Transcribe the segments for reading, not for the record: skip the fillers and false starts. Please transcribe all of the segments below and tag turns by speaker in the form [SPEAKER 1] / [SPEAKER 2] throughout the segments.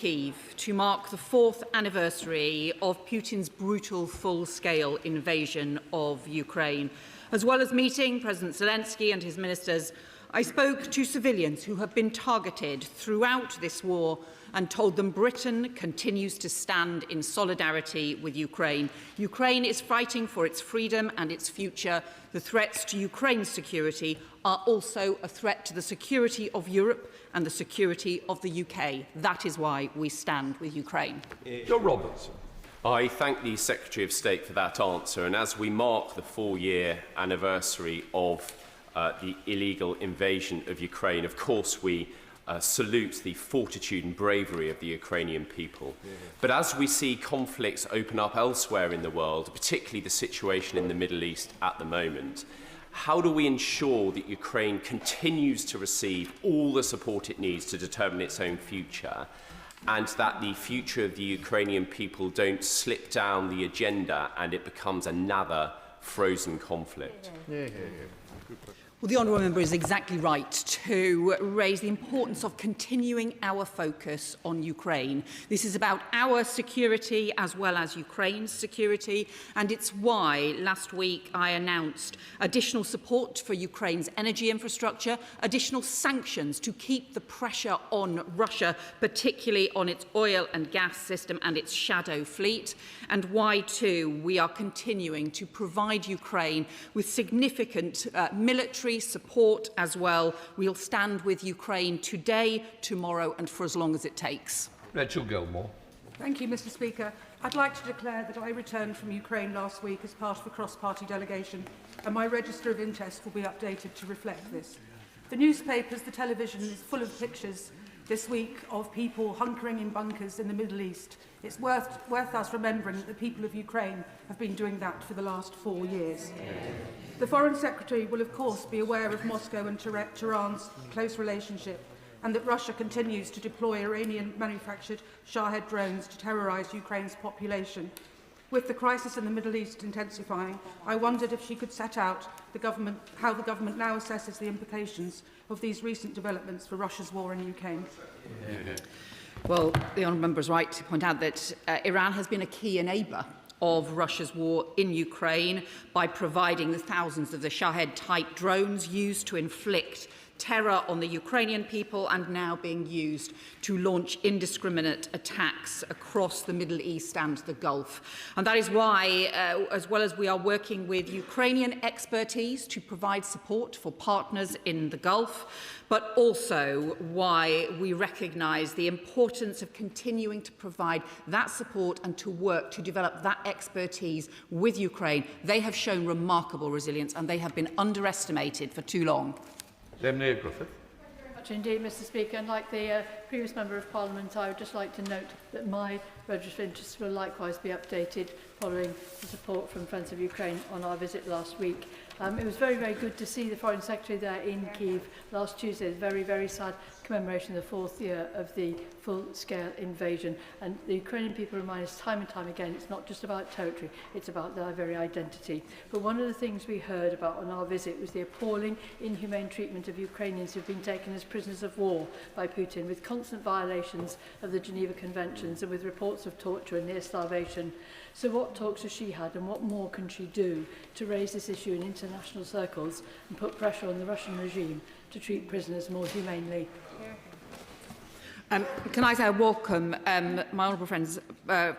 [SPEAKER 1] Kyiv to mark the 4th anniversary of Putin's brutal full-scale invasion of Ukraine. As well as meeting President Zelensky and his ministers, I spoke to civilians who have been targeted throughout this war and told them Britain continues to stand in solidarity with Ukraine. Ukraine is fighting for its freedom and its future. The threats to Ukraine's security are also a threat to the security of Europe and the security of the UK. That is why we stand with Ukraine.
[SPEAKER 2] John Robertson.
[SPEAKER 3] I thank the Secretary of State for that answer, and as we mark the 4-year anniversary of the illegal invasion of Ukraine, of course we salute the fortitude and bravery of the Ukrainian people. But as we see conflicts open up elsewhere in the world, particularly the situation in the Middle East at the moment, how do we ensure that Ukraine continues to receive all the support it needs to determine its own future, and that the future of the Ukrainian people don't slip down the agenda and it becomes another frozen conflict?
[SPEAKER 1] Well, the honourable member is exactly right to raise the importance of continuing our focus on Ukraine. This is about our security as well as Ukraine's security, and it's why last week I announced additional support for Ukraine's energy infrastructure, additional sanctions to keep the pressure on Russia, particularly on its oil and gas system and its shadow fleet, and why, too, we are continuing to provide Ukraine with significant military support as well. We'll stand with Ukraine today, tomorrow and for as long as it takes.
[SPEAKER 2] Rachel Gilmore.
[SPEAKER 4] Thank you, Mr. Speaker. I'd like to declare that I returned from Ukraine last week as part of a cross-party delegation, and my register of interest will be updated to reflect this. The newspapers, the television is full of pictures this week of people hunkering in bunkers in the Middle East. It's worth us remembering that the people of Ukraine have been doing that for the last 4 years. The Foreign Secretary will, of course, be aware of Moscow and Tehran's close relationship, and that Russia continues to deploy Iranian-manufactured Shahed drones to terrorise Ukraine's population. With the crisis in the Middle East intensifying, I wondered if she could set out how the government now assesses the implications of these recent developments for Russia's war in Ukraine.
[SPEAKER 1] Well, the honourable member is right to point out that Iran has been a key enabler of Russia's war in Ukraine by providing the thousands of the Shahed-type drones used to inflict terror on the Ukrainian people and now being used to launch indiscriminate attacks across the Middle East and the Gulf. And that is why, as well as we are working with Ukrainian expertise to provide support for partners in the Gulf, but also why we recognise the importance of continuing to provide that support and to work to develop that expertise with Ukraine. They have shown remarkable resilience and they have been underestimated for too long.
[SPEAKER 2] Lemnia Griffith.
[SPEAKER 5] Much indeed, Mr. Speaker. And like the previous Member of Parliament, I would just like to note that my register of interests will likewise be updated following the support from Friends of Ukraine on our visit last week. It was very, very good to see the Foreign Secretary there in Kyiv last Tuesday. Very, very sad commemoration of the 4th year of the full-scale invasion. And the Ukrainian people remind us time and time again, it's not just about territory, it's about their very identity. But one of the things we heard about on our visit was the appalling, inhumane treatment of Ukrainians who have been taken as prisoners of war by Putin, with constant violations of the Geneva Conventions and with reports of torture and near starvation. So what talks has she had and what more can she do to raise this issue in international circles and put pressure on the Russian regime to treat prisoners more humanely?
[SPEAKER 1] Can I say I welcome my honourable friend's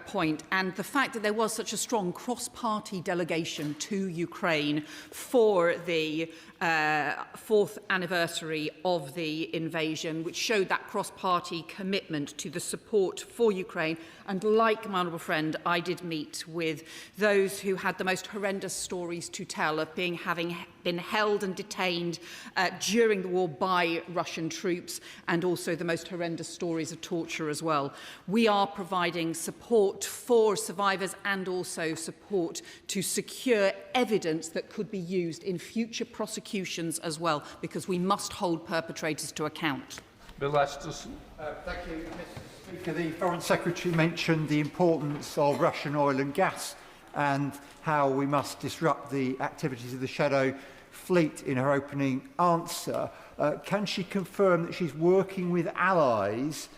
[SPEAKER 1] point, and the fact that there was such a strong cross-party delegation to Ukraine for the 4th anniversary of the invasion, which showed that cross-party commitment to the support for Ukraine. And like my honourable friend, I did meet with those who had the most horrendous stories to tell of having been held and detained during the war by Russian troops, and also the most horrendous stories of torture as well. We are providing support for survivors and also support to secure evidence that could be used in future prosecutions as well, because we must hold perpetrators to account.
[SPEAKER 2] Bill Asterson.
[SPEAKER 6] Thank you, Mr. Speaker. The Foreign Secretary mentioned the importance of Russian oil and gas and how we must disrupt the activities of the shadow fleet in her opening answer. Can she confirm that she's working with allies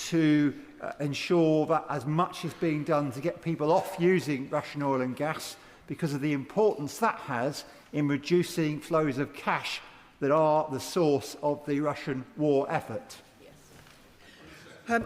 [SPEAKER 6] to ensure that as much is being done to get people off using Russian oil and gas because of the importance that has in reducing flows of cash that are the source of the Russian war effort.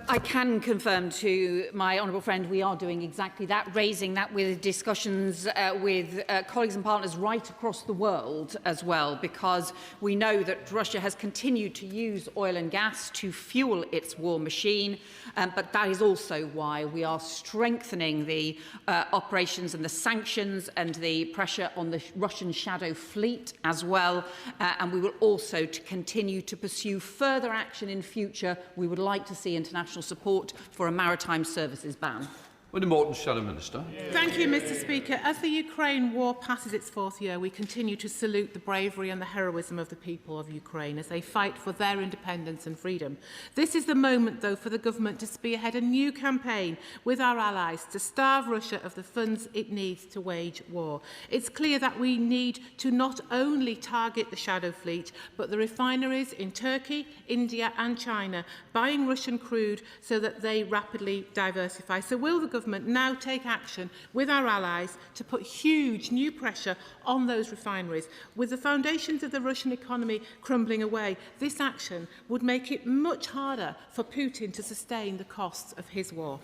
[SPEAKER 1] I can confirm to my honourable friend we are doing exactly that, raising that with discussions with colleagues and partners right across the world as well, because we know that Russia has continued to use oil and gas to fuel its war machine, but that is also why we are strengthening the operations and the sanctions and the pressure on the Russian shadow fleet as well, and we will also continue to pursue further action in future. We would like to see international support for a maritime services ban.
[SPEAKER 2] Willie Morton, Shadow Minister.
[SPEAKER 7] Thank you, Mr. Speaker. As the Ukraine war passes its fourth year, we continue to salute the bravery and the heroism of the people of Ukraine as they fight for their independence and freedom. This is the moment, though, for the government to spearhead a new campaign with our allies to starve Russia of the funds it needs to wage war. It's clear that we need to not only target the shadow fleet, but the refineries in Turkey, India and China, buying Russian crude so that they rapidly diversify. So will the government now take action with our allies to put huge new pressure on those refineries? With the foundations of the Russian economy crumbling away, this action would make it much harder for Putin to sustain the costs of his war.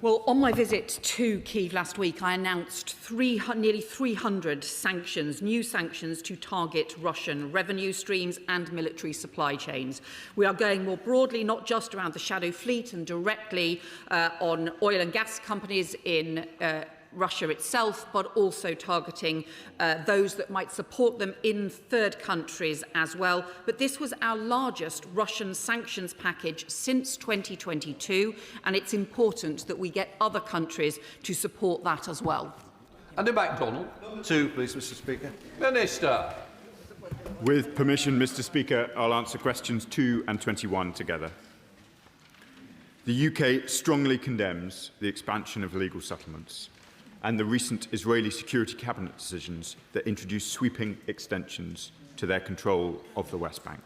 [SPEAKER 1] Well, on my visit to Kyiv last week, I announced nearly 300 sanctions, new sanctions to target Russian revenue streams and military supply chains. We are going more broadly, not just around the shadow fleet and directly on oil and gas companies in Russia itself, but also targeting those that might support them in third countries as well. But this was our largest Russian sanctions package since 2022, and it's important that we get other countries to support that as well.
[SPEAKER 2] Andy MacDonald.
[SPEAKER 8] Two, please, Mr. Speaker.
[SPEAKER 2] Minister.
[SPEAKER 9] With permission, Mr. Speaker, I'll answer questions 2 and 21 together. The UK strongly condemns the expansion of legal settlements and the recent Israeli Security Cabinet decisions that introduce sweeping extensions to their control of the West Bank.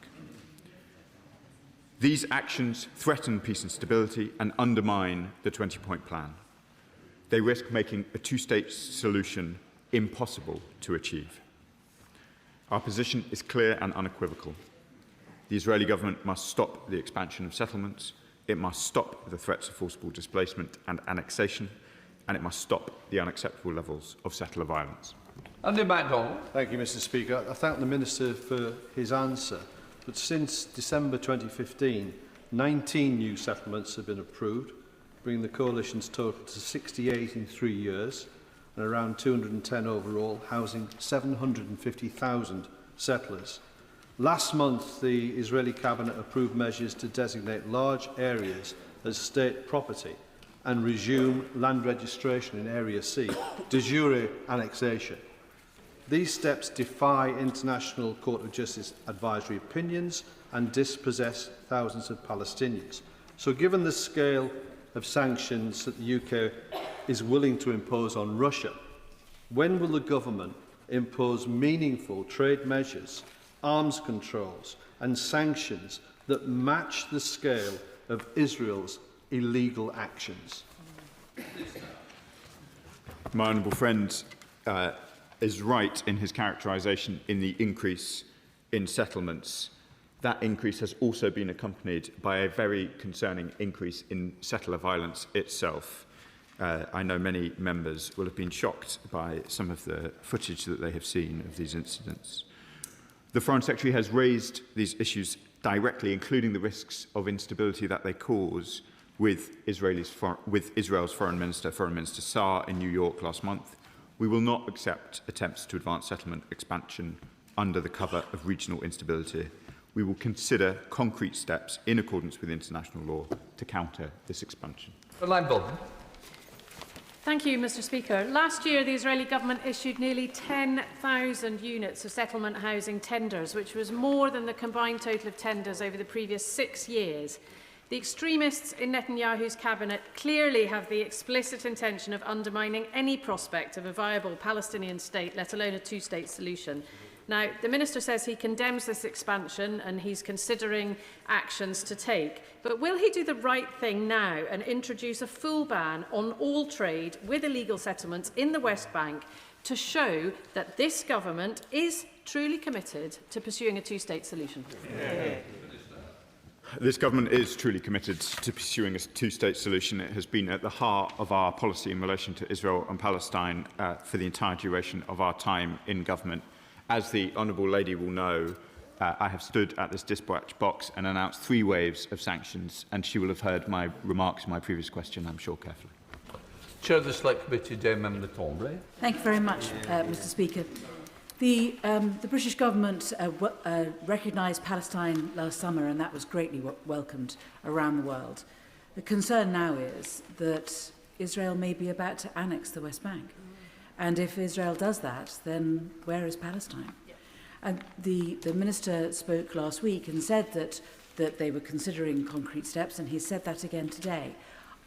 [SPEAKER 9] These actions threaten peace and stability and undermine the 20-point plan. They risk making a two-state solution impossible to achieve. Our position is clear and unequivocal. The Israeli government must stop the expansion of settlements, it must stop the threats of forcible displacement and annexation, and it must stop the unacceptable levels of settler violence.
[SPEAKER 2] Andy MacDonald.
[SPEAKER 8] Thank you, Mr. Speaker. I thank the Minister for his answer. But since December 2015, 19 new settlements have been approved, bringing the coalition's total to 68 in 3 years, and around 210 overall, housing 750,000 settlers. Last month, the Israeli Cabinet approved measures to designate large areas as state property and resume land registration in Area C, de jure annexation. These steps defy International Court of Justice advisory opinions and dispossess thousands of Palestinians. So given the scale of sanctions that the UK is willing to impose on Russia, when will the government impose meaningful trade measures, arms controls and sanctions that match the scale of Israel's illegal actions?
[SPEAKER 9] My honourable friend is right in his characterisation in the increase in settlements. That increase has also been accompanied by a very concerning increase in settler violence itself. I know many members will have been shocked by some of the footage that they have seen of these incidents. The Foreign Secretary has raised these issues directly, including the risks of instability that they cause, with Israel's Foreign Minister Saar in New York last month. We will not accept attempts to advance settlement expansion under the cover of regional instability. We will consider concrete steps in accordance with international law to counter this expansion.
[SPEAKER 5] Thank you, Mr. Speaker. Last year, the Israeli government issued nearly 10,000 units of settlement housing tenders, which was more than the combined total of tenders over the previous 6 years. The extremists in Netanyahu's cabinet clearly have the explicit intention of undermining any prospect of a viable Palestinian state, let alone a two-state solution.
[SPEAKER 10] Now, the Minister says he condemns this expansion and he's considering actions to take. But will he do the right thing now and introduce a full ban on all trade with illegal settlements in the West Bank to show that this government is truly committed to pursuing a two-state solution?
[SPEAKER 9] This government is truly committed to pursuing a two-state solution. It has been at the heart of our policy in relation to Israel and Palestine for the entire duration of our time in government. As the Honourable Lady will know, I have stood at this dispatch box and announced 3 waves of sanctions, and she will have heard my remarks in my previous question, I'm sure, carefully.
[SPEAKER 2] Chair of the Select Committee, Dame Emma Thornbury.
[SPEAKER 11] Thank you very much, Mr Speaker. The British government recognised Palestine last summer, and that was greatly welcomed around the world. The concern now is that Israel may be about to annex the West Bank. And if Israel does that, then where is Palestine? And the Minister spoke last week and said that they were considering concrete steps, and he said that again today.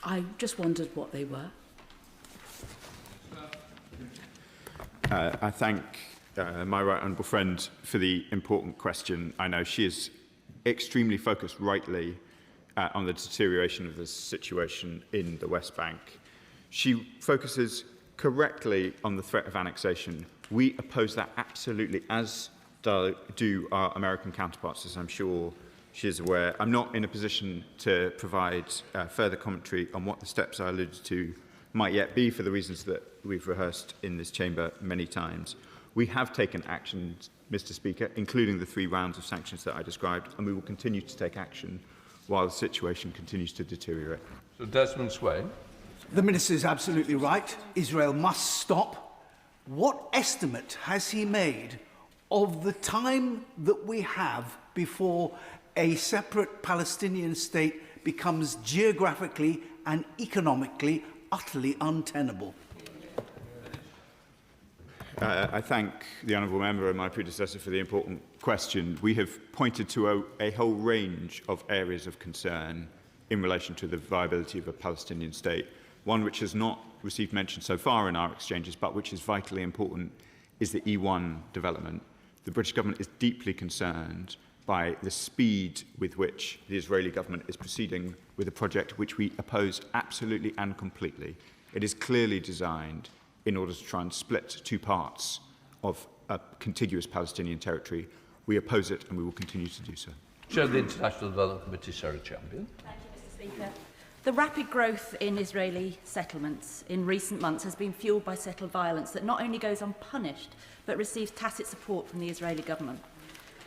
[SPEAKER 11] I just wondered what they were.
[SPEAKER 9] I thank my right honourable friend for the important question. I know she is extremely focused, rightly, on the deterioration of the situation in the West Bank. She focuses correctly on the threat of annexation. We oppose that absolutely, as do our American counterparts, as I'm sure she is aware. I'm not in a position to provide further commentary on what the steps I alluded to might yet be, for the reasons that we've rehearsed in this chamber many times. We have taken action, Mr Speaker, including the 3 rounds of sanctions that I described, and we will continue to take action while the situation continues to deteriorate.
[SPEAKER 2] So Desmond Swain.
[SPEAKER 12] The Minister is absolutely right. Israel must stop. What estimate has he made of the time that we have before a separate Palestinian state becomes geographically and economically utterly untenable?
[SPEAKER 9] I thank the honourable member and my predecessor for the important question. We have pointed to a whole range of areas of concern in relation to the viability of a Palestinian state. One which has not received mention so far in our exchanges, but which is vitally important, is the E1 development. The British government is deeply concerned by the speed with which the Israeli government is proceeding with a project which we oppose absolutely and completely. It is clearly designed in order to try and split 2 parts of a contiguous Palestinian territory. We oppose it, and we will continue to do so.
[SPEAKER 2] Chair of the International Development Committee, Sarah Champion.
[SPEAKER 13] Thank you, Mr Speaker. The rapid growth in Israeli settlements in recent months has been fuelled by settled violence that not only goes unpunished, but receives tacit support from the Israeli government.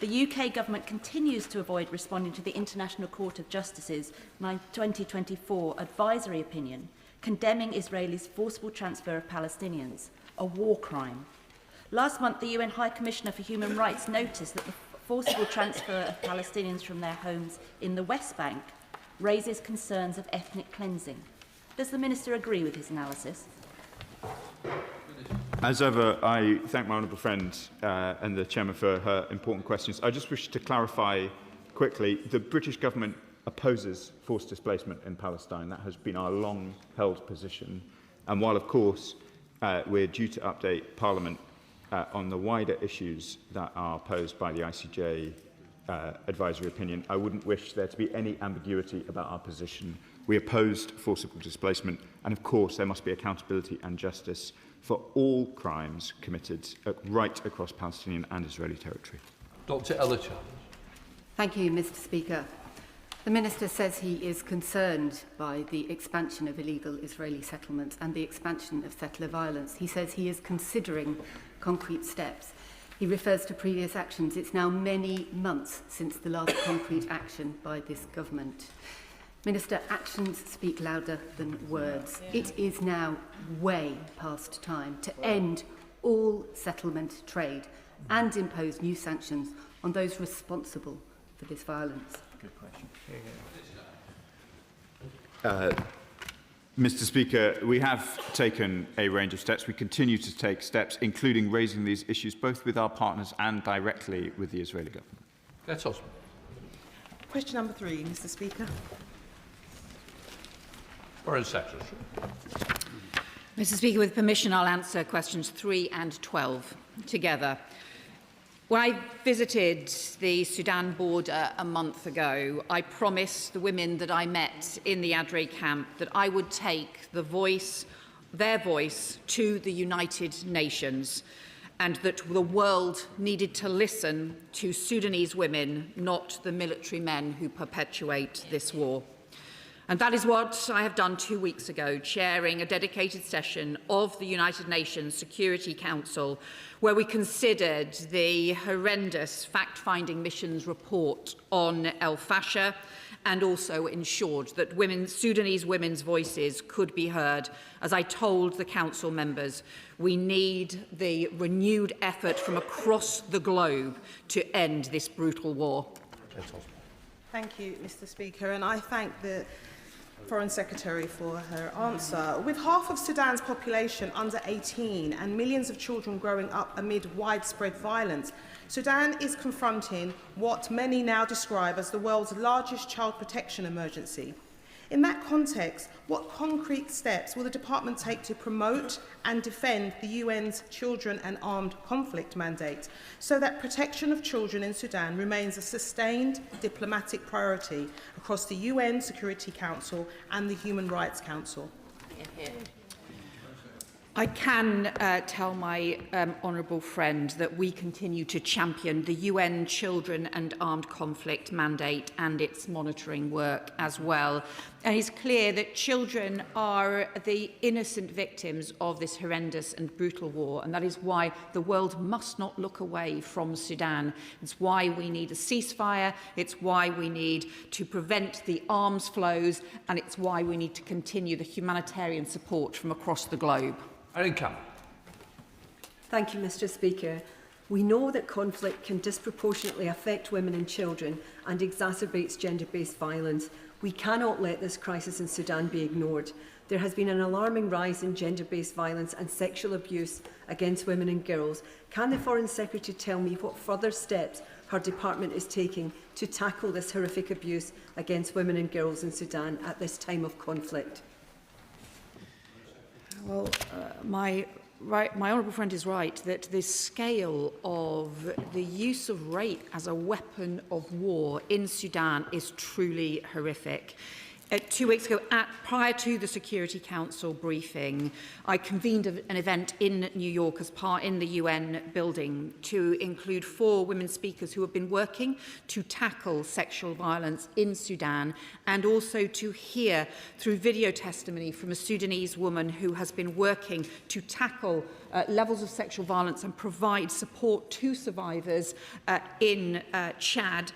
[SPEAKER 13] The UK government continues to avoid responding to the International Court of Justice's 2024 advisory opinion condemning Israel's forcible transfer of Palestinians, a war crime. Last month, the UN High Commissioner for Human Rights noticed that the forcible transfer of Palestinians from their homes in the West Bank raises concerns of ethnic cleansing. Does the Minister agree with his analysis?
[SPEAKER 9] As ever, I thank my honourable friend and the Chairman for her important questions. I just wish to clarify quickly, the British government opposes forced displacement in Palestine. That has been our long-held position. And while, of course, we're due to update Parliament on the wider issues that are posed by the ICJ advisory opinion, I wouldn't wish there to be any ambiguity about our position. We opposed forcible displacement, and of course there must be accountability and justice for all crimes committed right across Palestinian and Israeli territory.
[SPEAKER 2] Dr. Ellicher.
[SPEAKER 14] Thank you, Mr Speaker. The Minister says he is concerned by the expansion of illegal Israeli settlements and the expansion of settler violence. He says he is considering concrete steps. He refers to previous actions. It's now many months since the last concrete action by this government. Minister, actions speak louder than words. It is now way past time to end all settlement trade and impose new sanctions on those responsible for this violence.
[SPEAKER 6] Good question.
[SPEAKER 9] Mr Speaker, we have taken a range of steps. We continue to take steps, including raising these issues both with our partners and directly with the Israeli government.
[SPEAKER 2] That's awesome.
[SPEAKER 15] Question number 3, Mr Speaker.
[SPEAKER 2] Foreign Secretary.
[SPEAKER 1] Mr Speaker, with permission, I'll answer questions 3 and 12 together. When I visited the Sudan border a month ago, I promised the women that I met in the Adre camp that I would take their voice to the United Nations, and that the world needed to listen to Sudanese women, not the military men who perpetuate this war. And that is what I have done 2 weeks ago, chairing a dedicated session of the United Nations Security Council, where we considered the horrendous fact-finding missions report on El Fasher, and also ensured that Sudanese women's voices could be heard. As I told the Council members, we need the renewed effort from across the globe to end this brutal war.
[SPEAKER 15] Thank you, Mr. Speaker, and I thank the Foreign Secretary for her answer. With half of Sudan's population under 18 and millions of children growing up amid widespread violence, Sudan is confronting what many now describe as the world's largest child protection emergency. In that context, what concrete steps will the Department take to promote and defend the UN's Children and Armed Conflict mandate so that protection of children in Sudan remains a sustained diplomatic priority across the UN Security Council and the Human Rights Council?
[SPEAKER 1] I can tell my honourable friend that we continue to champion the UN Children and Armed Conflict mandate and its monitoring work as well. And it's clear that children are the innocent victims of this horrendous and brutal war, and that is why the world must not look away from Sudan. It's why we need a ceasefire, it's why we need to prevent the arms flows, and it's why we need to continue the humanitarian support from across the globe.
[SPEAKER 16] Thank you, Mr. Speaker. We know that conflict can disproportionately affect women and children and exacerbates gender-based violence. We cannot let this crisis in Sudan be ignored. There has been an alarming rise in gender-based violence and sexual abuse against women and girls. Can the Foreign Secretary tell me what further steps her department is taking to tackle this horrific abuse against women and girls in Sudan at this time of conflict?
[SPEAKER 1] Well, my honourable friend is right that the scale of the use of rape as a weapon of war in Sudan is truly horrific. 2 weeks ago, prior to the Security Council briefing, I convened an event in New York in the UN building to include 4 women speakers who have been working to tackle sexual violence in Sudan, and also to hear through video testimony from a Sudanese woman who has been working to tackle levels of sexual violence and provide support to survivors in Chad.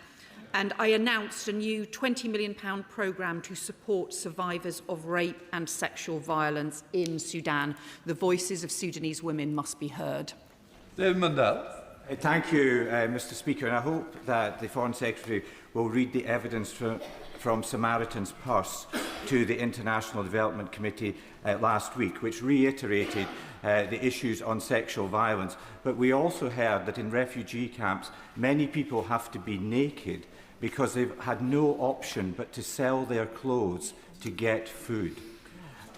[SPEAKER 1] And I announced a new £20 million programme to support survivors of rape and sexual violence in Sudan. The voices of Sudanese women must be heard.
[SPEAKER 2] David Mundell.
[SPEAKER 17] Thank you, Mr. Speaker, and I hope that the Foreign Secretary will read the evidence from Samaritan's Purse to the International Development Committee last week, which reiterated the issues on sexual violence. But we also heard that in refugee camps, many people have to be naked because they've had no option but to sell their clothes to get food.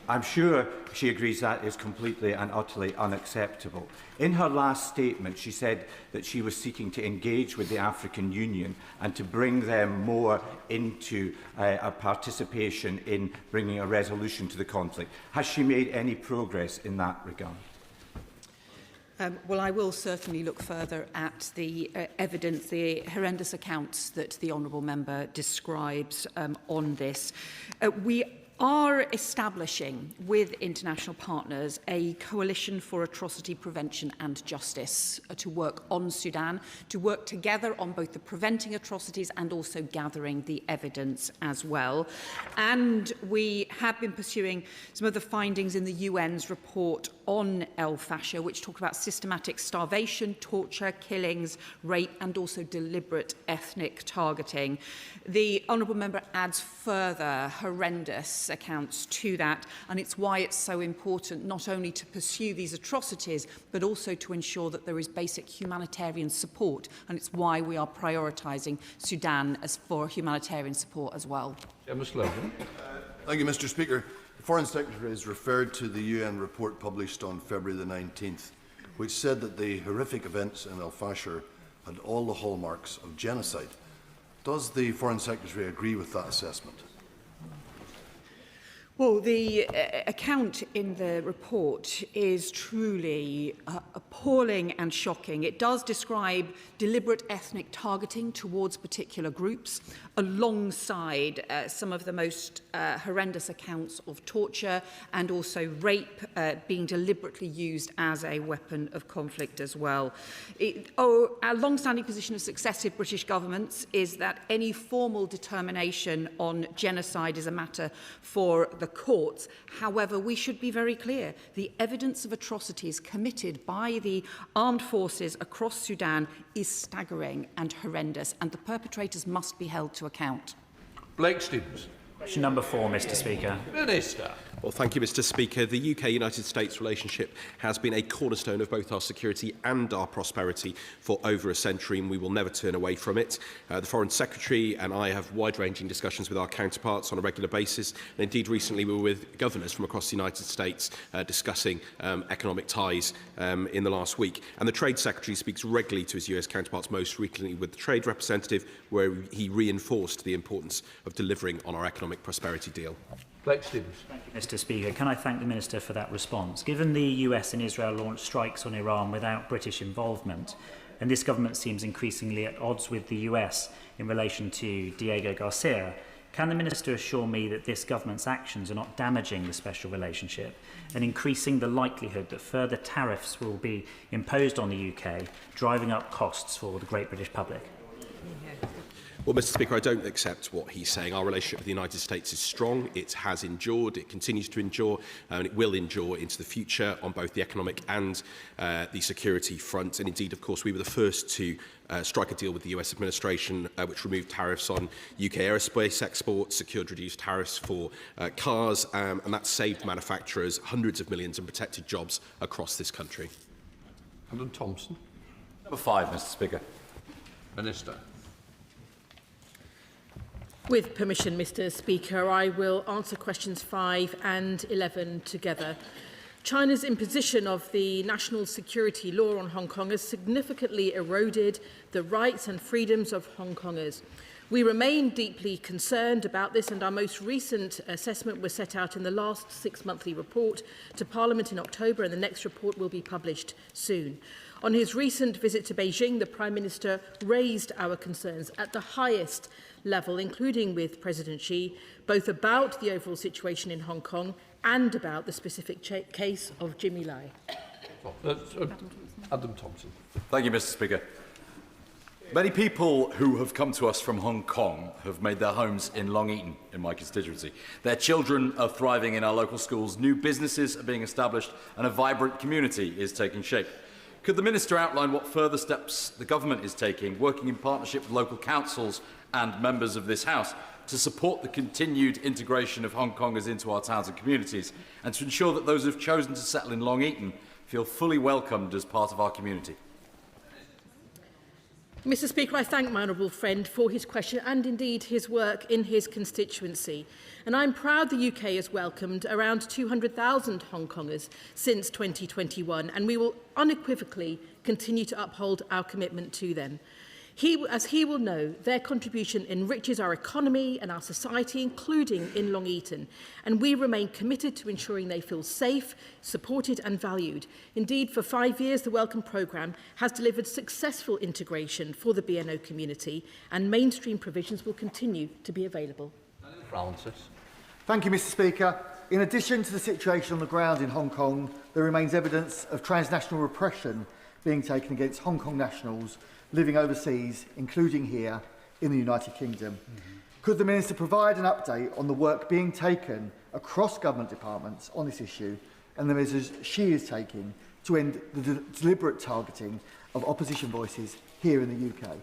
[SPEAKER 17] I'm sure she agrees that is completely and utterly unacceptable. In her last statement, she said that she was seeking to engage with the African Union and to bring them more into a participation in bringing a resolution to the conflict. Has she made any progress in that regard?
[SPEAKER 1] Well, I will certainly look further at the evidence, the horrendous accounts that the honourable member describes on this. We are establishing with international partners a coalition for atrocity prevention and justice to work on Sudan, to work together on both the preventing atrocities and also gathering the evidence as well. And we have been pursuing some of the findings in the UN's report on El Fasher, which talk about systematic starvation, torture, killings, rape, and also deliberate ethnic targeting. The honourable member adds further horrendous accounts to that, and it's why it's so important not only to pursue these atrocities, but also to ensure that there is basic humanitarian support, and it's why we are prioritising Sudan for humanitarian support as well.
[SPEAKER 2] Thank you,
[SPEAKER 18] Mr. Speaker. The Foreign Secretary has referred to the UN report published on February the 19th, which said that the horrific events in El Fasher had all the hallmarks of genocide. Does the Foreign Secretary agree with that assessment?
[SPEAKER 1] Well, the account in the report is truly appalling and shocking. It does describe deliberate ethnic targeting towards particular groups, alongside some of the most horrendous accounts of torture and also rape being deliberately used as a weapon of conflict as well. Our long-standing position of successive British governments is that any formal determination on genocide is a matter for the courts. However, we should be very clear. The evidence of atrocities committed by the armed forces across Sudan is staggering and horrendous, and the perpetrators must be held to account.
[SPEAKER 2] Blake Stevens.
[SPEAKER 19] Question number 4, Mr. Speaker.
[SPEAKER 2] Minister.
[SPEAKER 20] Well, thank you, Mr. Speaker. The UK-United States relationship has been a cornerstone of both our security and our prosperity for over a century, and we will never turn away from it. The Foreign Secretary and I have wide-ranging discussions with our counterparts on a regular basis, and indeed recently we were with governors from across the United States discussing economic ties in the last week. And the Trade Secretary speaks regularly to his US counterparts, most recently with the Trade Representative, where he reinforced the importance of delivering on our economic prosperity deal.
[SPEAKER 2] Blake Stevens.
[SPEAKER 19] Thank you, Mr. Speaker. Can I thank the Minister for that response? Given the US and Israel launched strikes on Iran without British involvement, and this government seems increasingly at odds with the US in relation to Diego Garcia, can the Minister assure me that this government's actions are not damaging the special relationship and increasing the likelihood that further tariffs will be imposed on the UK, driving up costs for the great British public?
[SPEAKER 20] Well, Mr. Speaker, I don't accept what he's saying. Our relationship with the United States is strong. It has endured, it continues to endure, and it will endure into the future on both the economic and the security front. And indeed, of course, we were the first to strike a deal with the US administration which removed tariffs on UK aerospace exports, secured reduced tariffs for cars, and that saved manufacturers hundreds of millions and protected jobs across this country.
[SPEAKER 2] Alan Thompson.
[SPEAKER 21] Number 5, Mr. Speaker.
[SPEAKER 2] Minister.
[SPEAKER 22] With permission, Mr. Speaker, I will answer questions 5 and 11 together. China's imposition of the national security law on Hong Kong has significantly eroded the rights and freedoms of Hong Kongers. We remain deeply concerned about this, and our most recent assessment was set out in the last 6-monthly report to Parliament in October, and the next report will be published soon. On his recent visit to Beijing, the Prime Minister raised our concerns at the highest level, including with President Xi, both about the overall situation in Hong Kong and about the specific case of Jimmy Lai.
[SPEAKER 2] Adam Thompson.
[SPEAKER 21] Thank you, Mr. Speaker. Many people who have come to us from Hong Kong have made their homes in Long Eaton, in my constituency. Their children are thriving in our local schools, new businesses are being established, and a vibrant community is taking shape. Could the Minister outline what further steps the government is taking, working in partnership with local councils and members of this House, to support the continued integration of Hong Kongers into our towns and communities, and to ensure that those who have chosen to settle in Long Eaton feel fully welcomed as part of our community?
[SPEAKER 22] Mr. Speaker, I thank my honourable friend for his question and indeed his work in his constituency. And I'm proud the UK has welcomed around 200,000 Hong Kongers since 2021, and we will unequivocally continue to uphold our commitment to them. As he will know, their contribution enriches our economy and our society, including in Long Eaton, and we remain committed to ensuring they feel safe, supported and valued. Indeed, for 5 years, the Welcome Programme has delivered successful integration for the BNO community, and mainstream provisions will continue to be available.
[SPEAKER 2] Francis.
[SPEAKER 6] Thank you, Mr. Speaker. In addition to the situation on the ground in Hong Kong, there remains evidence of transnational repression being taken against Hong Kong nationals living overseas, including here in the United Kingdom. Could the Minister provide an update on the work being taken across government departments on this issue and the measures she is taking to end the deliberate targeting of opposition voices here in the UK?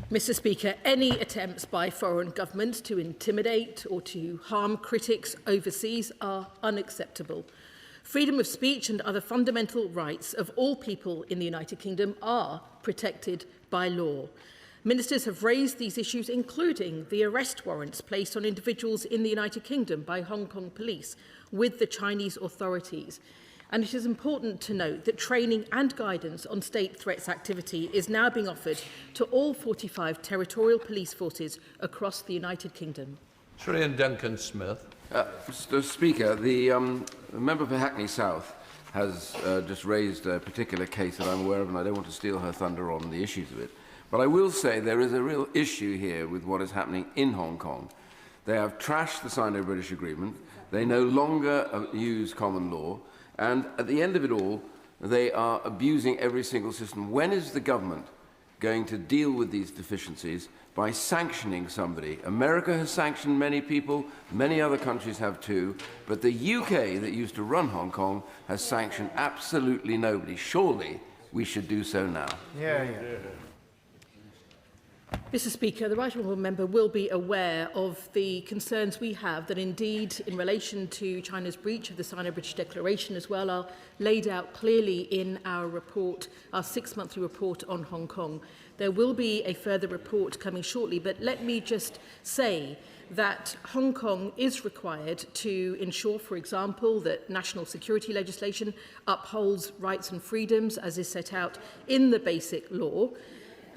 [SPEAKER 22] Mr. Speaker, any attempts by foreign governments to intimidate or to harm critics overseas are unacceptable. Freedom of speech and other fundamental rights of all people in the United Kingdom are protected by law. Ministers have raised these issues, including the arrest warrants placed on individuals in the United Kingdom by Hong Kong police with the Chinese authorities. And it is important to note that training and guidance on state threats activity is now being offered to all 45 territorial police forces across the United Kingdom.
[SPEAKER 2] Traian Duncan-Smith.
[SPEAKER 3] Mr. Speaker, the member for Hackney South has just raised a particular case that I'm aware of, and I don't want to steal her thunder on the issues of it. But I will say there is a real issue here with what is happening in Hong Kong. They have trashed the Sino-British Agreement. They no longer use common law. And at the end of it all, they are abusing every single system. When is the government going to deal with these deficiencies by sanctioning somebody? America has sanctioned many people, many other countries have too, but the UK that used to run Hong Kong has sanctioned absolutely nobody. Surely we should do so now.
[SPEAKER 6] Yeah.
[SPEAKER 22] Mr. Speaker, the Right Honourable Member will be aware of the concerns we have that indeed in relation to China's breach of the Sino-British Declaration as well are laid out clearly in our report, our 6-monthly report on Hong Kong. There will be a further report coming shortly, but let me just say that Hong Kong is required to ensure, for example, that national security legislation upholds rights and freedoms as is set out in the Basic Law.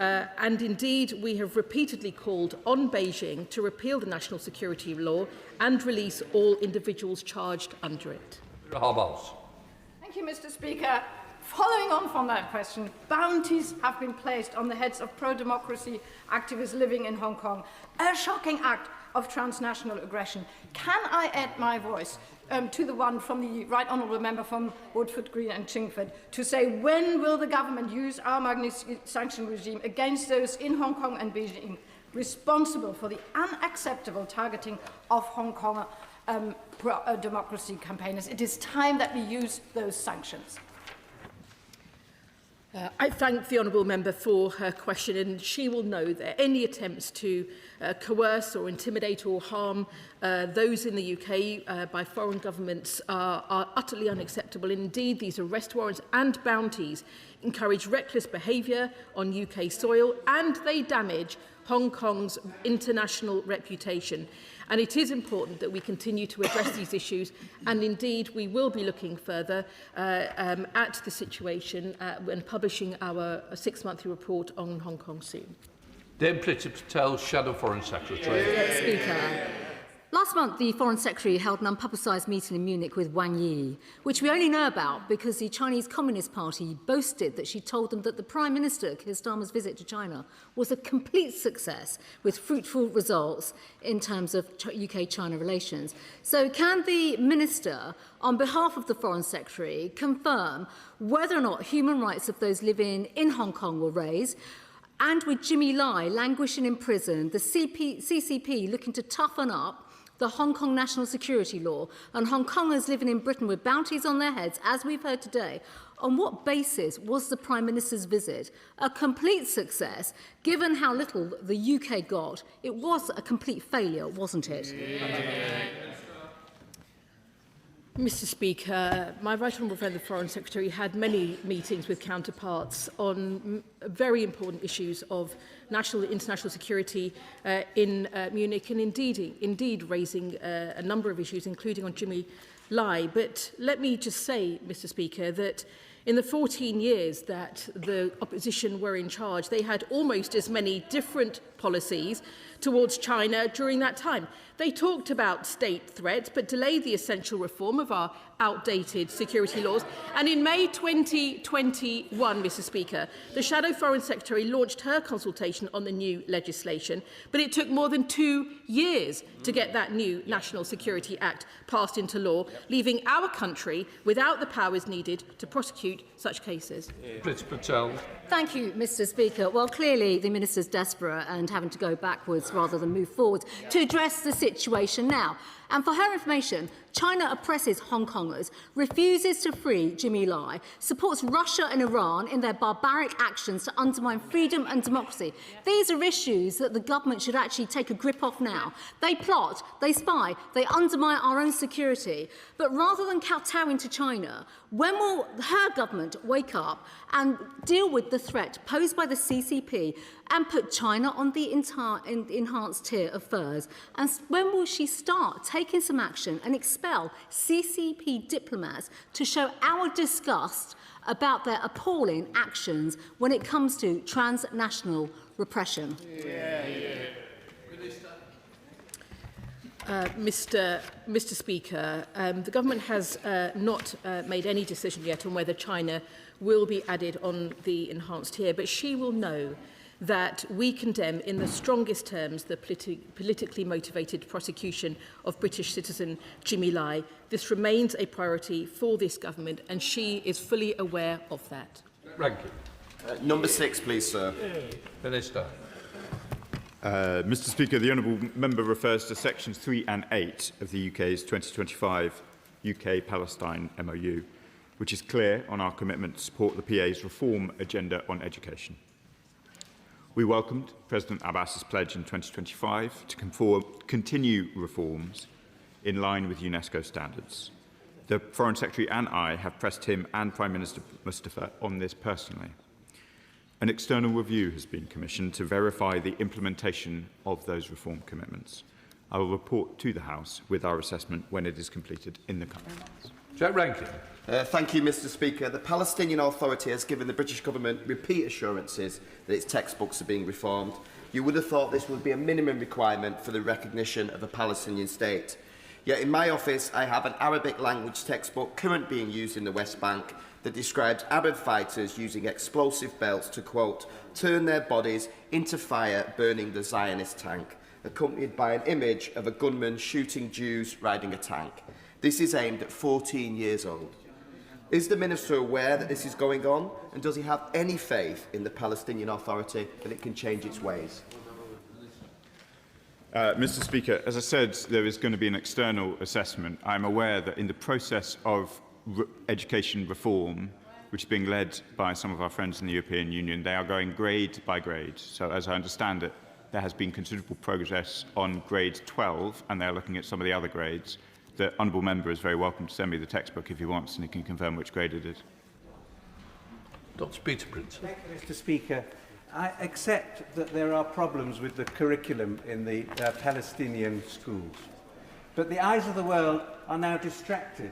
[SPEAKER 22] And indeed, we have repeatedly called on Beijing to repeal the national security law and release all individuals charged under it.
[SPEAKER 4] Thank you, Mr. Speaker. Following on from that question, bounties have been placed on the heads of pro-democracy activists living in Hong Kong. A shocking act of transnational aggression. Can I add my voice to the one from the Right Honourable Member from Woodford Green and Chingford to say, when will the government use our Magnitsky sanction regime against those in Hong Kong and Beijing responsible for the unacceptable targeting of Hong Kong democracy campaigners? It is time that we use those sanctions.
[SPEAKER 22] I thank the Honourable Member for her question, and she will know that any attempts to coerce or intimidate or harm those in the UK by foreign governments are utterly unacceptable. Indeed, these arrest warrants and bounties encourage reckless behaviour on UK soil, and they damage Hong Kong's international reputation. And it is important that we continue to address these issues, and indeed we will be looking further at the situation and publishing our 6-monthly report on Hong Kong soon.
[SPEAKER 2] Dame Priti Patel, Shadow Foreign Secretary.
[SPEAKER 23] Speaker. Last month, the Foreign Secretary held an unpublicised meeting in Munich with Wang Yi, which we only know about because the Chinese Communist Party boasted that she told them that the Prime Minister, Keir Starmer's visit to China, was a complete success with fruitful results in terms of UK-China relations. So can the Minister, on behalf of the Foreign Secretary, confirm whether or not human rights of those living in Hong Kong were raised? And with Jimmy Lai languishing in prison, the CCP looking to toughen up the Hong Kong national security law, and Hong Kongers living in Britain with bounties on their heads, as we've heard today, on what basis was the Prime Minister's visit a complete success, given how little the UK got? It was a complete failure, wasn't it?
[SPEAKER 22] Mr. Speaker, my right honourable friend, the Foreign Secretary, had many meetings with counterparts on very important issues of national and international security in Munich, and indeed raising a number of issues, including on Jimmy Lai. But let me just say, Mr. Speaker, that in the 14 years that the opposition were in charge, they had almost as many different policies towards China during that time. They talked about state threats, but delayed the essential reform of our outdated security laws. And in May 2021, Mr. Speaker, the Shadow Foreign Secretary launched her consultation on the new legislation, but it took more than 2 years to get that new National Security Act passed into law, leaving our country without the powers needed to prosecute such cases.
[SPEAKER 2] Priti Patel.
[SPEAKER 23] Thank you, Mr. Speaker. Well, clearly the Minister's desperate and having to go backwards rather than move forwards to address the situation now. And for her information, China oppresses Hong Kongers, refuses to free Jimmy Lai, supports Russia and Iran in their barbaric actions to undermine freedom and democracy. These are issues that the government should actually take a grip of now. They plot, they spy, they undermine our own security. But rather than kowtowing to China, when will her government wake up and deal with the threat posed by the CCP and put China on the enhanced tier of furs? And when will she start taking taking some action and expel CCP diplomats to show our disgust about their appalling actions when it comes to transnational repression?
[SPEAKER 22] Mr. Speaker, the government has not made any decision yet on whether China will be added on the enhanced tier, but she will know that we condemn in the strongest terms the politically motivated prosecution of British citizen Jimmy Lai. This remains a priority for this government, and she is fully aware of that.
[SPEAKER 2] Rankin.
[SPEAKER 5] Number 6, please, sir.
[SPEAKER 2] Minister.
[SPEAKER 9] Mr. Speaker, the honourable member refers to sections 3 and 8 of the UK's 2025 UK-Palestine MOU, which is clear on our commitment to support the PA's reform agenda on education. We welcomed President Abbas's pledge in 2025 to continue reforms in line with UNESCO standards. The Foreign Secretary and I have pressed him and Prime Minister Mustafa on this personally. An external review has been commissioned to verify the implementation of those reform commitments. I will report to the House with our assessment when it is completed in the coming months.
[SPEAKER 2] Jack Rankin.
[SPEAKER 5] Thank you, Mr. Speaker. The Palestinian Authority has given the British government repeat assurances that its textbooks are being reformed. You would have thought this would be a minimum requirement for the recognition of a Palestinian state. Yet in my office, I have an Arabic language textbook currently being used in the West Bank that describes Arab fighters using explosive belts to, quote, turn their bodies into fire, burning the Zionist tank, accompanied by an image of a gunman shooting Jews riding a tank. This is aimed at 14 years old. Is the Minister aware that this is going on, and does he have any faith in the Palestinian Authority that it can change its ways?
[SPEAKER 9] Mr. Speaker, as I said, there is going to be an external assessment. I'm aware that in the process of education reform, which is being led by some of our friends in the European Union, they are going grade by grade. So as I understand it, there has been considerable progress on grade 12, and they're looking at some of the other grades. The honourable member is very welcome to send me the textbook if he wants, and he can confirm which grade it is.
[SPEAKER 2] Dr. Peter Prince.
[SPEAKER 12] Thank you, Mr. Speaker. I accept that there are problems with the curriculum in the Palestinian schools. But the eyes of the world are now distracted,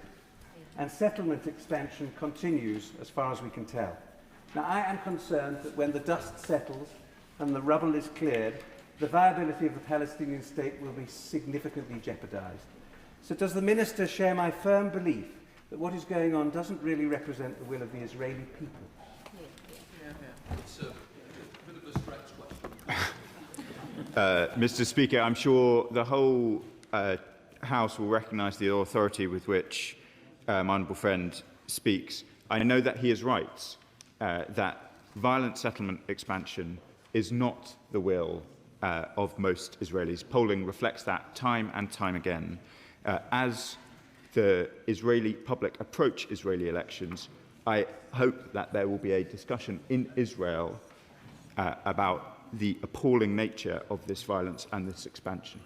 [SPEAKER 12] and settlement expansion continues as far as we can tell. Now, I am concerned that when the dust settles and the rubble is cleared, the viability of the Palestinian state will be significantly jeopardised. So does the Minister share my firm belief that what is going on doesn't really represent the will of the Israeli people?
[SPEAKER 2] It's a bit of a stretch question.
[SPEAKER 9] Mr. Speaker, I'm sure the whole House will recognise the authority with which my honourable friend speaks. I know that he is right, that violent settlement expansion is not the will of most Israelis. Polling reflects that time and time again. As the Israeli public approach Israeli elections, I hope that there will be a discussion in Israel about the appalling nature of this violence and this expansion.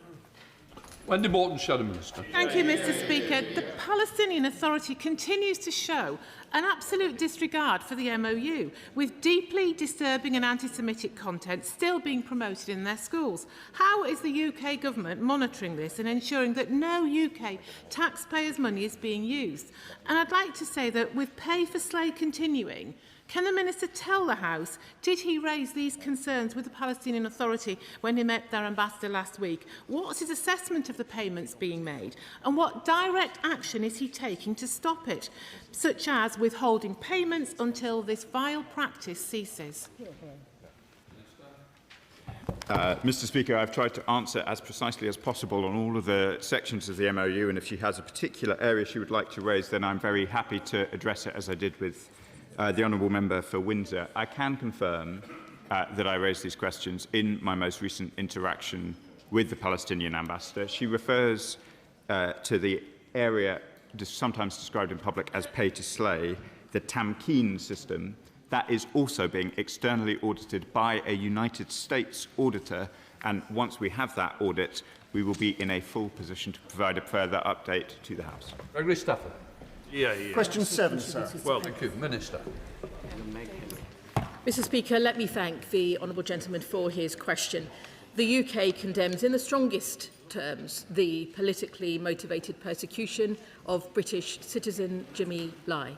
[SPEAKER 2] Wendy Morton, Shadow Minister.
[SPEAKER 22] Thank you, Mr. Speaker. The Palestinian Authority continues to show an absolute disregard for the MOU, with deeply disturbing and anti-Semitic content still being promoted in their schools. How is the UK government monitoring this and ensuring that no UK taxpayers' money is being used? And I'd like to say that with pay for slay continuing, can the Minister tell the House, did he raise these concerns with the Palestinian Authority when he met their ambassador last week? What's his assessment of the payments being made? And what direct action is he taking to stop it, such as withholding payments until this vile practice ceases?
[SPEAKER 9] Mr. Speaker, I've tried to answer as precisely as possible on all of the sections of the MOU, and if she has a particular area she would like to raise, then I'm very happy to address it as I did with the honourable member for Windsor. I can confirm that I raised these questions in my most recent interaction with the Palestinian ambassador. She refers to the area sometimes described in public as pay to slay, the Tamkeen system. That is also being externally audited by a United States auditor, and once we have that audit, we will be in a full position to provide a further update to the House.
[SPEAKER 2] Gregory Stafford.
[SPEAKER 7] Question 7, sir.
[SPEAKER 2] Well, thank you, Minister.
[SPEAKER 22] Mr. Speaker, let me thank the honourable gentleman for his question. The UK condemns in the strongest terms the politically motivated persecution of British citizen Jimmy Lai.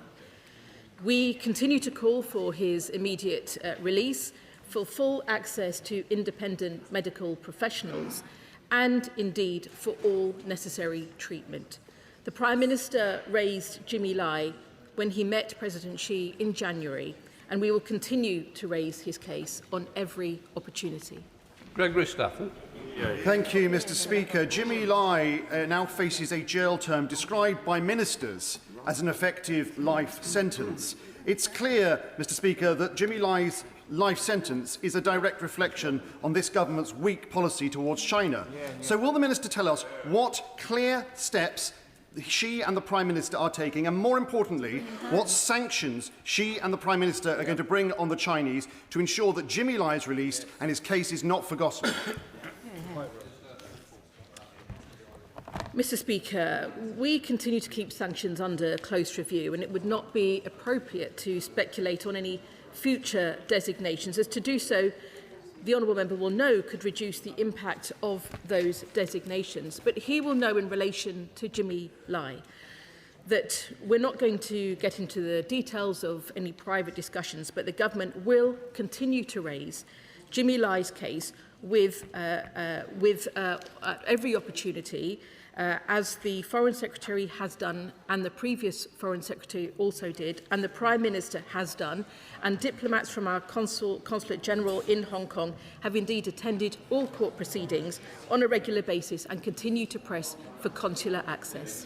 [SPEAKER 22] We continue to call for his immediate release, for full access to independent medical professionals, and indeed for all necessary treatment. The Prime Minister raised Jimmy Lai when he met President Xi in January, and we will continue to raise his case on every opportunity.
[SPEAKER 2] Gregory Stafford.
[SPEAKER 7] Thank you, Mr. Speaker. Jimmy Lai now faces a jail term described by ministers as an effective life sentence. It's clear, Mr. Speaker, that Jimmy Lai's life sentence is a direct reflection on this government's weak policy towards China. So will the Minister tell us what clear steps she and the Prime Minister are taking, and more importantly, what sanctions she and the Prime Minister are going to bring on the Chinese to ensure that Jimmy Lai is released and his case is not forgotten?
[SPEAKER 22] Mr. Speaker, we continue to keep sanctions under close review, and it would not be appropriate to speculate on any future designations, as to do so, the honourable member will know, could reduce the impact of those designations. But he will know in relation to Jimmy Lai that we're not going to get into the details of any private discussions, but the government will continue to raise Jimmy Lai's case with every opportunity, as the Foreign Secretary has done, and the previous Foreign Secretary also did, and the Prime Minister has done, and diplomats from our Consulate General in Hong Kong have indeed attended all court proceedings on a regular basis and continue to press for consular access.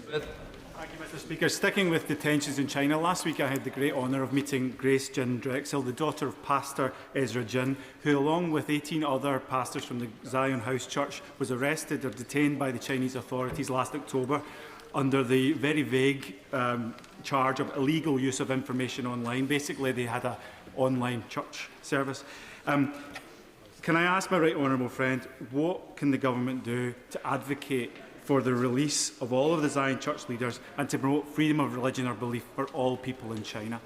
[SPEAKER 8] Thank you, Mr. Speaker. Sticking with detentions in China, last week I had the great honour of meeting Grace Jin Drexel, the daughter of Pastor Ezra Jin, who, along with 18 other pastors from the Zion House Church, was arrested or detained by the Chinese authorities last October under the very vague charge of illegal use of information online. Basically, they had an online church service. Can I ask my right honourable friend, what can the government do to advocate for the release of all of the Zion Church leaders and to promote freedom of religion or belief for all people in China?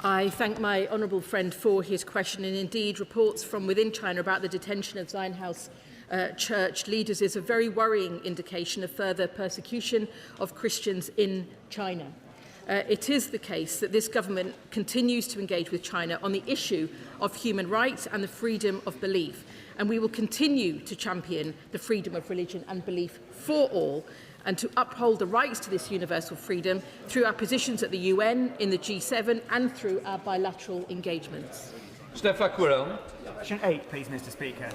[SPEAKER 22] I thank my honourable friend for his question, and indeed reports from within China about the detention of Zion House Church leaders is a very worrying indication of further persecution of Christians in China. It is the case that this government continues to engage with China on the issue of human rights and the freedom of belief, and we will continue to champion the freedom of religion and belief for all, and to uphold the rights to this universal freedom through our positions at the UN, in the G7 and through our bilateral engagements.
[SPEAKER 2] Steph Aquarelle.
[SPEAKER 10] Question 8, please, Mr. Speaker.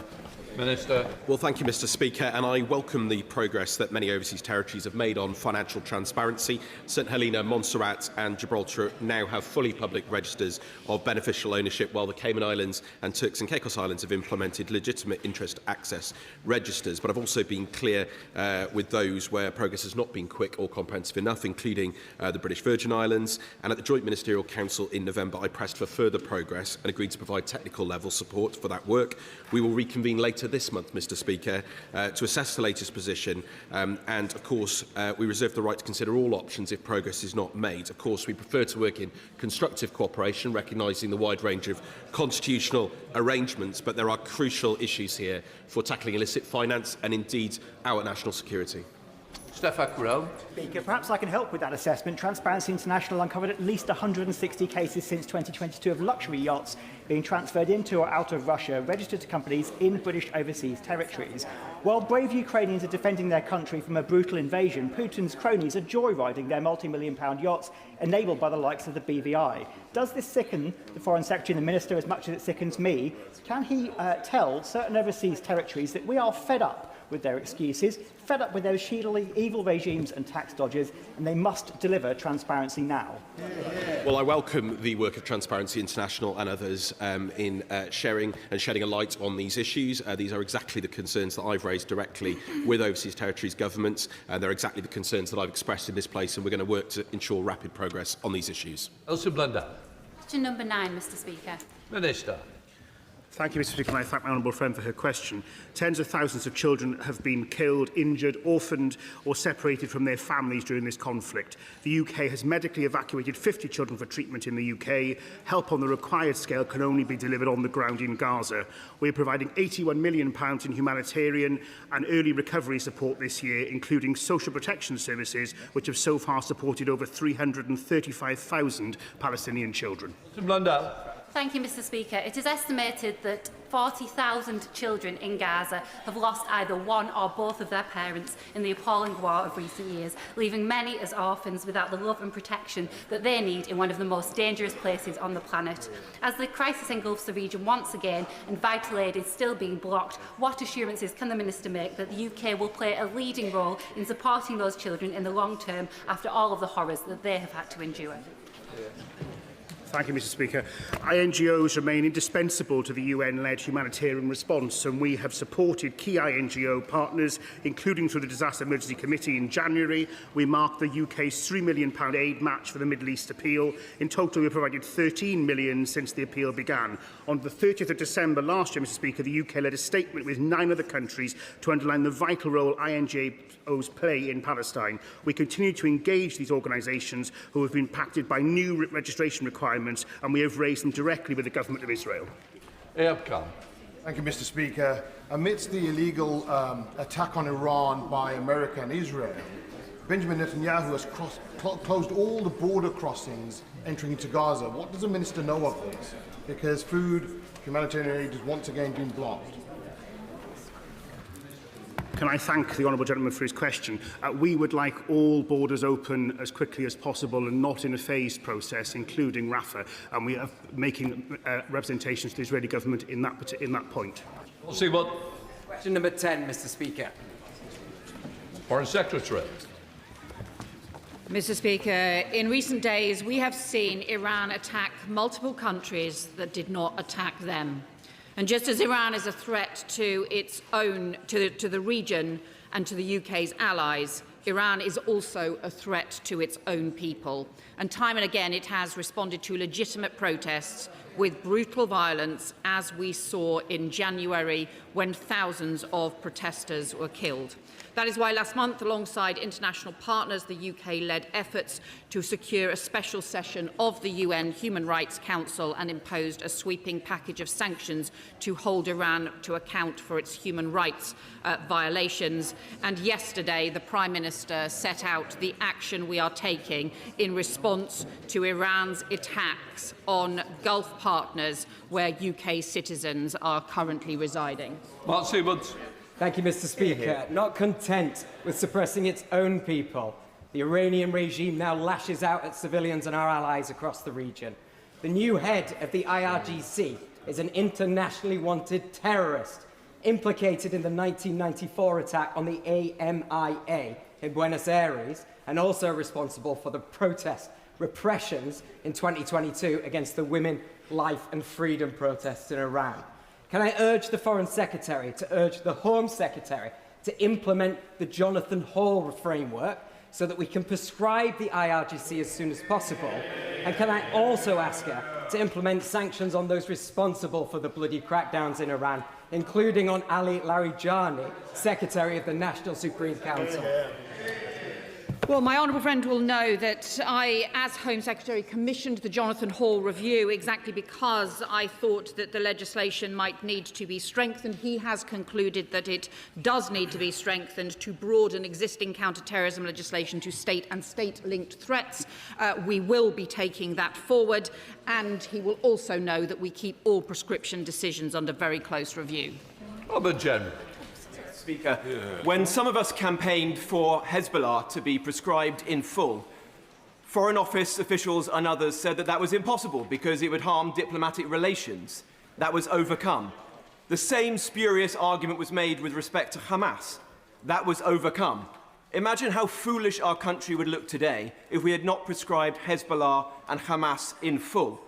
[SPEAKER 2] Minister.
[SPEAKER 20] Well, thank you, Mr. Speaker, and I welcome the progress that many overseas territories have made on financial transparency. St Helena, Montserrat and Gibraltar now have fully public registers of beneficial ownership, while the Cayman Islands and Turks and Caicos Islands have implemented legitimate interest access registers. But I've also been clear with those where progress has not been quick or comprehensive enough, including the British Virgin Islands. And at the Joint Ministerial Council in November, I pressed for further progress and agreed to provide technical level support for that work. We will reconvene later this month, Mr. Speaker, to assess the latest position, and of course we reserve the right to consider all options if progress is not made. Of course, we prefer to work in constructive cooperation, recognising the wide range of constitutional arrangements, but there are crucial issues here for tackling illicit finance and indeed our national security.
[SPEAKER 2] Steph Aquarelle.
[SPEAKER 10] Speaker, perhaps I can help with that assessment. Transparency International uncovered at least 160 cases since 2022 of luxury yachts being transferred into or out of Russia, registered to companies in British overseas territories. While brave Ukrainians are defending their country from a brutal invasion, Putin's cronies are joyriding their multi-million-pound yachts enabled by the likes of the BVI. Does this sicken the Foreign Secretary and the Minister as much as it sickens me? Can he tell certain overseas territories that we are fed up with their excuses, fed up with those evil regimes and tax dodgers, and they must deliver transparency now?
[SPEAKER 20] Well, I welcome the work of Transparency International and others in sharing and shedding a light on these issues. These are exactly the concerns that I've raised directly with overseas territories' governments, and they're exactly the concerns that I've expressed in this place, and we're going to work to ensure rapid progress on these issues.
[SPEAKER 2] Elsa Blundell.
[SPEAKER 11] Question number 9, Mr. Speaker.
[SPEAKER 2] Minister.
[SPEAKER 11] Thank you, Mr. Speaker, and I thank my honourable friend for her question. Tens of thousands of children have been killed, injured, orphaned or separated from their families during this conflict. The UK has medically evacuated 50 children for treatment in the UK. Help on the required scale can only be delivered on the ground in Gaza. We are providing £81 million in humanitarian and early recovery support this year, including social protection services, which have so far supported over 335,000 Palestinian children.
[SPEAKER 2] Mr. Blundell.
[SPEAKER 13] Thank you, Mr. Speaker. It is estimated that 40,000 children in Gaza have lost either one or both of their parents in the appalling war of recent years, leaving many as orphans without the love and protection that they need in one of the most dangerous places on the planet. As the crisis engulfs the region once again and vital aid is still being blocked, what assurances can the Minister make that the UK will play a leading role in supporting those children in the long term after all of the horrors that they have had to endure?
[SPEAKER 11] Thank you, Mr. Speaker. INGOs remain indispensable to the UN-led humanitarian response, and we have supported key INGO partners, including through the Disaster Emergency Committee in January. We marked the UK's £3 million aid match for the Middle East appeal. In total, we provided £13 million since the appeal began. On the 30th of December last year, Mr. Speaker, the UK led a statement with 9 other countries to underline the vital role INGOs play in Palestine. We continue to engage these organisations who have been impacted by new registration requirements, and we have raised them directly with the Government of Israel.
[SPEAKER 18] Thank you, Mr. Speaker. Amidst the illegal attack on Iran by America and Israel, Benjamin Netanyahu has closed all the border crossings entering into Gaza. What does the Minister know of this? Because food, humanitarian aid has once again been blocked.
[SPEAKER 11] Can I thank the honourable gentleman for his question? We would like all borders open as quickly as possible and not in a phased process, including Rafah, and we are making representations to the Israeli government in that point.
[SPEAKER 2] We'll see what.
[SPEAKER 14] Question number 10, Mr. Speaker.
[SPEAKER 2] Foreign Secretary.
[SPEAKER 1] Mr. Speaker, in recent days we have seen Iran attack multiple countries that did not attack them. And just as Iran is a threat to its own, to the region and to the UK's allies, Iran is also a threat to its own people. And time and again it has responded to legitimate protests with brutal violence, as we saw in January when thousands of protesters were killed. That is why last month, alongside international partners, the UK led efforts to secure a special session of the UN Human Rights Council and imposed a sweeping package of sanctions to hold Iran to account for its human rights violations. And yesterday, the Prime Minister set out the action we are taking in response to Iran's attacks on Gulf partners where UK citizens are currently residing.
[SPEAKER 2] Mark Siebert.
[SPEAKER 14] Thank you, Mr. Speaker. Not content with suppressing its own people, the Iranian regime now lashes out at civilians and our allies across the region. The new head of the IRGC is an internationally wanted terrorist implicated in the 1994 attack on the AMIA in Buenos Aires and also responsible for the protest repressions in 2022 against the women, life and freedom protests in Iran. Can I urge the Foreign Secretary to urge the Home Secretary to implement the Jonathan Hall framework so that we can prescribe the IRGC as soon as possible? And can I also ask her to implement sanctions on those responsible for the bloody crackdowns in Iran, including on Ali Larijani, Secretary of the National Supreme Council?
[SPEAKER 1] Well, my honourable friend will know that I, as Home Secretary, commissioned the Jonathan Hall review exactly because I thought that the legislation might need to be strengthened. He has concluded that it does need to be strengthened to broaden existing counter-terrorism legislation to state and state-linked threats. We will be taking that forward, and he will also know that we keep all prescription decisions under very close review.
[SPEAKER 2] Robert General.
[SPEAKER 24] Speaker, when some of us campaigned for Hezbollah to be prescribed in full, Foreign Office officials and others said that that was impossible because it would harm diplomatic relations. That was overcome. The same spurious argument was made with respect to Hamas. That was overcome. Imagine how foolish our country would look today if we had not prescribed Hezbollah and Hamas in full.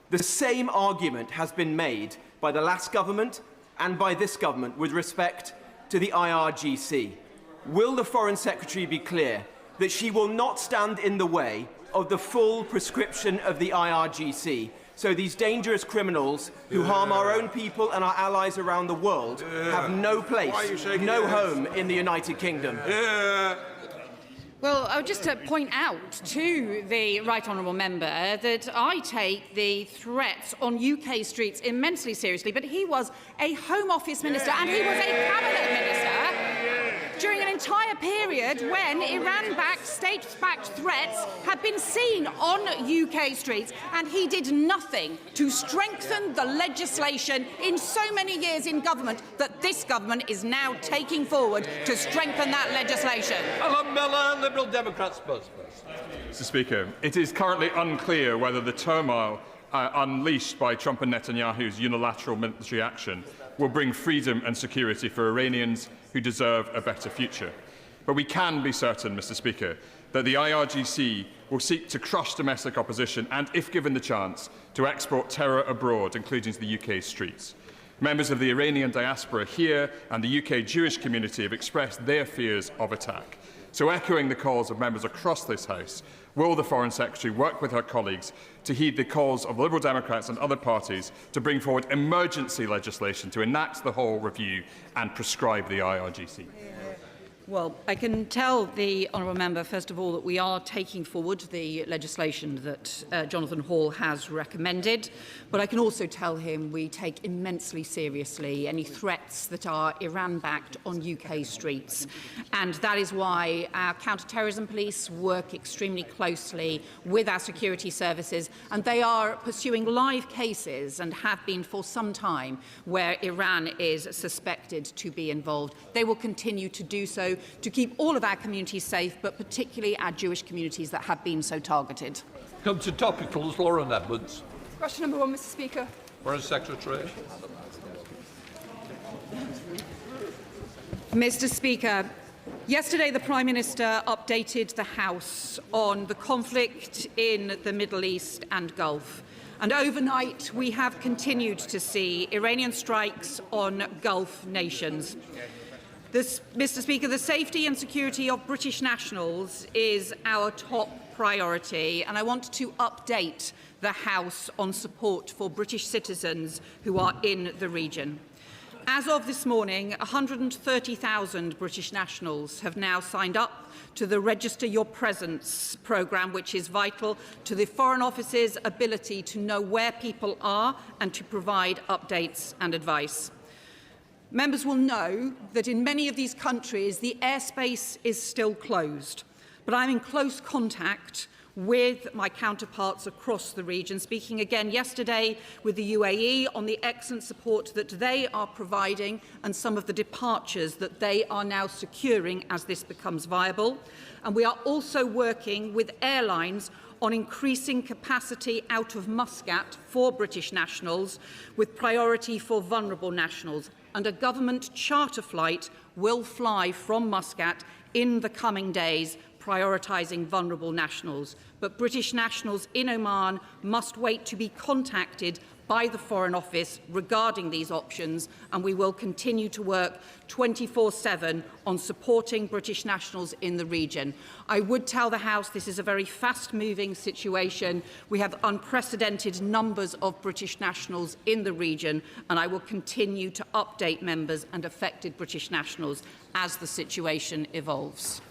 [SPEAKER 24] The same argument has been made by the last government and by this government with respect to the IRGC. Will the Foreign Secretary be clear that she will not stand in the way of the full prescription of the IRGC So these dangerous criminals who harm our own people and our allies around the world have no place, no home in the United Kingdom.
[SPEAKER 1] Well, I would just point out to the Right Honourable Member that I take the threats on UK streets immensely seriously, but he was a Home Office Minister and he was a Cabinet Minister during an entire period when Iran-backed, state-backed threats had been seen on UK streets, and he did nothing to strengthen the legislation in so many years in government that this government is now taking forward to strengthen that legislation.
[SPEAKER 2] Alan Miller, Liberal Democrat spokesperson.
[SPEAKER 15] Mr. Speaker, it is currently unclear whether the turmoil unleashed by Trump and Netanyahu's unilateral military action will bring freedom and security for Iranians who deserve a better future. But we can be certain, Mr. Speaker, that the IRGC will seek to crush domestic opposition and, if given the chance, to export terror abroad, including to the UK streets. Members of the Iranian diaspora here and the UK Jewish community have expressed their fears of attack. So, echoing the calls of members across this House, will the Foreign Secretary work with her colleagues to heed the calls of Liberal Democrats and other parties to bring forward emergency legislation to enact the whole review and prescribe the IRGC?
[SPEAKER 1] Well, I can tell the honourable member, first of all, that we are taking forward the legislation that Jonathan Hall has recommended, but I can also tell him we take immensely seriously any threats that are Iran-backed on UK streets. And that is why our counter-terrorism police work extremely closely with our security services, and they are pursuing live cases and have been for some time where Iran is suspected to be involved. They will continue to do so to keep all of our communities safe, but particularly our Jewish communities that have been so targeted.
[SPEAKER 2] Come to topicals, Lauren Edwards.
[SPEAKER 16] Question number 1, Mr. Speaker.
[SPEAKER 2] Foreign Secretary.
[SPEAKER 1] Mr. Speaker, yesterday the Prime Minister updated the House on the conflict in the Middle East and Gulf. And overnight we have continued to see Iranian strikes on Gulf nations. Mr. Speaker, the safety and security of British nationals is our top priority, and I want to update the House on support for British citizens who are in the region. As of this morning, 130,000 British nationals have now signed up to the Register Your Presence programme, which is vital to the Foreign Office's ability to know where people are and to provide updates and advice. Members will know that in many of these countries the airspace is still closed, but I'm in close contact with my counterparts across the region, speaking again yesterday with the UAE on the excellent support that they are providing and some of the departures that they are now securing as this becomes viable. And we are also working with airlines on increasing capacity out of Muscat for British nationals, with priority for vulnerable nationals. And a government charter flight will fly from Muscat in the coming days, prioritising vulnerable nationals. But British nationals in Oman must wait to be contacted by the Foreign Office regarding these options, and we will continue to work 24/7 on supporting British nationals in the region. I would tell the House this is a very fast-moving situation. We have unprecedented numbers of British nationals in the region, and I will continue to update members and affected British nationals as the situation evolves.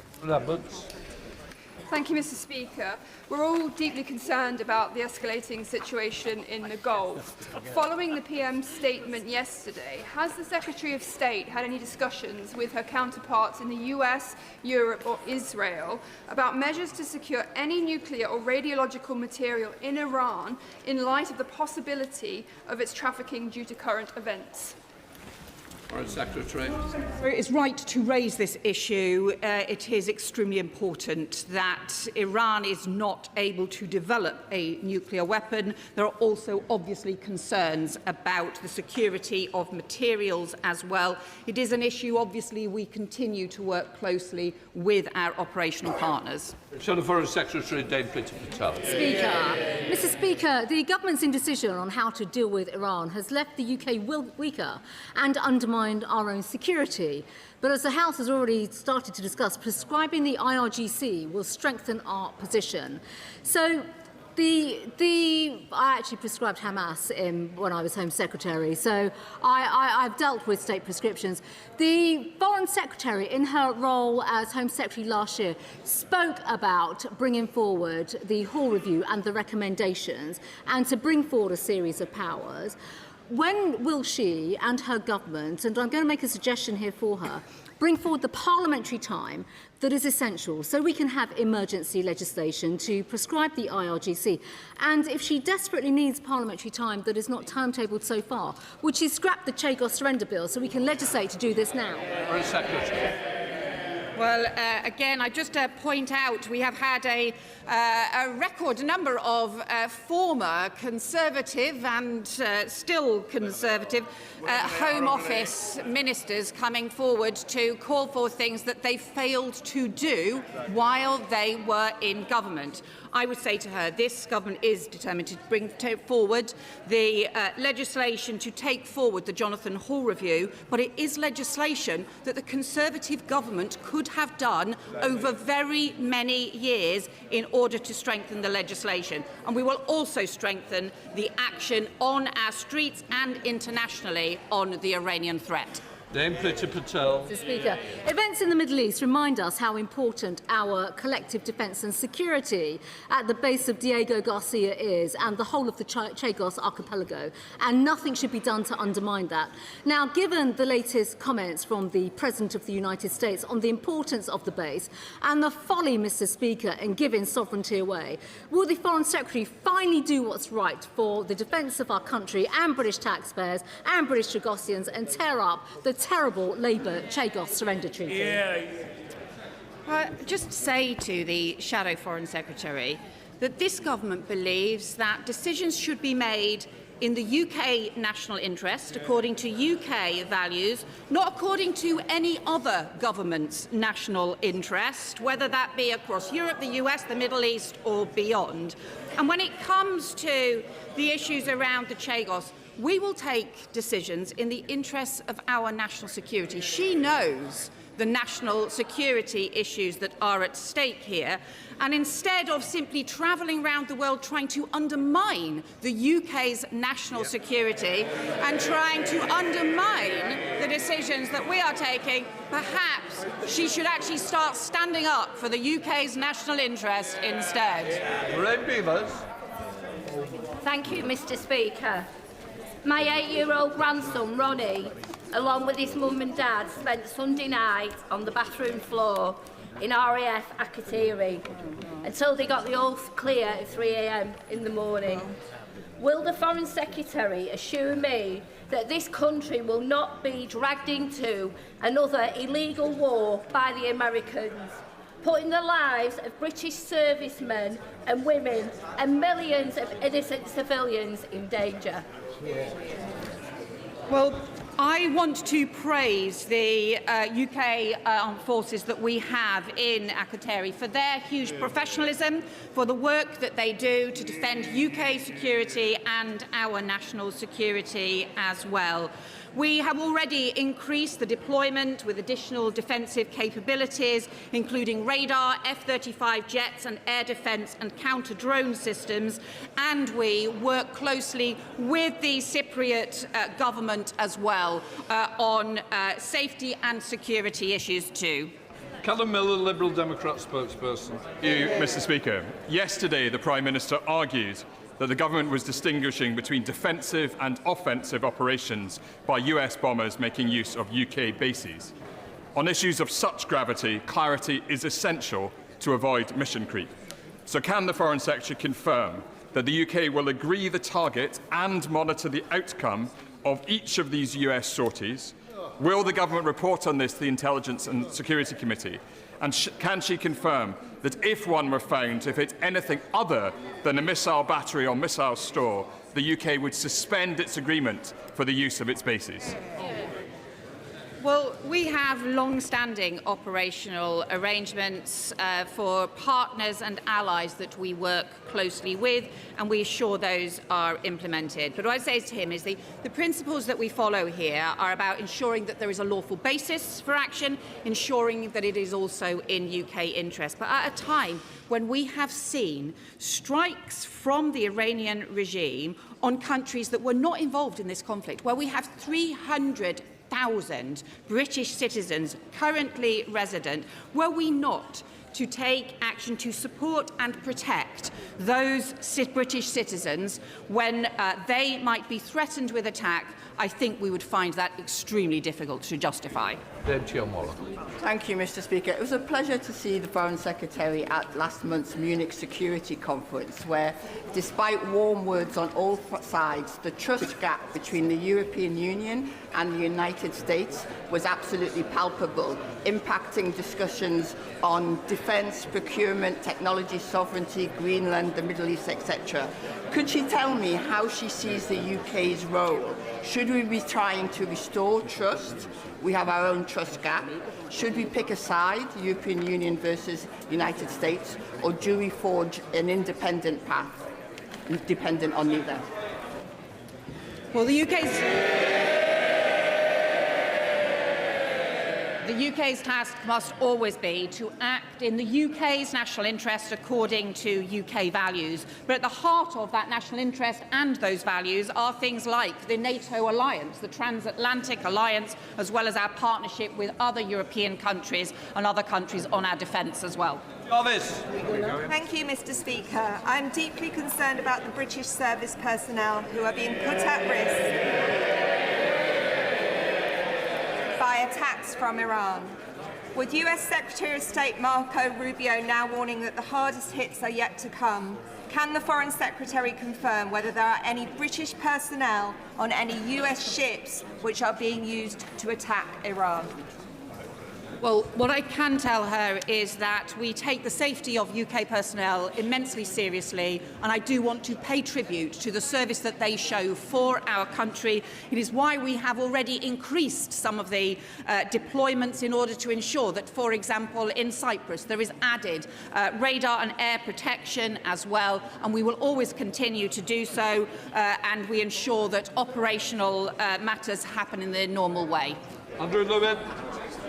[SPEAKER 16] Thank you, Mr. Speaker. We're all deeply concerned about the escalating situation in the Gulf. Following the PM's statement yesterday, has the Secretary of State had any discussions with her counterparts in the US, Europe or Israel about measures to secure any nuclear or radiological material in Iran in light of the possibility of its trafficking due to current events?
[SPEAKER 2] Foreign Secretary.
[SPEAKER 1] It is right to raise this issue. It is extremely important that Iran is not able to develop a nuclear weapon. There are also obviously concerns about the security of materials as well. It is an issue, obviously, we continue to work closely with our operational partners.
[SPEAKER 2] Foreign Secretary Dame Peter Patel.
[SPEAKER 23] Mr. Speaker, the government's indecision on how to deal with Iran has left the UK weaker and undermined our own security. But as the House has already started to discuss, prescribing the IRGC will strengthen our position. So, I actually prescribed Hamas when I was Home Secretary, so I've dealt with state prescriptions. The Foreign Secretary, in her role as Home Secretary last year, spoke about bringing forward the Hall Review and the recommendations and to bring forward a series of powers. When will she and her government, and I'm going to make a suggestion here for her, bring forward the parliamentary time that is essential so we can have emergency legislation to prescribe the IRGC? And if she desperately needs parliamentary time that is not timetabled so far, would she scrap the Chagos surrender bill so we can legislate to do this now?
[SPEAKER 2] Foreign Secretary.
[SPEAKER 1] Well, again, I just point out we have had a record number of former Conservative and still Conservative Home Office ministers coming forward to call for things that they failed to do while they were in government. I would say to her, this government is determined to bring forward the legislation to take forward the Jonathan Hall Review, but it is legislation that the Conservative government could have done over very many years in order to strengthen the legislation. And we will also strengthen the action on our streets and internationally on the Iranian threat.
[SPEAKER 2] Dame Priti Patel.
[SPEAKER 23] Mr. Speaker, events in the Middle East remind us how important our collective defence and security at the base of Diego Garcia is, and the whole of the Chagos archipelago, and nothing should be done to undermine that. Now, given the latest comments from the President of the United States on the importance of the base and the folly, Mr. Speaker, in giving sovereignty away, will the Foreign Secretary finally do what's right for the defence of our country and British taxpayers and British Chagosians and tear up the terrible Labour Chagos surrender treaty?
[SPEAKER 1] Just say to the Shadow Foreign Secretary that this government believes that decisions should be made in the UK national interest, according to UK values, not according to any other government's national interest, whether that be across Europe, the US, the Middle East or beyond. And when it comes to the issues around the Chagos, we will take decisions in the interests of our national security. She knows the national security issues that are at stake here, and instead of simply travelling around the world trying to undermine the UK's national security and trying to undermine the decisions that we are taking, perhaps she should actually start standing up for the UK's national interest instead.
[SPEAKER 3] Thank you, Mr. Speaker. My 8-year-old grandson, Ronnie, along with his mum and dad, spent Sunday night on the bathroom floor in RAF Akrotiri until they got the all clear at 3 a.m. in the morning. Will the Foreign Secretary assure me that this country will not be dragged into another illegal war by the Americans, putting the lives of British servicemen and women and millions of innocent civilians in danger?
[SPEAKER 1] Well, I want to praise the UK armed forces that we have in Akrotiri for their huge professionalism, for the work that they do to defend UK security and our national security as well. We have already increased the deployment with additional defensive capabilities, including radar, F-35 jets and air defence and counter-drone systems, and we work closely with the Cypriot government as well on safety and security issues too.
[SPEAKER 2] Callum Miller, Liberal Democrat spokesperson.
[SPEAKER 15] Thank you, Mr. Speaker. Yesterday, the Prime Minister argued that the government was distinguishing between defensive and offensive operations by US bombers making use of UK bases. On issues of such gravity, clarity is essential to avoid mission creep. So can the Foreign Secretary confirm that the UK will agree the target and monitor the outcome of each of these US sorties? Will the government report on this to the Intelligence and Security Committee? And can she confirm that if one were found, if it's anything other than a missile battery or missile store, the UK would suspend its agreement for the use of its bases?
[SPEAKER 1] Well, we have long-standing operational arrangements for partners and allies that we work closely with, and we assure those are implemented. But what I'd say to him is the principles that we follow here are about ensuring that there is a lawful basis for action, ensuring that it is also in UK interest. But at a time when we have seen strikes from the Iranian regime on countries that were not involved in this conflict, where we have 300,000 British citizens currently resident, were we not to take action to support and protect those British citizens when they might be threatened with attack? I think we would find that extremely difficult to justify.
[SPEAKER 2] Thank
[SPEAKER 6] you, Mr. Speaker. It was a pleasure to see the Foreign Secretary at last month's Munich Security Conference, where, despite warm words on all sides, the trust gap between the European Union and the United States was absolutely palpable, impacting discussions on defence, procurement, technology sovereignty, Greenland, the Middle East, etc. Could she tell me how she sees the UK's role? Should we be trying to restore trust? We have our own trust gap. Should we pick a side, European Union versus United States, or do we forge an independent path, dependent on neither?
[SPEAKER 1] Well, the UK's task must always be to act in the UK's national interest according to UK values. But at the heart of that national interest and those values are things like the NATO alliance, the transatlantic alliance, as well as our partnership with other European countries and other countries on our defence as well.
[SPEAKER 17] Thank you, Mr. Speaker. I'm deeply concerned about the British service personnel who are being put at risk by attacks from Iran. With US Secretary of State Marco Rubio now warning that the hardest hits are yet to come, can the Foreign Secretary confirm whether there are any British personnel on any US ships which are being used to attack Iran?
[SPEAKER 1] Well, what I can tell her is that we take the safety of UK personnel immensely seriously, and I do want to pay tribute to the service that they show for our country. It is why we have already increased some of the deployments in order to ensure that, for example, in Cyprus, there is added radar and air protection as well, and we will always continue to do so, and we ensure that operational matters happen in the normal way.
[SPEAKER 2] Andrew Lewin.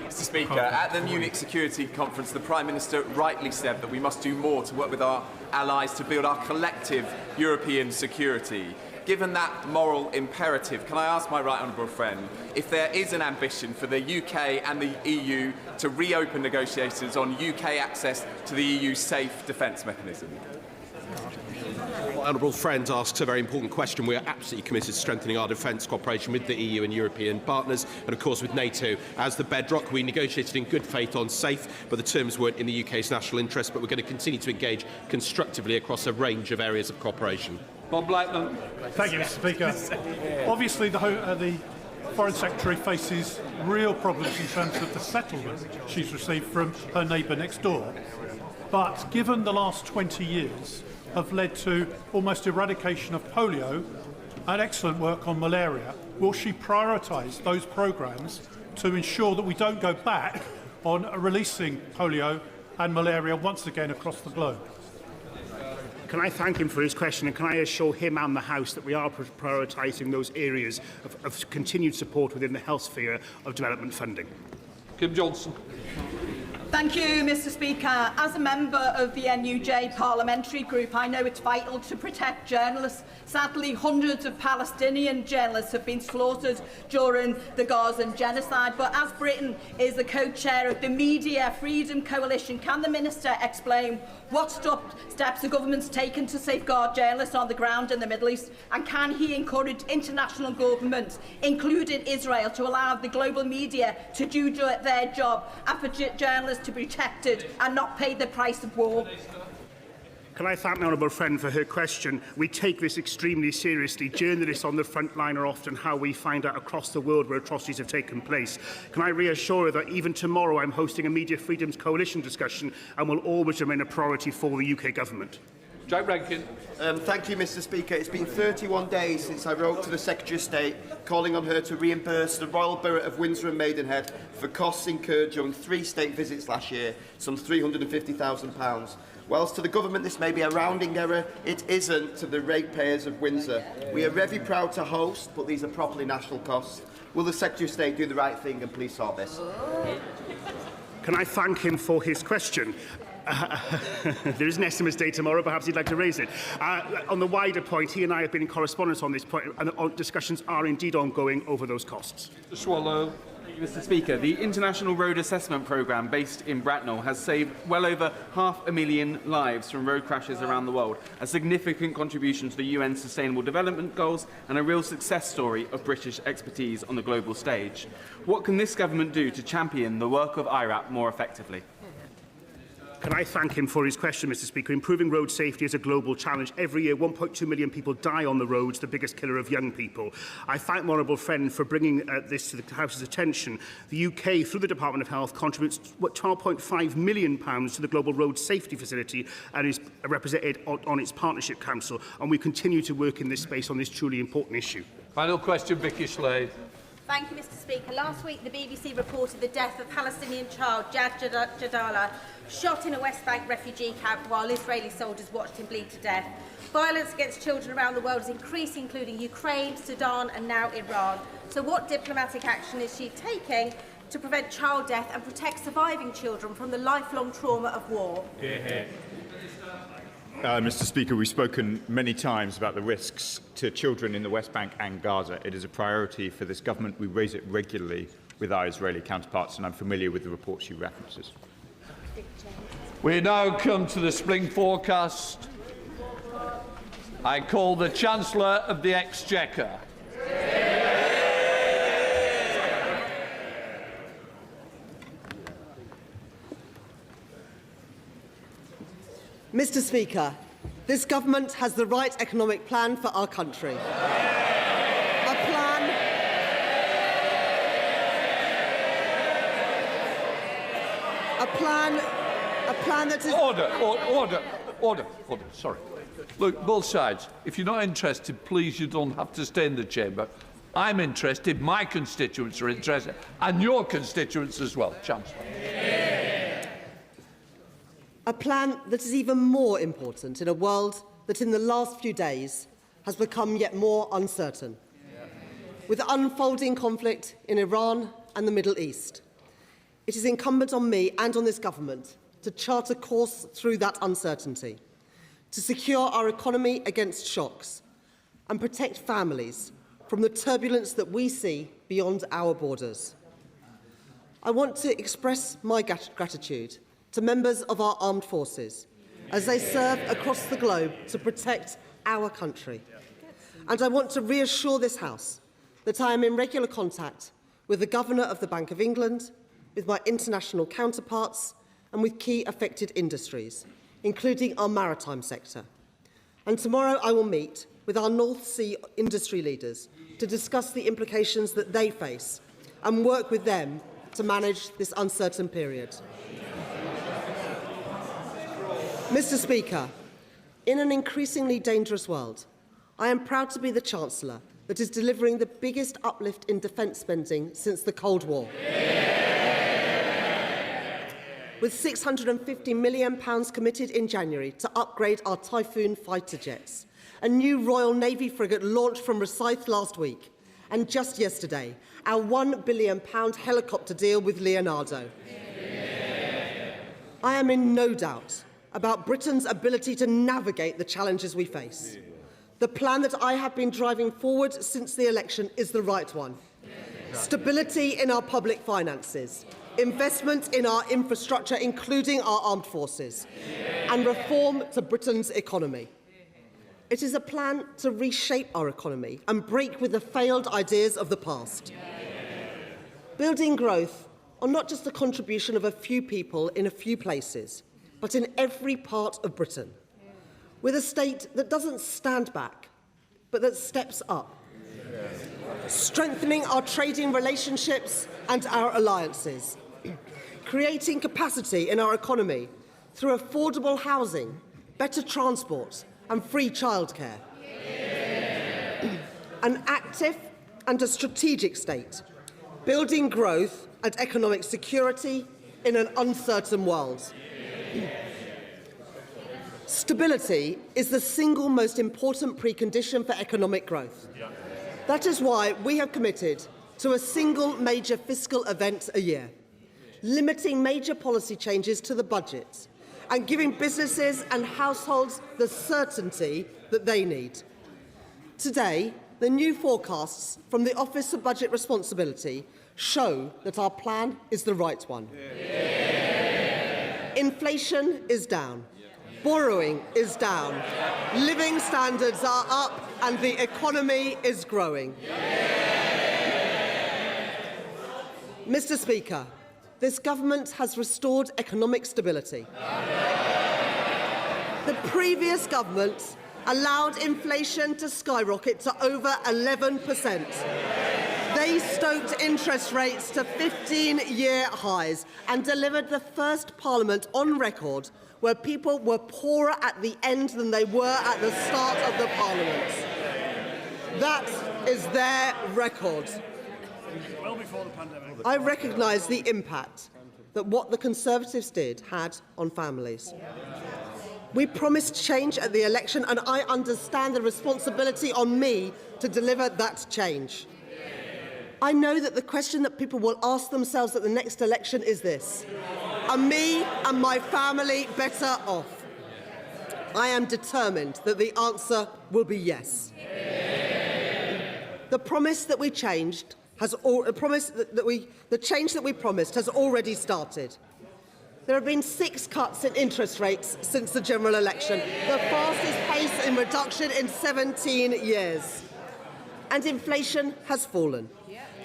[SPEAKER 24] Mr. Speaker, at the Munich Security Conference, the Prime Minister rightly said that we must do more to work with our allies to build our collective European security. Given that moral imperative, can I ask my right honourable friend if there is an ambition for the UK and the EU to reopen negotiations on UK access to the EU's safe defence mechanism?
[SPEAKER 20] My honourable friend asks a very important question. We are absolutely committed to strengthening our defence cooperation with the EU and European partners, and of course with NATO as the bedrock. We negotiated in good faith on SAFE, but the terms weren't in the UK's national interest. But we're going to continue to engage constructively across a range of areas of cooperation.
[SPEAKER 2] Bob Blackman.
[SPEAKER 19] Thank you, Mr. Speaker. Obviously, the Foreign Secretary faces real problems in terms of the settlement she's received from her neighbour next door. But given the last 20 years have led to almost eradication of polio and excellent work on malaria, will she prioritise those programmes to ensure that we don't go back on releasing polio and malaria once again across the globe?
[SPEAKER 11] Can I thank him for his question, and can I assure him and the House that we are prioritising those areas of continued support within the health sphere of development funding?
[SPEAKER 2] Kim Johnson.
[SPEAKER 4] Thank you, Mr. Speaker. As a member of the NUJ parliamentary group, I know it's vital to protect journalists. Sadly, hundreds of Palestinian journalists have been slaughtered during the Gazan genocide. But as Britain is the co-chair of the Media Freedom Coalition, can the Minister explain what steps the government's taken to safeguard journalists on the ground in the Middle East? And can he encourage international governments, including Israel, to allow the global media to do their job and for journalists to be protected and not pay the price of war?
[SPEAKER 11] Can I thank my honourable friend for her question? We take this extremely seriously. Journalists on the front line are often how we find out across the world where atrocities have taken place. Can I reassure her that even tomorrow I'm hosting a Media Freedoms Coalition discussion and will always remain a priority for the UK Government?
[SPEAKER 2] Jack Rankin.
[SPEAKER 5] Thank you, Mr. Speaker. It's been 31 days since I wrote to the Secretary of State calling on her to reimburse the Royal Borough of Windsor and Maidenhead for costs incurred during 3 state visits last year, some £350,000. Whilst to the government this may be a rounding error, it isn't to the ratepayers of Windsor. We are very proud to host, but these are properly national costs. Will the Secretary of State do the right thing and please sort this?
[SPEAKER 11] Can I thank him for his question? There is an Estimates Day tomorrow, perhaps he'd like to raise it. On the wider point, he and I have been in correspondence on this point, and discussions are indeed ongoing over those costs.
[SPEAKER 2] Swallow.
[SPEAKER 9] Thank you, Mr. Speaker. The International Road Assessment Programme, based in Bracknell, has saved well over 500,000 lives from road crashes around the world, a significant contribution to the UN Sustainable Development Goals and a real success story of British expertise on the global stage. What can this government do to champion the work of IRAP more effectively?
[SPEAKER 11] Can I thank him for his question, Mr. Speaker? Improving road safety is a global challenge. Every year, 1.2 million people die on the roads, the biggest killer of young people. I thank my honourable friend for bringing this to the House's attention. The UK, through the Department of Health, contributes £12.5 million to the Global Road Safety Facility and is represented on its Partnership Council. And we continue to work in this space on this truly important issue.
[SPEAKER 2] Final question, Vicky Slade.
[SPEAKER 12] Thank you, Mr. Speaker. Last week, the BBC reported the death of Palestinian child Jad Jadala, shot in a West Bank refugee camp while Israeli soldiers watched him bleed to death. Violence against children around the world is increasing, including Ukraine, Sudan and now Iran. So what diplomatic action is she taking to prevent child death and protect surviving children from the lifelong trauma of war?
[SPEAKER 21] Mr. Speaker, we've spoken many times about the risks to children in the West Bank and Gaza. It is a priority for this government. We raise it regularly with our Israeli counterparts, and I'm familiar with the report she references.
[SPEAKER 2] We now come to the spring forecast. I call the Chancellor of the Exchequer.
[SPEAKER 25] Mr. Speaker, this government has the right economic plan for our country. A plan that is...
[SPEAKER 2] Order. Sorry. Look, both sides, if you're not interested, please, you don't have to stay in the chamber. I'm interested, my constituents are interested, and your constituents as well. Chancellor.
[SPEAKER 25] A plan that is even more important in a world that in the last few days has become yet more uncertain. With unfolding conflict in Iran and the Middle East, it is incumbent on me and on this government to chart a course through that uncertainty, to secure our economy against shocks and protect families from the turbulence that we see beyond our borders. I want to express my gratitude to members of our armed forces as they serve across the globe to protect our country. And I want to reassure this House that I am in regular contact with the Governor of the Bank of England, with my international counterparts and with key affected industries, including our maritime sector. And tomorrow I will meet with our North Sea industry leaders to discuss the implications that they face and work with them to manage this uncertain period. Mr. Speaker, in an increasingly dangerous world, I am proud to be the Chancellor that is delivering the biggest uplift in defence spending since the Cold War. With £650 million committed in January to upgrade our Typhoon fighter jets, a new Royal Navy frigate launched from Rosyth last week, and just yesterday, our £1 billion helicopter deal with Leonardo. I am in no doubt about Britain's ability to navigate the challenges we face. The plan that I have been driving forward since the election is the right one. Stability in our public finances, investment in our infrastructure, including our armed forces, and reform to Britain's economy. It is a plan to reshape our economy and break with the failed ideas of the past. Building growth are not just the contribution of a few people in a few places, but in every part of Britain, with a state that doesn't stand back, but that steps up, strengthening our trading relationships and our alliances, creating capacity in our economy through affordable housing, better transport and free childcare. An active and a strategic state, building growth and economic security in an uncertain world. Stability is the single most important precondition for economic growth. That is why we have committed to a single major fiscal event a year, limiting major policy changes to the budget and giving businesses and households the certainty that they need. Today, the new forecasts from the Office for Budget Responsibility show that our plan is the right one. Inflation is down. Borrowing is down. Living standards are up and the economy is growing. Mr. Speaker, this government has restored economic stability. The previous government allowed inflation to skyrocket to over 11%. They stoked interest rates to 15-year highs and delivered the first parliament on record where people were poorer at the end than they were at the start of the parliament. That is their record.
[SPEAKER 11] Well before the pandemic.
[SPEAKER 25] I recognise the impact that what the Conservatives did had on families. We promised change at the election, and I understand the responsibility on me to deliver that change. I know that the question that people will ask themselves at the next election is this: are me and my family better off? I am determined that the answer will be yes. The promise that we changed the change that we promised has already started. There have been 6 cuts in interest rates since the general election, the fastest pace in reduction in 17 years. And inflation has fallen.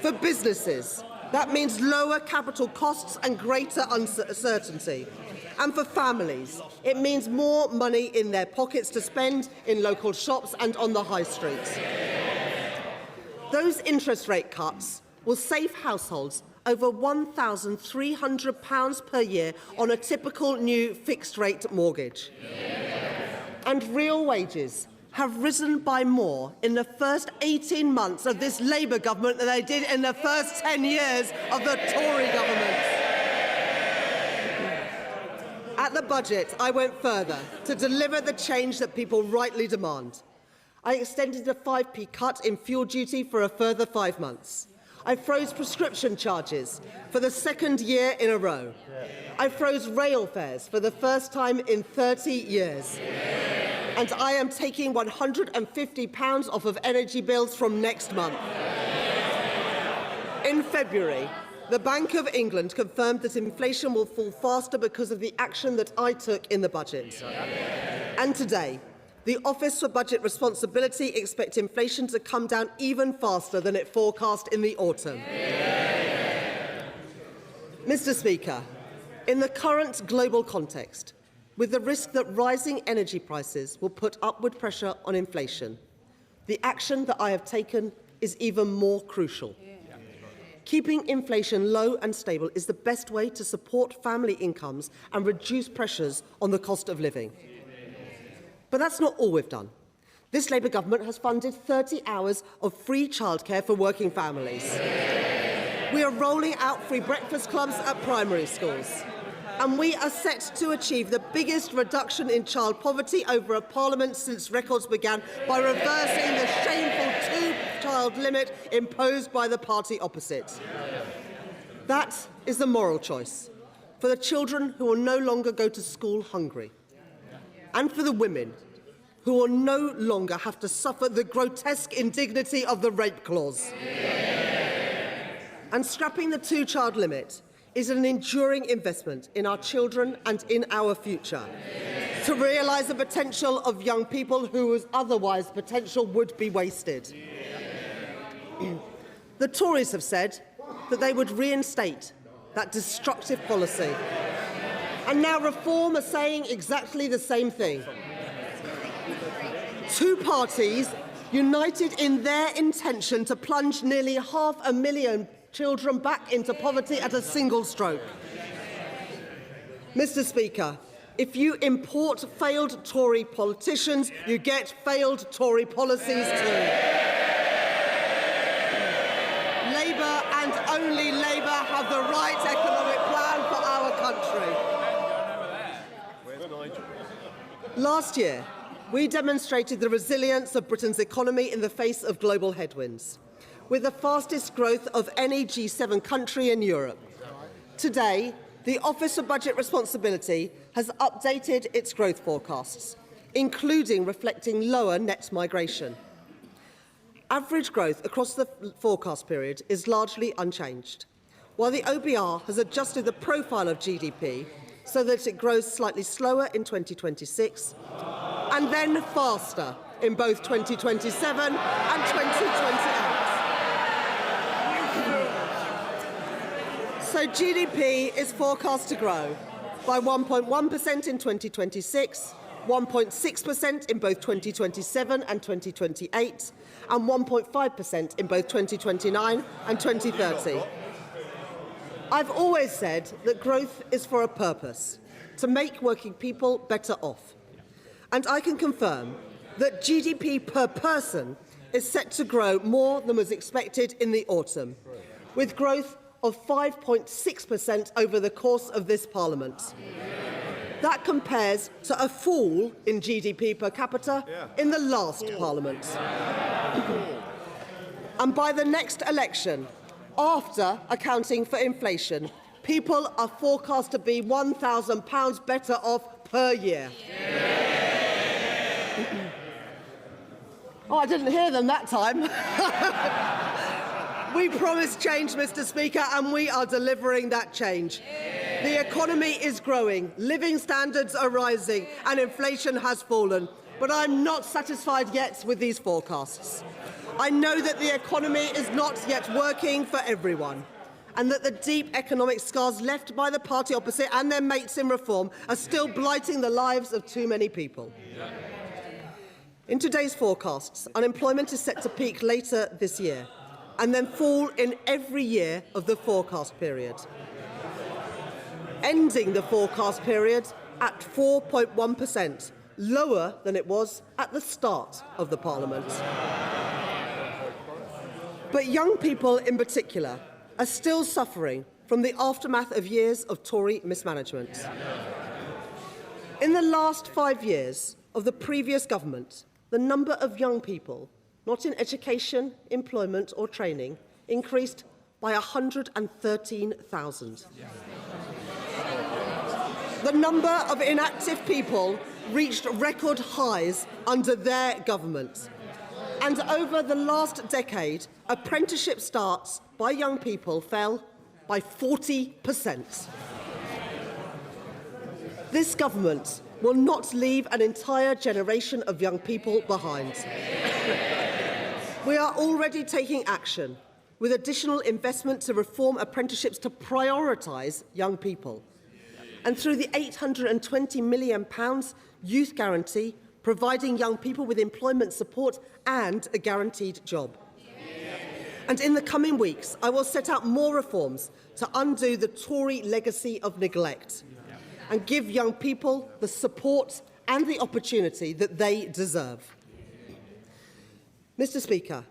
[SPEAKER 25] For businesses, that means lower capital costs and greater uncertainty. And for families, it means more money in their pockets to spend in local shops and on the high streets. Those interest rate cuts will save households over £1,300 per year on a typical new fixed-rate mortgage. And real wages have risen by more in the first 18 months of this Labour government than they did in the first 10 years of the Tory government. At the budget, I went further to deliver the change that people rightly demand. I extended the 5p cut in fuel duty for a further 5 months. I froze prescription charges for the 2nd year in a row. I froze rail fares for the first time in 30 years. And I am taking £150 off of energy bills from next month. In February, the Bank of England confirmed that inflation will fall faster because of the action that I took in the budget. And today, the Office for Budget Responsibility expects inflation to come down even faster than it forecast in the autumn. Mr. Speaker, in the current global context, with the risk that rising energy prices will put upward pressure on inflation, the action that I have taken is even more crucial. Keeping inflation low and stable is the best way to support family incomes and reduce pressures on the cost of living. But that's not all we've done. This Labour government has funded 30 hours of free childcare for working families. We are rolling out free breakfast clubs at primary schools. And we are set to achieve the biggest reduction in child poverty over a parliament since records began by reversing the shameful 2-child limit imposed by the party opposite. That is the moral choice for the children who will no longer go to school hungry, and for the women who will no longer have to suffer the grotesque indignity of the rape clause. And scrapping the 2-child limit is an enduring investment in our children and in our future, to realise the potential of young people whose otherwise potential would be wasted. The Tories have said that they would reinstate that destructive policy. And now Reform are saying exactly the same thing. 2 parties united in their intention to plunge nearly 500,000 children back into poverty at a single stroke. Mr. Speaker, If you import failed Tory politicians, you get failed Tory policies too. Labour and only Labour have the right economic plan for our country. Last year, we demonstrated the resilience of Britain's economy in the face of global headwinds, with the fastest growth of any G7 country in Europe. Today, the Office for Budget Responsibility has updated its growth forecasts, including reflecting lower net migration. Average growth across the forecast period is largely unchanged, while the OBR has adjusted the profile of GDP so that it grows slightly slower in 2026 and then faster in both 2027 and 2028. So GDP is forecast to grow by 1.1% in 2026, 1.6% in both 2027 and 2028, and 1.5% in both 2029 and 2030. I've always said that growth is for a purpose, to make working people better off. And I can confirm that GDP per person is set to grow more than was expected in the autumn, with growth of 5.6% over the course of this Parliament. That compares to a fall in GDP per capita in the last Parliament. And by the next election, after accounting for inflation, people are forecast to be £1,000 better off per year. Oh, I didn't hear them that time. We promised change, Mr. Speaker, and we are delivering that change. The economy is growing, living standards are rising, and inflation has fallen. But I'm not satisfied yet with these forecasts. I know that the economy is not yet working for everyone, and that the deep economic scars left by the party opposite and their mates in reform are still blighting the lives of too many people. In today's forecasts, unemployment is set to peak later this year, and then fall in every year of the forecast period, ending the forecast period at 4.1%, lower than it was at the start of the Parliament. But young people in particular are still suffering from the aftermath of years of Tory mismanagement. In the last 5 years of the previous government, the number of young people not in education, employment or training, increased by 113,000. The number of inactive people reached record highs under their government. And over the last decade, apprenticeship starts by young people fell by 40%. This government will not leave an entire generation of young people behind. We are already taking action with additional investment to reform apprenticeships to prioritise young people. And through the £820 million Youth Guarantee, providing young people with employment support and a guaranteed job. And in the coming weeks, I will set out more reforms to undo the Tory legacy of neglect and give young people the support and the opportunity that they deserve. Mr. Speaker,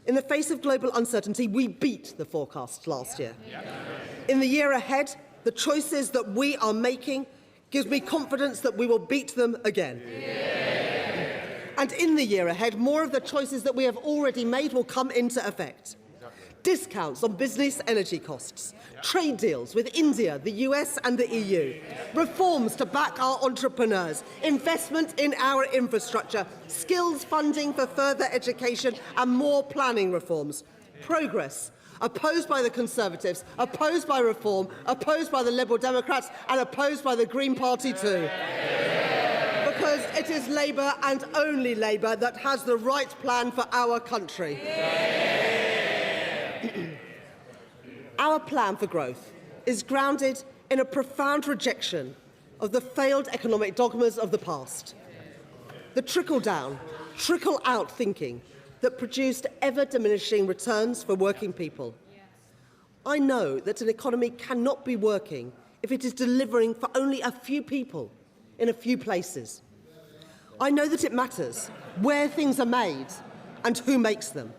[SPEAKER 25] in the face of global uncertainty, we beat the forecast last year. In the year ahead, the choices that we are making gives me confidence that we will beat them again. And in the year ahead, more of the choices that we have already made will come into effect. Discounts on business energy costs, trade deals with India, the US and the EU, reforms to back our entrepreneurs, investment in our infrastructure, skills funding for further education and more planning reforms. Progress opposed by the Conservatives, opposed by Reform, opposed by the Liberal Democrats and opposed by the Green Party too. Because it is Labour and only Labour that has the right plan for our country. Our plan for growth is grounded in a profound rejection of the failed economic dogmas of the past. The trickle-down, trickle-out thinking that produced ever-diminishing returns for working people. I know that an economy cannot be working if it is delivering for only a few people in a few places. I know that it matters where things are made and who makes them.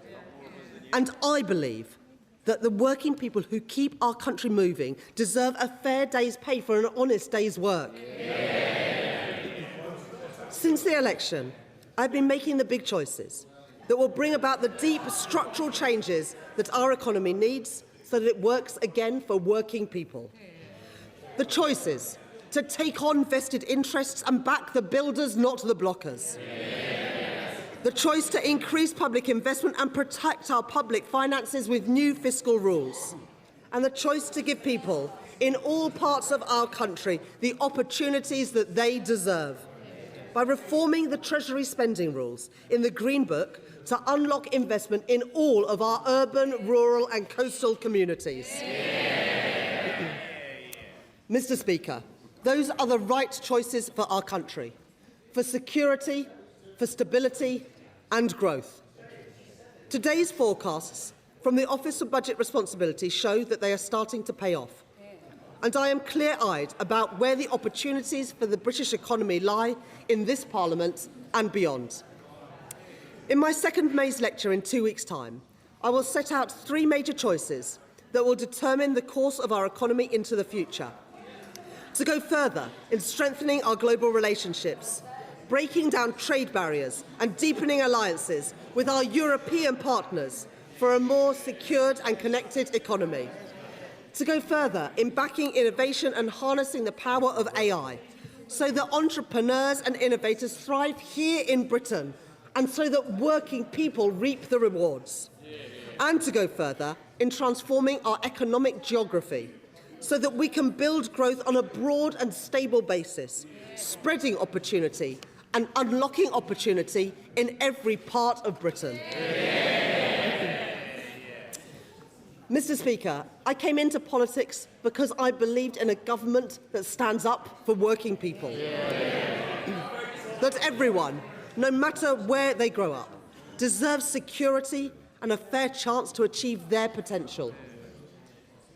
[SPEAKER 25] And I believe that the working people who keep our country moving deserve a fair day's pay for an honest day's work. Since the election, I've been making the big choices that will bring about the deep structural changes that our economy needs so that it works again for working people. The choices to take on vested interests and back the builders, not the blockers. The choice to increase public investment and protect our public finances with new fiscal rules. And the choice to give people in all parts of our country the opportunities that they deserve. By reforming the Treasury spending rules in the Green Book to unlock investment in all of our urban, rural and coastal communities. Mr. Speaker, those are the right choices for our country, for security, for stability and growth. Today's forecasts from the Office of Budget Responsibility show that they are starting to pay off. And I am clear-eyed about where the opportunities for the British economy lie in this Parliament and beyond. In my second May's lecture in 2 weeks' time, I will set out 3 major choices that will determine the course of our economy into the future. To go further in strengthening our global relationships, breaking down trade barriers and deepening alliances with our European partners for a more secured and connected economy. To go further in backing innovation and harnessing the power of AI, so that entrepreneurs and innovators thrive here in Britain and so that working people reap the rewards. And to go further in transforming our economic geography, so that we can build growth on a broad and stable basis, spreading opportunity and unlocking opportunity in every part of Britain. Mr. Speaker, I came into politics because I believed in a government that stands up for working people. That everyone, no matter where they grow up, deserves security and a fair chance to achieve their potential.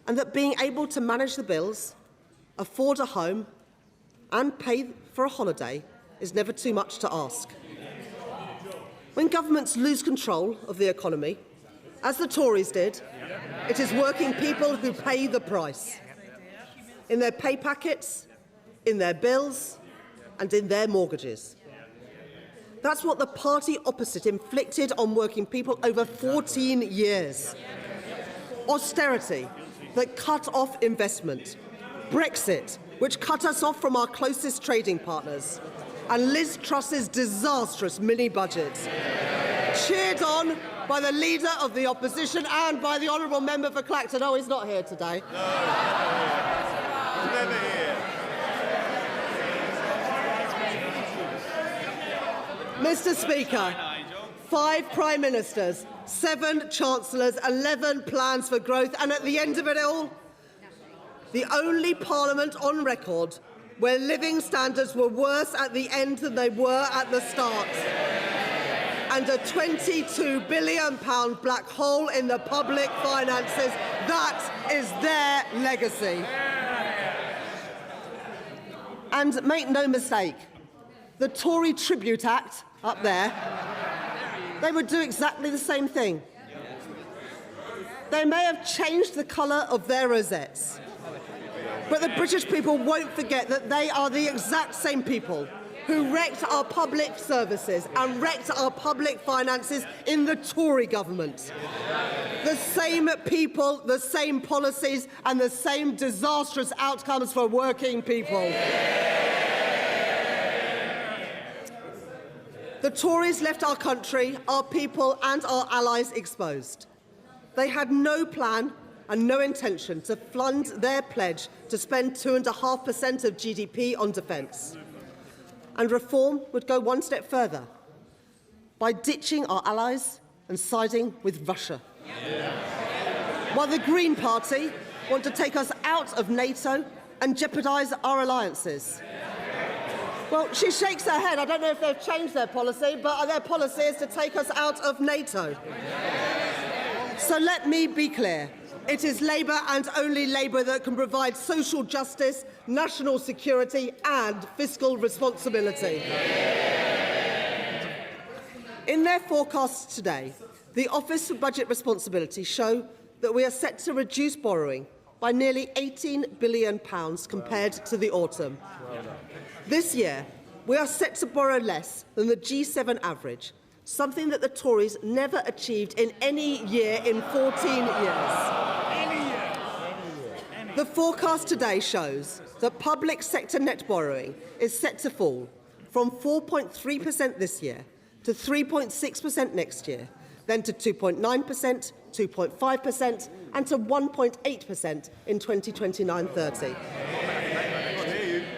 [SPEAKER 25] And that being able to manage the bills, afford a home and pay for a holiday is never too much to ask. When governments lose control of the economy, as the Tories did, it is working people who pay the price. In their pay packets, in their bills and in their mortgages. That's what the party opposite inflicted on working people over 14 years. Austerity that cut off investment. Brexit, which cut us off from our closest trading partners. And Liz Truss's disastrous mini-budget. Cheered on by the Leader of the Opposition and by the Honourable Member for Clacton. Oh, he's not here today.
[SPEAKER 7] No, he's never here.
[SPEAKER 25] Mr. Speaker, 5 Prime Ministers, 7 Chancellors, 11 plans for growth, and at the end of it all, the only Parliament on record where living standards were worse at the end than they were at the start. And a £22 billion black hole in the public finances. That is their legacy. And make no mistake, the Tory Tribute Act up there, they would do exactly the same thing. They may have changed the colour of their rosettes, but the British people won't forget that they are the exact same people who wrecked our public services and wrecked our public finances in the Tory government. The same people, the same policies and the same disastrous outcomes for working people. The Tories left our country, our people and our allies exposed. They had no plan and no intention to fund their pledge to spend 2.5% of GDP on defence. And reform would go one step further by ditching our allies and siding with Russia. While the Green Party want to take us out of NATO and jeopardise our alliances. Well, she shakes her head. I don't know if they've changed their policy, but their policy is to take us out of NATO. So let me be clear. It is Labour and only Labour that can provide social justice, national security and fiscal responsibility. In their forecasts today, the Office for Budget Responsibility show that we are set to reduce borrowing by nearly £18 billion compared to the autumn. This year, we are set to borrow less than the G7 average, something that the Tories never achieved in any year in 14 years. The forecast today shows that public sector net borrowing is set to fall from 4.3% this year to 3.6% next year, then to 2.9%, 2.5% and to 1.8% in 2029-30.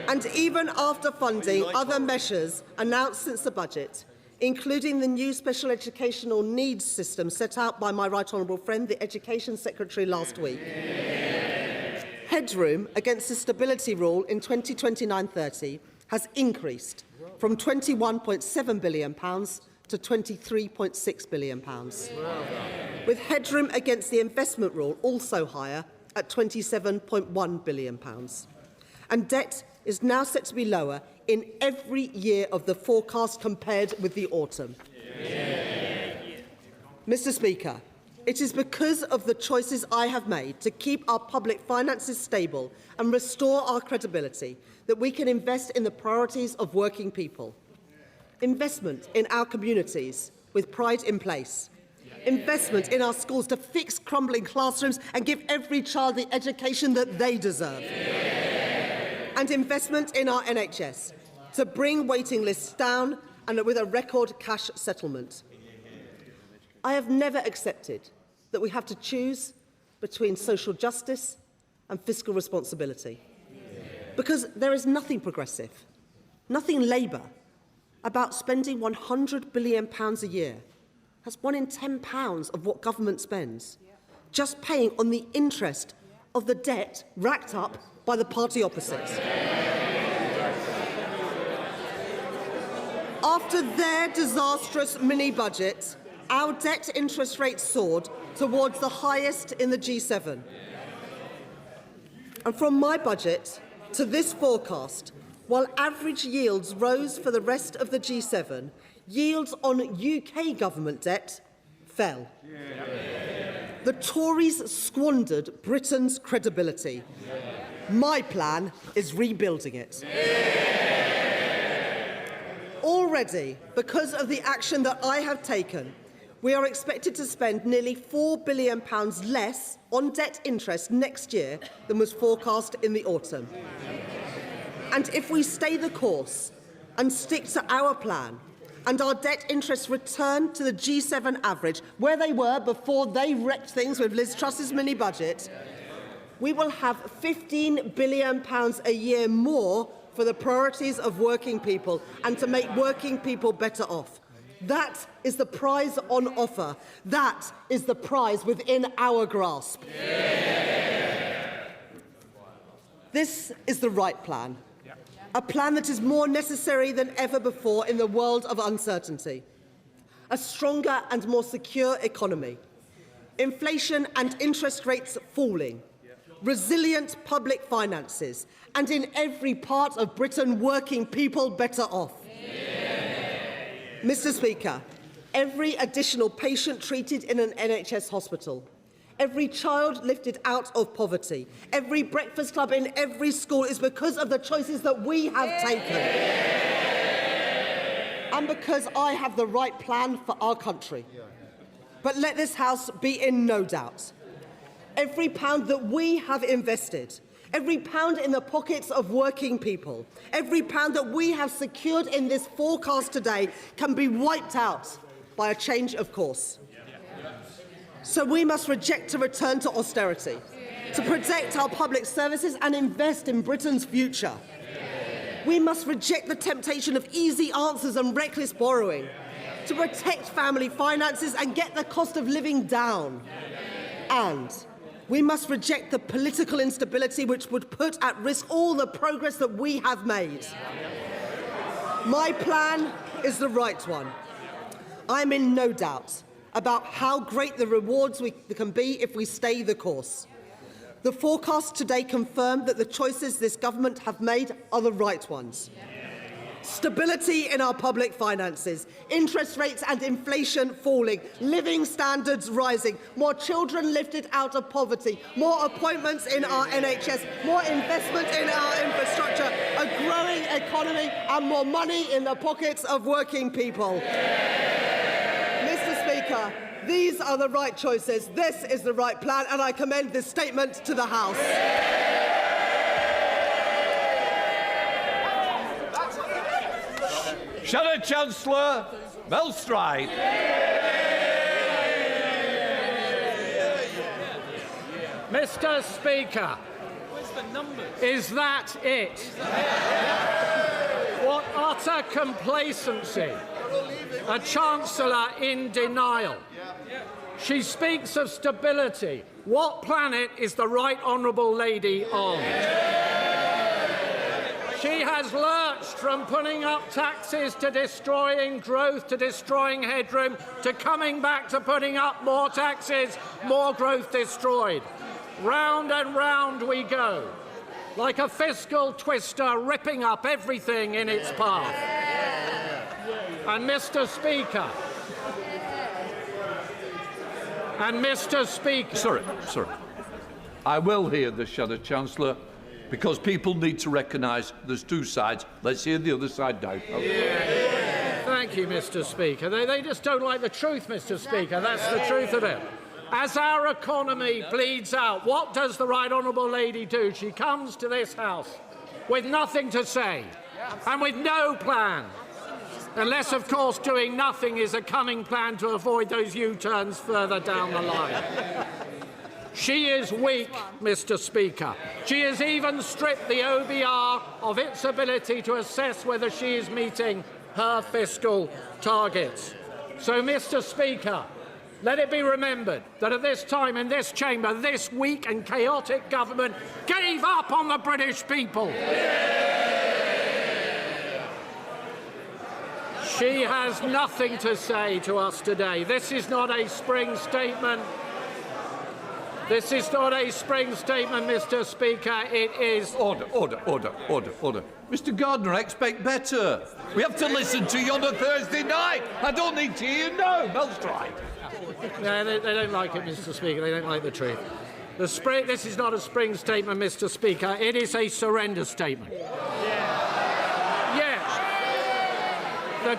[SPEAKER 25] And even after funding other measures announced since the budget, including the new special educational needs system set out by my right honourable friend, the Education Secretary, last week, headroom against the stability rule in 2029-30 has increased from £21.7 billion to £23.6 billion, with headroom against the investment rule also higher at £27.1 billion. And debt is now set to be lower in every year of the forecast compared with the autumn. Mr. Speaker, it is because of the choices I have made to keep our public finances stable and restore our credibility that we can invest in the priorities of working people. Investment in our communities with pride in place. Investment in our schools to fix crumbling classrooms and give every child the education that they deserve. And investment in our NHS to bring waiting lists down and with a record cash settlement. I have never accepted that we have to choose between social justice and fiscal responsibility. Because there is nothing progressive, nothing Labour, about spending £100 billion a year. That's £1 in £10 of what government spends, just paying on the interest of the debt racked up by the party opposite. After their disastrous mini-budget, our debt interest rate soared towards the highest in the G7. And from my budget to this forecast, while average yields rose for the rest of the G7, yields on UK government debt fell. The Tories squandered Britain's credibility. My plan is rebuilding it. Already, because of the action that I have taken, we are expected to spend nearly £4 billion less on debt interest next year than was forecast in the autumn. And if we stay the course and stick to our plan, and our debt interests return to the G7 average, where they were before they wrecked things with Liz Truss's mini-budget, we will have £15 billion a year more for the priorities of working people and to make working people better off. That is the prize on offer. That is the prize within our grasp. This is the right plan. A plan that is more necessary than ever before in the world of uncertainty. A stronger and more secure economy. Inflation and interest rates falling. Resilient public finances. And in every part of Britain, working people better off. Mr. Speaker, every additional patient treated in an NHS hospital, every child lifted out of poverty, every breakfast club in every school is because of the choices that we have taken. And because I have the right plan for our country. But let this House be in no doubt. Every pound that we have invested, every pound in the pockets of working people, every pound that we have secured in this forecast today can be wiped out by a change of course. So we must reject a return to austerity, to protect our public services and invest in Britain's future. We must reject the temptation of easy answers and reckless borrowing, to protect family finances and get the cost of living down. And we must reject the political instability which would put at risk all the progress that we have made. My plan is the right one. I am in no doubt about how great the rewards can be if we stay the course. The forecasts today confirm that the choices this government have made are the right ones. Stability in our public finances, interest rates and inflation falling, living standards rising, more children lifted out of poverty, more appointments in our NHS, more investment in our infrastructure, a growing economy and more money in the pockets of working people. Mr. Speaker, these are the right choices, this is the right plan, and I commend this statement to the House.
[SPEAKER 2] Shadow Chancellor Belstride.
[SPEAKER 8] Mr. Speaker, is that it? What utter complacency. A Chancellor in denial. She speaks of stability. What planet is the Right Honourable Lady on? She has lurched from putting up taxes to destroying growth, to destroying headroom, to coming back to putting up more taxes, more growth destroyed. Round and round we go, like a fiscal twister ripping up everything in its path. And Mr. Speaker,
[SPEAKER 2] Sorry. I will hear the Shadow Chancellor, because people need to recognise there's two sides. Let's hear the other side now.
[SPEAKER 8] Thank you, Mr. Speaker. They just don't like the truth, Mr. Speaker. That's the truth of it. As our economy bleeds out, what does the Right Honourable Lady do? She comes to this House with nothing to say and with no plan. Unless, of course, doing nothing is a cunning plan to avoid those U-turns further down the line. She is weak, Mr. Speaker. She has even stripped the OBR of its ability to assess whether she is meeting her fiscal targets. So, Mr. Speaker, let it be remembered that at this time in this chamber, this weak and chaotic government gave up on the British people. She has nothing to say to us today. This is not a spring statement. This is not a spring statement, Mr. Speaker. It is...
[SPEAKER 2] Order. Mr. Gardner, I expect better. We have to listen to you on a Thursday night. I don't need to hear you. No, Belstride.
[SPEAKER 8] No, they don't like it, Mr. Speaker. They don't like the truth. This is not a spring statement, Mr. Speaker. It is a surrender statement. Yes. The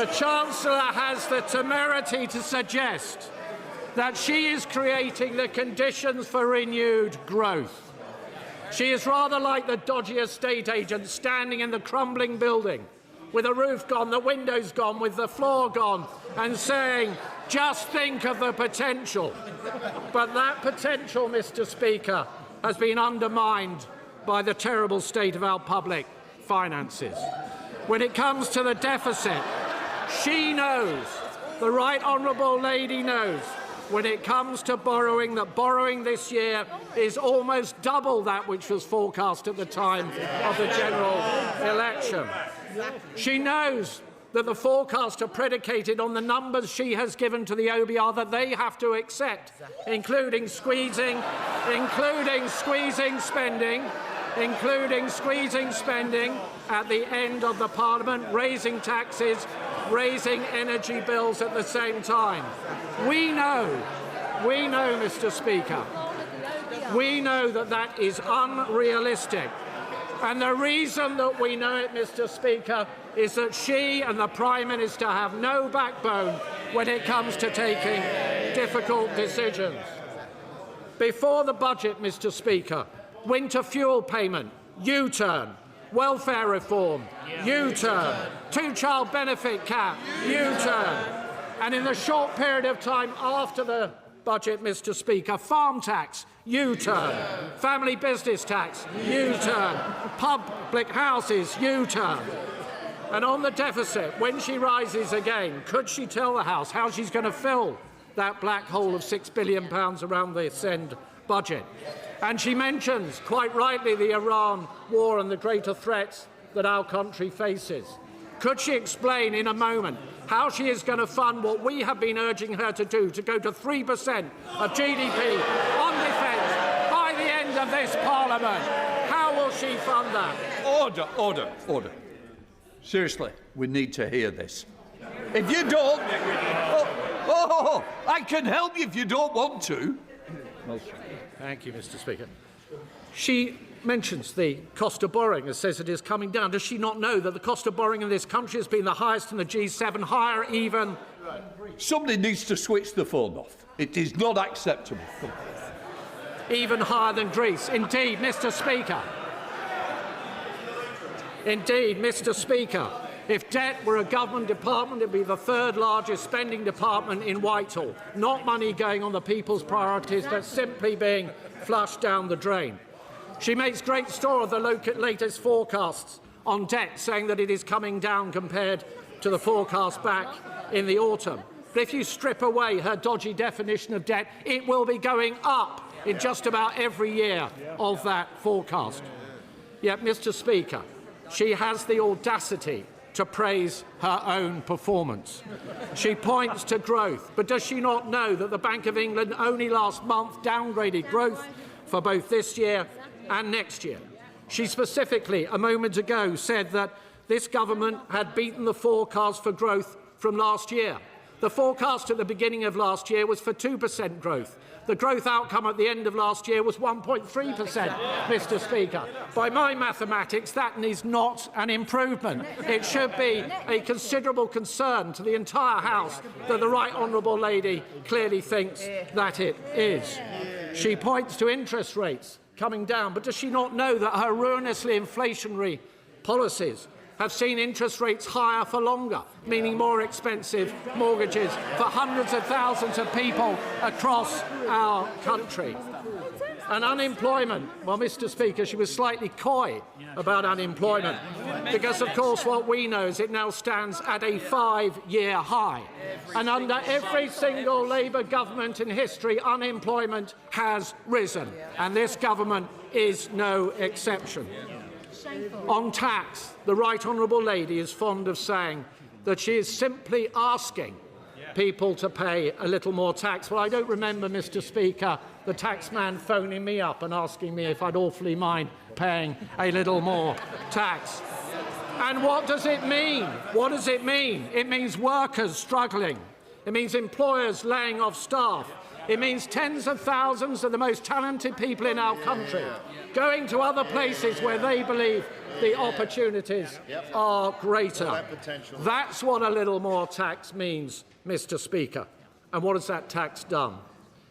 [SPEAKER 8] Chancellor has the temerity to suggest that she is creating the conditions for renewed growth. She is rather like the dodgy estate agent standing in the crumbling building with the roof gone, the windows gone, with the floor gone, and saying, just think of the potential. But that potential, Mr. Speaker, has been undermined by the terrible state of our public finances. When it comes to the deficit, she knows, the Right Honourable Lady knows, when it comes to borrowing, that borrowing this year is almost double that which was forecast at the time of the general election. She knows that the forecasts are predicated on the numbers she has given to the OBR that they have to accept, including squeezing spending at the end of the Parliament, raising taxes, raising energy bills at the same time. We know, Mr. Speaker, we know that that is unrealistic. And the reason that we know it, Mr. Speaker, is that she and the Prime Minister have no backbone when it comes to taking difficult decisions. Before the budget, Mr. Speaker, winter fuel payment, U-turn, welfare reform, U-turn, two-child benefit cap, U-turn. And in the short period of time after the budget, Mr. Speaker, farm tax, U-turn, family business tax, U-turn, public houses, U-turn. And on the deficit, when she rises again, could she tell the House how she's going to fill that black hole of £6 billion around this end budget? And she mentions, quite rightly, the Iran war and the greater threats that our country faces. Could she explain in a moment how she is going to fund what we have been urging her to do, to go to 3% of GDP on defence by the end of this Parliament? How will she fund that?
[SPEAKER 2] Order, order, order. Seriously, we need to hear this. If you don't... I can help you if you don't want to.
[SPEAKER 8] Thank you, Mr. Speaker. She mentions the cost of borrowing and says it is coming down. Does she not know that the cost of borrowing in this country has been the highest in the G7, higher even...
[SPEAKER 2] Somebody needs to switch the phone off. It is not acceptable.
[SPEAKER 8] Even higher than Greece. Indeed, Mr. Speaker. Indeed, Mr. Speaker. If debt were a government department, it would be the third largest spending department in Whitehall. Not money going on the people's priorities, but simply being flushed down the drain. She makes great store of the latest forecasts on debt, saying that it is coming down compared to the forecast back in the autumn. But if you strip away her dodgy definition of debt, it will be going up in just about every year of that forecast. Yet, Mr. Speaker, she has the audacity to praise her own performance. She points to growth, but does she not know that the Bank of England only last month downgraded growth for both this year and next year? She specifically, a moment ago, said that this government had beaten the forecast for growth from last year. The forecast at the beginning of last year was for 2% growth. The growth outcome at the end of last year was 1.3%, Mr. Speaker. By my mathematics, that is not an improvement. It should be a considerable concern to the entire House that the Right Honourable Lady clearly thinks that it is. She points to interest rates coming down, but does she not know that her ruinously inflationary policies have seen interest rates higher for longer, meaning more expensive mortgages for hundreds of thousands of people across our country? And unemployment, well, Mr. Speaker, she was slightly coy about unemployment because, of course, what we know is it now stands at a 5-year high. And under every single Labour government in history, unemployment has risen, and this government is no exception. On tax, the Right Honourable Lady is fond of saying that she is simply asking people to pay a little more tax. Well, I don't remember, Mr. Speaker, the taxman phoning me up and asking me if I'd awfully mind paying a little more tax. And what does it mean? What does it mean? It means workers struggling. It means employers laying off staff. It means tens of thousands of the most talented people in our country going to other places where they believe the opportunities are greater. That's what a little more tax means, Mr. Speaker. And what has that tax done?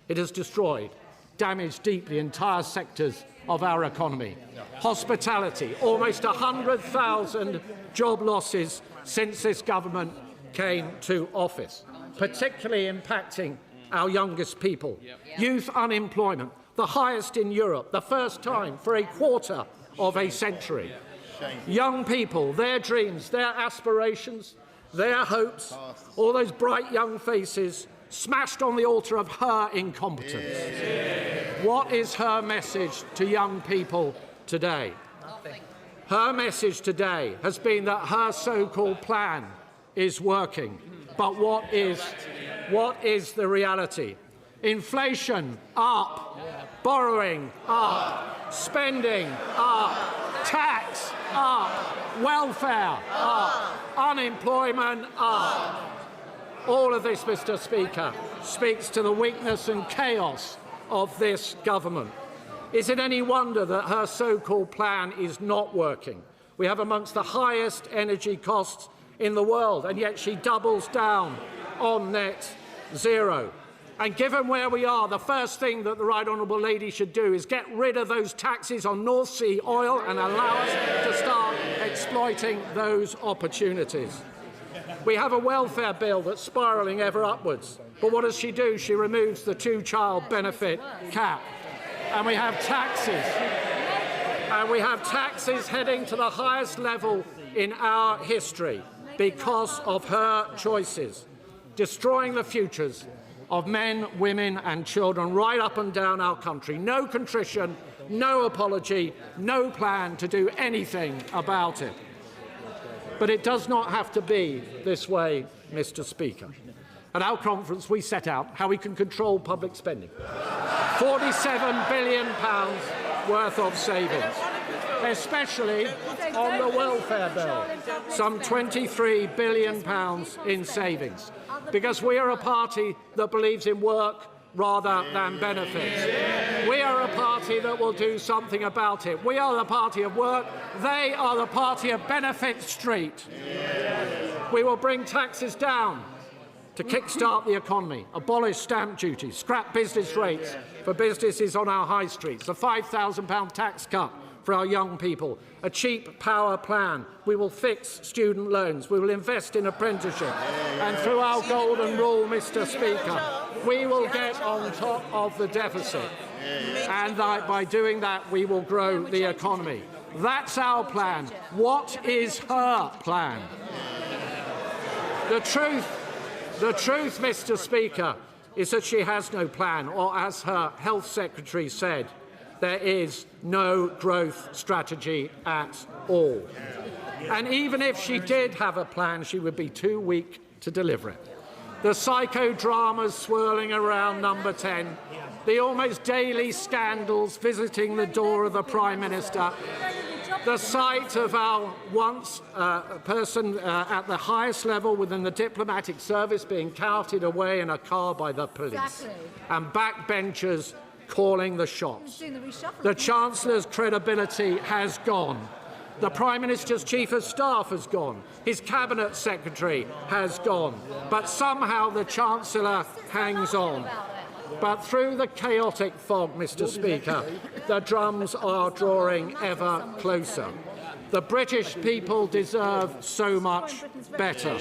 [SPEAKER 8] It has destroyed, damaged deeply entire sectors of our economy. Hospitality, almost 100,000 job losses since this government came to office, particularly impacting our youngest people. Youth unemployment, the highest in Europe, the first time for a quarter of a century. Young people, their dreams, their aspirations, their hopes, all those bright young faces smashed on the altar of her incompetence. What is her message to young people today? Her message today has been that her so-called plan is working. But what is the reality? Inflation up, borrowing up, spending up, tax up, welfare up, unemployment up. All of this, Mr. Speaker, speaks to the weakness and chaos of this government. Is it any wonder that her so-called plan is not working? We have amongst the highest energy costs in the world, and yet she doubles down on net zero. And given where we are, the first thing that the Right Honourable Lady should do is get rid of those taxes on North Sea oil and allow us to start exploiting those opportunities. We have a welfare bill that's spiralling ever upwards. But what does she do? She removes the two-child benefit cap. And we have taxes. And we have taxes heading to the highest level in our history because of her choices, destroying the futures of men, women and children right up and down our country. No contrition, no apology, no plan to do anything about it. But it does not have to be this way, Mr. Speaker. At our conference, we set out how we can control public spending. £47 billion worth of savings, especially on the welfare bill. Some £23 billion in savings, because we are a party that believes in work rather than benefits. We are a party that will do something about it. We are the party of work. They are the party of Benefit Street. We will bring taxes down to kickstart the economy, abolish stamp duty, scrap business rates for businesses on our high streets, a £5,000 tax cut for our young people, a cheap power plan. We will fix student loans. We will invest in apprenticeship. And through our golden rule, Mr. Speaker, we will get on top of the deficit. And by doing that, we will grow the economy. That's our plan. What is her plan? The truth, Mr. Speaker, is that she has no plan, or as her Health Secretary said, there is no growth strategy at all. And even if she did have a plan, she would be too weak to deliver it. The psychodramas swirling around Number 10, the almost daily scandals visiting the door of the Prime Minister, the sight of our once person at the highest level within the diplomatic service being carted away in a car by the police, and backbenchers calling the shots. The Chancellor's credibility has gone. The Prime Minister's Chief of Staff has gone. His Cabinet Secretary has gone. But somehow the Chancellor hangs on. But through the chaotic fog, Mr. Speaker, the drums are drawing ever closer. The British people deserve so much better.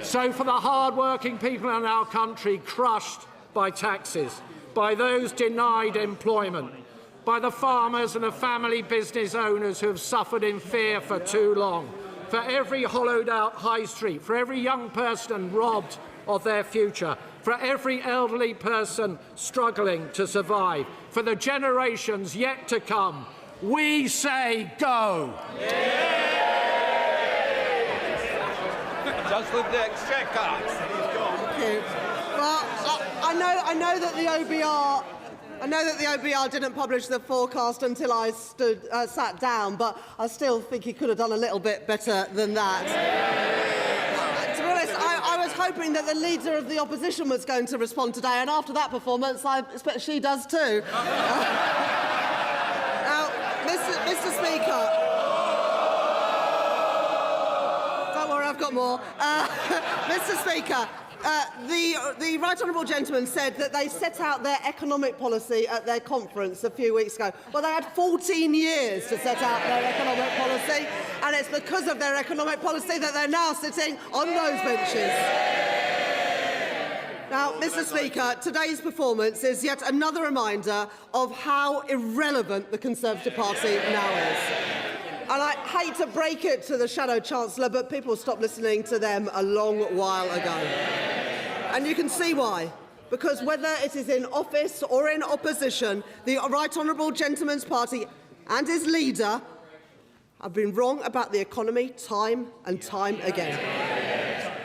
[SPEAKER 8] So for the hard-working people in our country crushed by taxes, by those denied employment, by the farmers and the family business owners who have suffered in fear for too long, for every hollowed-out high street, for every young person robbed of their future, for every elderly person struggling to survive, for the generations yet to come, we say go.
[SPEAKER 2] Chancellor of the Exchequer.
[SPEAKER 25] Well, I know that the OBR didn't publish the forecast until I sat down, but I still think he could have done a little bit better than that. To be honest, I was hoping that the leader of the opposition was going to respond today, and after that performance, I expect she does too. Now, Mr. Speaker. Don't worry, I've got more. Mr. Speaker. The Right Honourable Gentleman said that they set out their economic policy at their conference a few weeks ago. Well, they had 14 years to set out their economic policy, and it's because of their economic policy that they're now sitting on those benches. Now, Mr. Speaker, today's performance is yet another reminder of how irrelevant the Conservative Party now is. And I hate to break it to the Shadow Chancellor, but people stopped listening to them a long while ago. And you can see why. Because whether it is in office or in opposition, the Right Honourable Gentleman's Party and his leader have been wrong about the economy time and time again.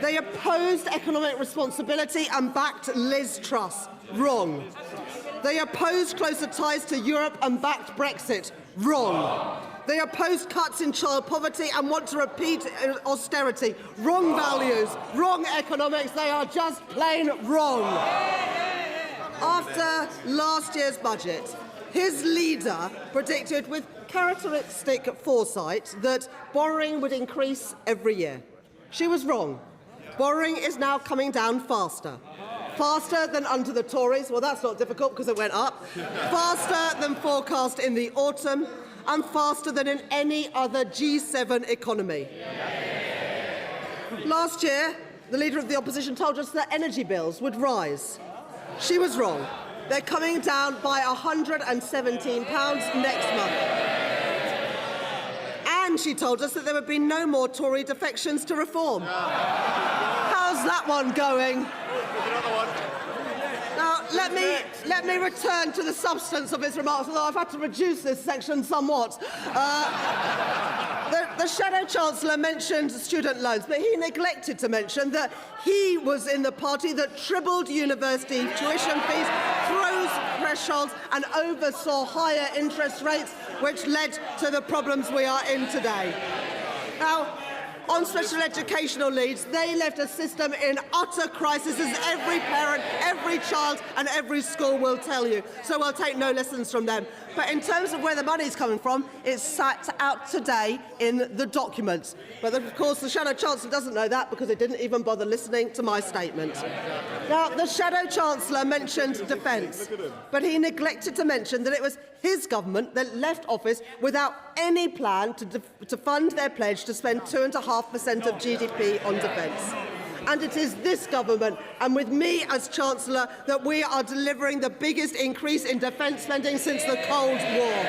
[SPEAKER 25] They opposed economic responsibility and backed Liz Truss. Wrong. They opposed closer ties to Europe and backed Brexit. Wrong. They oppose cuts in child poverty and want to repeat austerity. Wrong values, wrong economics. They are just plain wrong. After last year's budget, his leader predicted with characteristic foresight that borrowing would increase every year. She was wrong. Borrowing is now coming down faster. Faster than under the Tories. Well, that's not difficult because it went up. Faster than forecast in the autumn. And faster than in any other G7 economy. Last year, the Leader of the Opposition told us that energy bills would rise. She was wrong. They're coming down by £117 next month. And she told us that there would be no more Tory defections to reform. How's that one going? Now, let me return to the substance of his remarks, although I've had to reduce this section somewhat. The Shadow Chancellor mentioned student loans, but he neglected to mention that he was in the party that tripled university tuition fees, froze thresholds and oversaw higher interest rates, which led to the problems we are in today. Now, on special educational needs, they left a system in utter crisis, as every parent, every child and every school will tell you. So we'll take no lessons from them. But in terms of where the money is coming from, it's sat out today in the documents. But of course, the Shadow Chancellor doesn't know that because he didn't even bother listening to my statement. Now, the Shadow Chancellor mentioned defence, but he neglected to mention that it was his government that left office without any plan to fund their pledge to spend 2.5% of GDP on defence. And it is this government, and with me as Chancellor, that we are delivering the biggest increase in defence spending since the Cold War.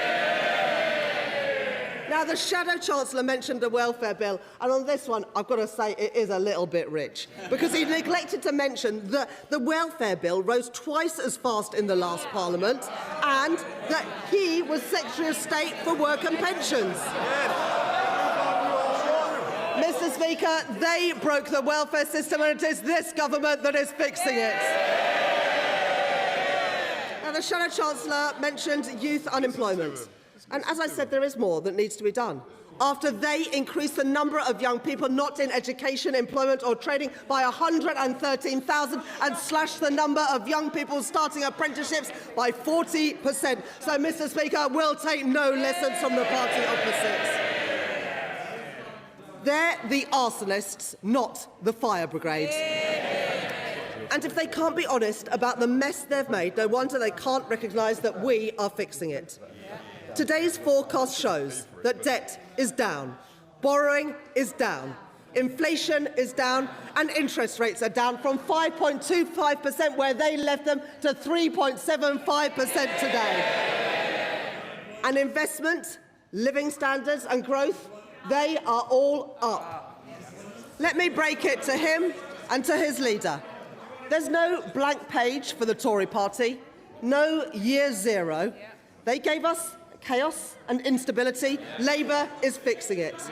[SPEAKER 25] Now, the Shadow Chancellor mentioned the welfare bill, and on this one, I've got to say it is a little bit rich, because he neglected to mention that the welfare bill rose twice as fast in the last Parliament, and that he was Secretary of State for Work and Pensions. Mr. Speaker, they broke the welfare system, and it is this government that is fixing it. Now, the Shadow Chancellor mentioned youth unemployment. And as I said, there is more that needs to be done. After they increased the number of young people not in education, employment or trading by 113,000 and slashed the number of young people starting apprenticeships by 40%. So, Mr. Speaker, we'll take no lessons from the party opposites. They're the arsonists, not the fire brigade. And if they can't be honest about the mess they've made, no wonder they can't recognise that we are fixing it. Today's forecast shows that debt is down, borrowing is down, inflation is down, and interest rates are down from 5.25% where they left them to 3.75% today. And investment, living standards and growth, they are all up. Let me break it to him and to his leader. There's no blank page for the Tory party, no year zero. They gave us chaos and instability. Labour is fixing it.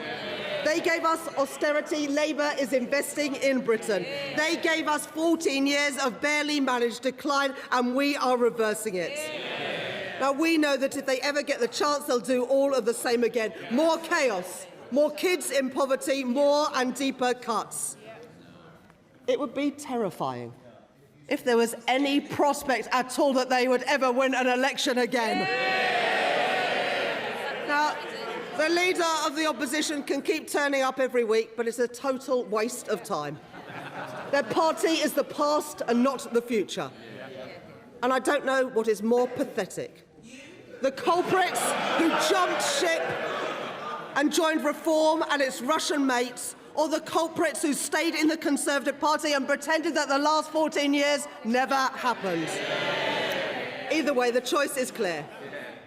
[SPEAKER 25] They gave us austerity. Labour is investing in Britain. They gave us 14 years of barely managed decline, and we are reversing it. Now, we know that if they ever get the chance, they'll do all of the same again. More chaos, more kids in poverty, more and deeper cuts. It would be terrifying if there was any prospect at all that they would ever win an election again. Now, the leader of the opposition can keep turning up every week, but it's a total waste of time. Their party is the past and not the future. And I don't know what is more pathetic. The culprits who jumped ship and joined Reform and its Russian mates, or the culprits who stayed in the Conservative Party and pretended that the last 14 years never happened. Either way, the choice is clear.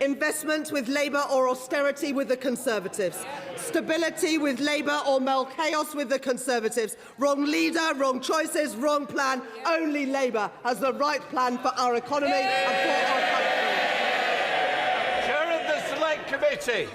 [SPEAKER 25] Investment with Labour or austerity with the Conservatives. Stability with Labour or more chaos with the Conservatives. Wrong leader, wrong choices, wrong plan. Only Labour has the right plan for our economy and for our country.
[SPEAKER 2] Chair of the Select Committee.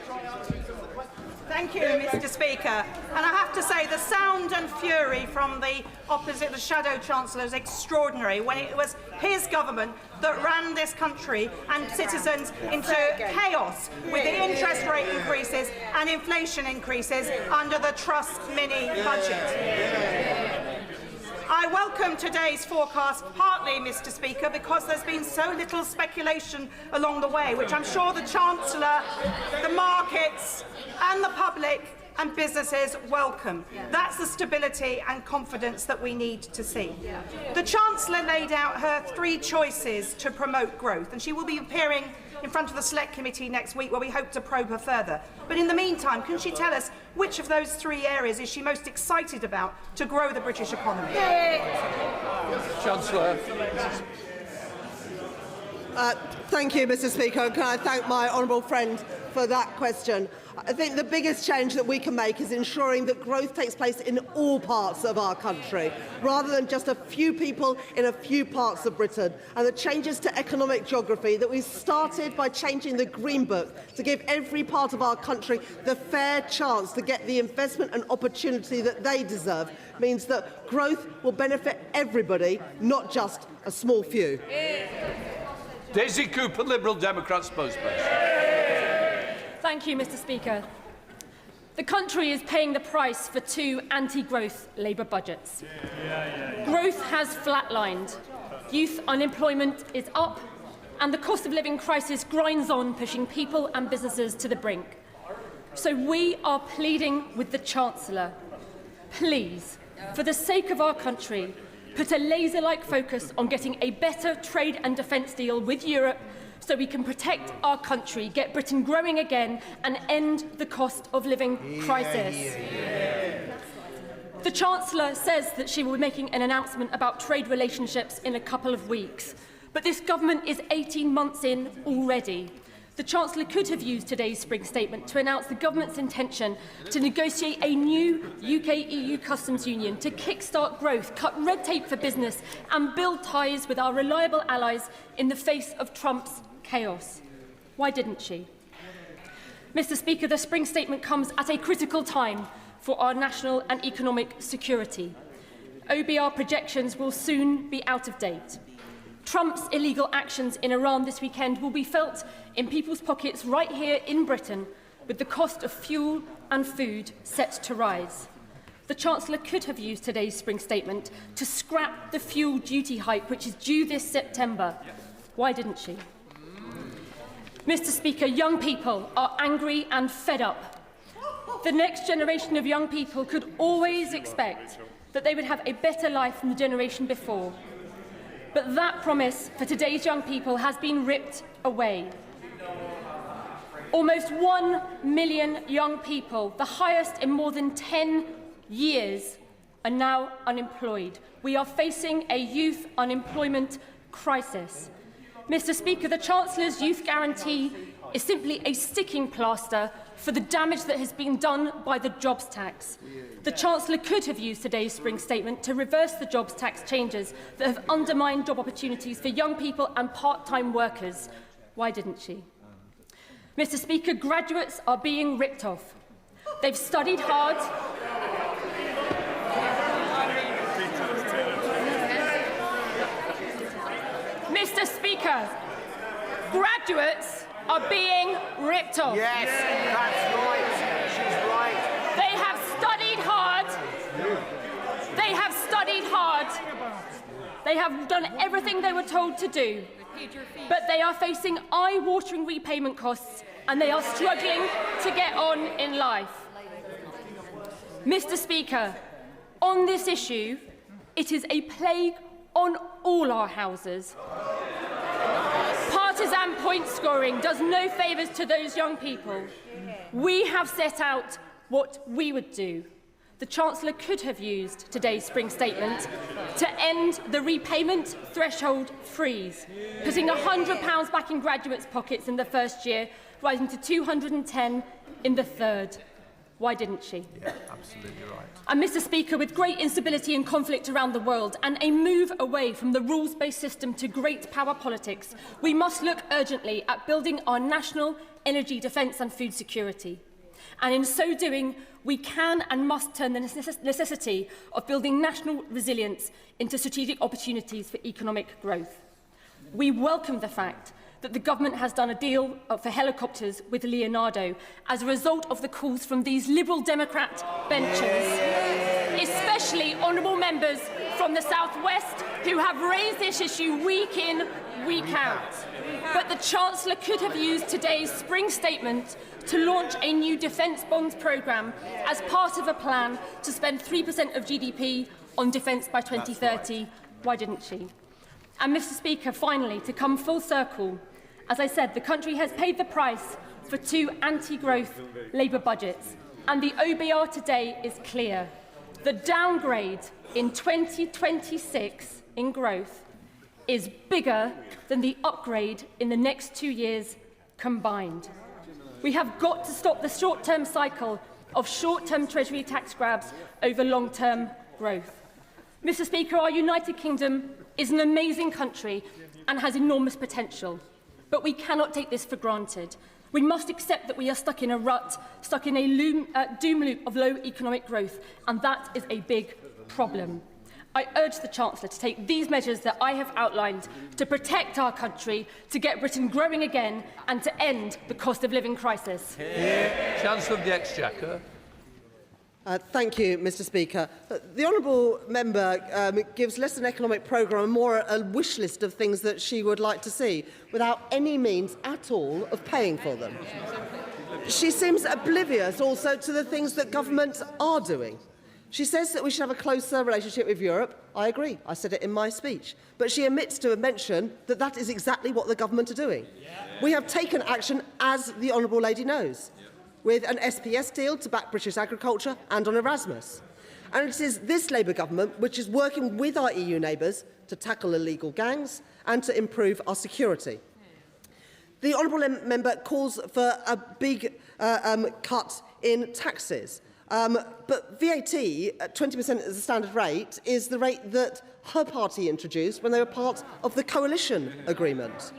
[SPEAKER 10] Thank you, Mr. Speaker. And I have to say, the sound and fury from the opposite, the Shadow Chancellor, is extraordinary when it was his government that ran this country and citizens into chaos with the interest rate increases and inflation increases under the Truss mini budget. I welcome today's forecast partly, Mr. Speaker, because there's been so little speculation along the way, which I'm sure the Chancellor, the markets and the public and businesses welcome. That's the stability and confidence that we need to see. The Chancellor laid out her 3 choices to promote growth, and she will be appearing in front of the Select Committee next week, where we hope to probe her further. But in the meantime, can she tell us which of those 3 areas is she most excited about to grow the British economy?
[SPEAKER 2] Chancellor.
[SPEAKER 25] Thank you, Mr. Speaker. And can I thank my honourable friend for that question. I think the biggest change that we can make is ensuring that growth takes place in all parts of our country, rather than just a few people in a few parts of Britain. And the changes to economic geography that we started by changing the Green Book to give every part of our country the fair chance to get the investment and opportunity that they deserve means that growth will benefit everybody, not just a small few.
[SPEAKER 2] Daisy Cooper, Liberal Democrat spokesperson.
[SPEAKER 13] Thank you, Mr. Speaker. The country is paying the price for 2 anti-growth Labour budgets. Growth has flatlined. Youth unemployment is up, and the cost of living crisis grinds on, pushing people and businesses to the brink. So we are pleading with the Chancellor. Please, for the sake of our country, put a laser-like focus on getting a better trade and defence deal with Europe so we can protect our country, get Britain growing again and end the cost of living crisis. The Chancellor says that she will be making an announcement about trade relationships in a couple of weeks, but this government is 18 months in already. The Chancellor could have used today's spring statement to announce the government's intention to negotiate a new UK-EU customs union to kickstart growth, cut red tape for business and build ties with our reliable allies in the face of Trump's chaos. Why didn't she? Mr. Speaker, the spring statement comes at a critical time for our national and economic security. OBR projections will soon be out of date. Trump's illegal actions in Iran this weekend will be felt in people's pockets right here in Britain, with the cost of fuel and food set to rise. The Chancellor could have used today's spring statement to scrap the fuel duty hike, which is due this September. Why didn't she? Mr. Speaker, young people are angry and fed up. The next generation of young people could always expect that they would have a better life than the generation before. But that promise for today's young people has been ripped away. Almost 1 million young people, the highest in more than 10 years, are now unemployed. We are facing a youth unemployment crisis. Mr. Speaker, the Chancellor's youth guarantee is simply a sticking plaster for the damage that has been done by the jobs tax. The Chancellor could have used today's spring statement to reverse the jobs tax changes that have undermined job opportunities for young people and part-time workers. Why didn't she? Mr. Speaker, graduates are being ripped off. They've studied hard. Mr. Speaker, graduates are being ripped off.
[SPEAKER 7] Yes, that's right. She's right.
[SPEAKER 13] They have studied hard. They have studied hard. They have done everything they were told to do. But they are facing eye-watering repayment costs and they are struggling to get on in life. Mr. Speaker, on this issue, it is a plague on all our houses. Partisan point scoring does no favours to those young people. We have set out what we would do. The Chancellor could have used today's spring statement to end the repayment threshold freeze, putting £100 back in graduates' pockets in the first year, rising to £210 in the third. Why didn't she?
[SPEAKER 2] Yeah, absolutely right.
[SPEAKER 13] And Mr. Speaker, with great instability and conflict around the world and a move away from the rules-based system to great power politics, we must look urgently at building our national energy, defence and food security. And in so doing, we can and must turn the necessity of building national resilience into strategic opportunities for economic growth. We welcome the fact that the government has done a deal for helicopters with Leonardo as a result of the calls from these Liberal Democrat benches, especially honourable members from the South West who have raised this issue week in, week out. But the Chancellor could have used today's spring statement to launch a new defence bonds programme as part of a plan to spend 3% of GDP on defence by 2030. Why didn't she? And Mr. Speaker, finally, to come full circle, as I said, the country has paid the price for 2 anti-growth Labour budgets, and the OBR today is clear. The downgrade in 2026 in growth is bigger than the upgrade in the next 2 years combined. We have got to stop the short-term cycle of short-term Treasury tax grabs over long-term growth. Mr. Speaker, our United Kingdom is an amazing country and has enormous potential, but we cannot take this for granted. We must accept that we are stuck in a rut, stuck in a doom loop of low economic growth, and that is a big problem. I urge the Chancellor to take these measures that I have outlined to protect our country, to get Britain growing again, and to end the cost of living crisis.
[SPEAKER 2] Chancellor of the Exchequer.
[SPEAKER 25] Thank you, Mr. Speaker. The honourable member gives less an economic programme and more a wish list of things that she would like to see, without any means at all of paying for them. She seems oblivious also to the things that governments are doing. She says that we should have a closer relationship with Europe. I agree. I said it in my speech. But she omits to mention that that is exactly what the government are doing. We have taken action, as the honourable lady knows, with an SPS deal to back British agriculture and on Erasmus. And it is this Labour government which is working with our EU neighbours to tackle illegal gangs and to improve our security. The honourable member calls for a big cut in taxes. But VAT, at 20% as a standard rate, is the rate that her party introduced when they were part of the coalition agreement.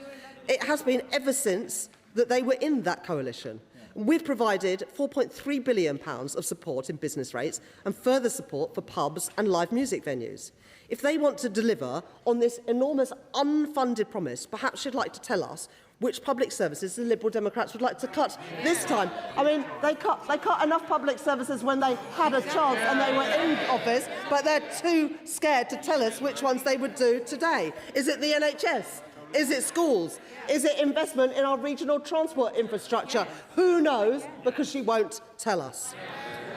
[SPEAKER 25] It has been ever since that they were in that coalition. We've provided £4.3 billion of support in business rates and further support for pubs and live music venues. If they want to deliver on this enormous unfunded promise, perhaps she'd like to tell us which public services the Liberal Democrats would like to cut this time. I mean, they cut enough public services when they had a chance and they were in office, but they're too scared to tell us which ones they would do today. Is it the NHS? Is it schools? Is it investment in our regional transport infrastructure? Who knows, because she won't tell us.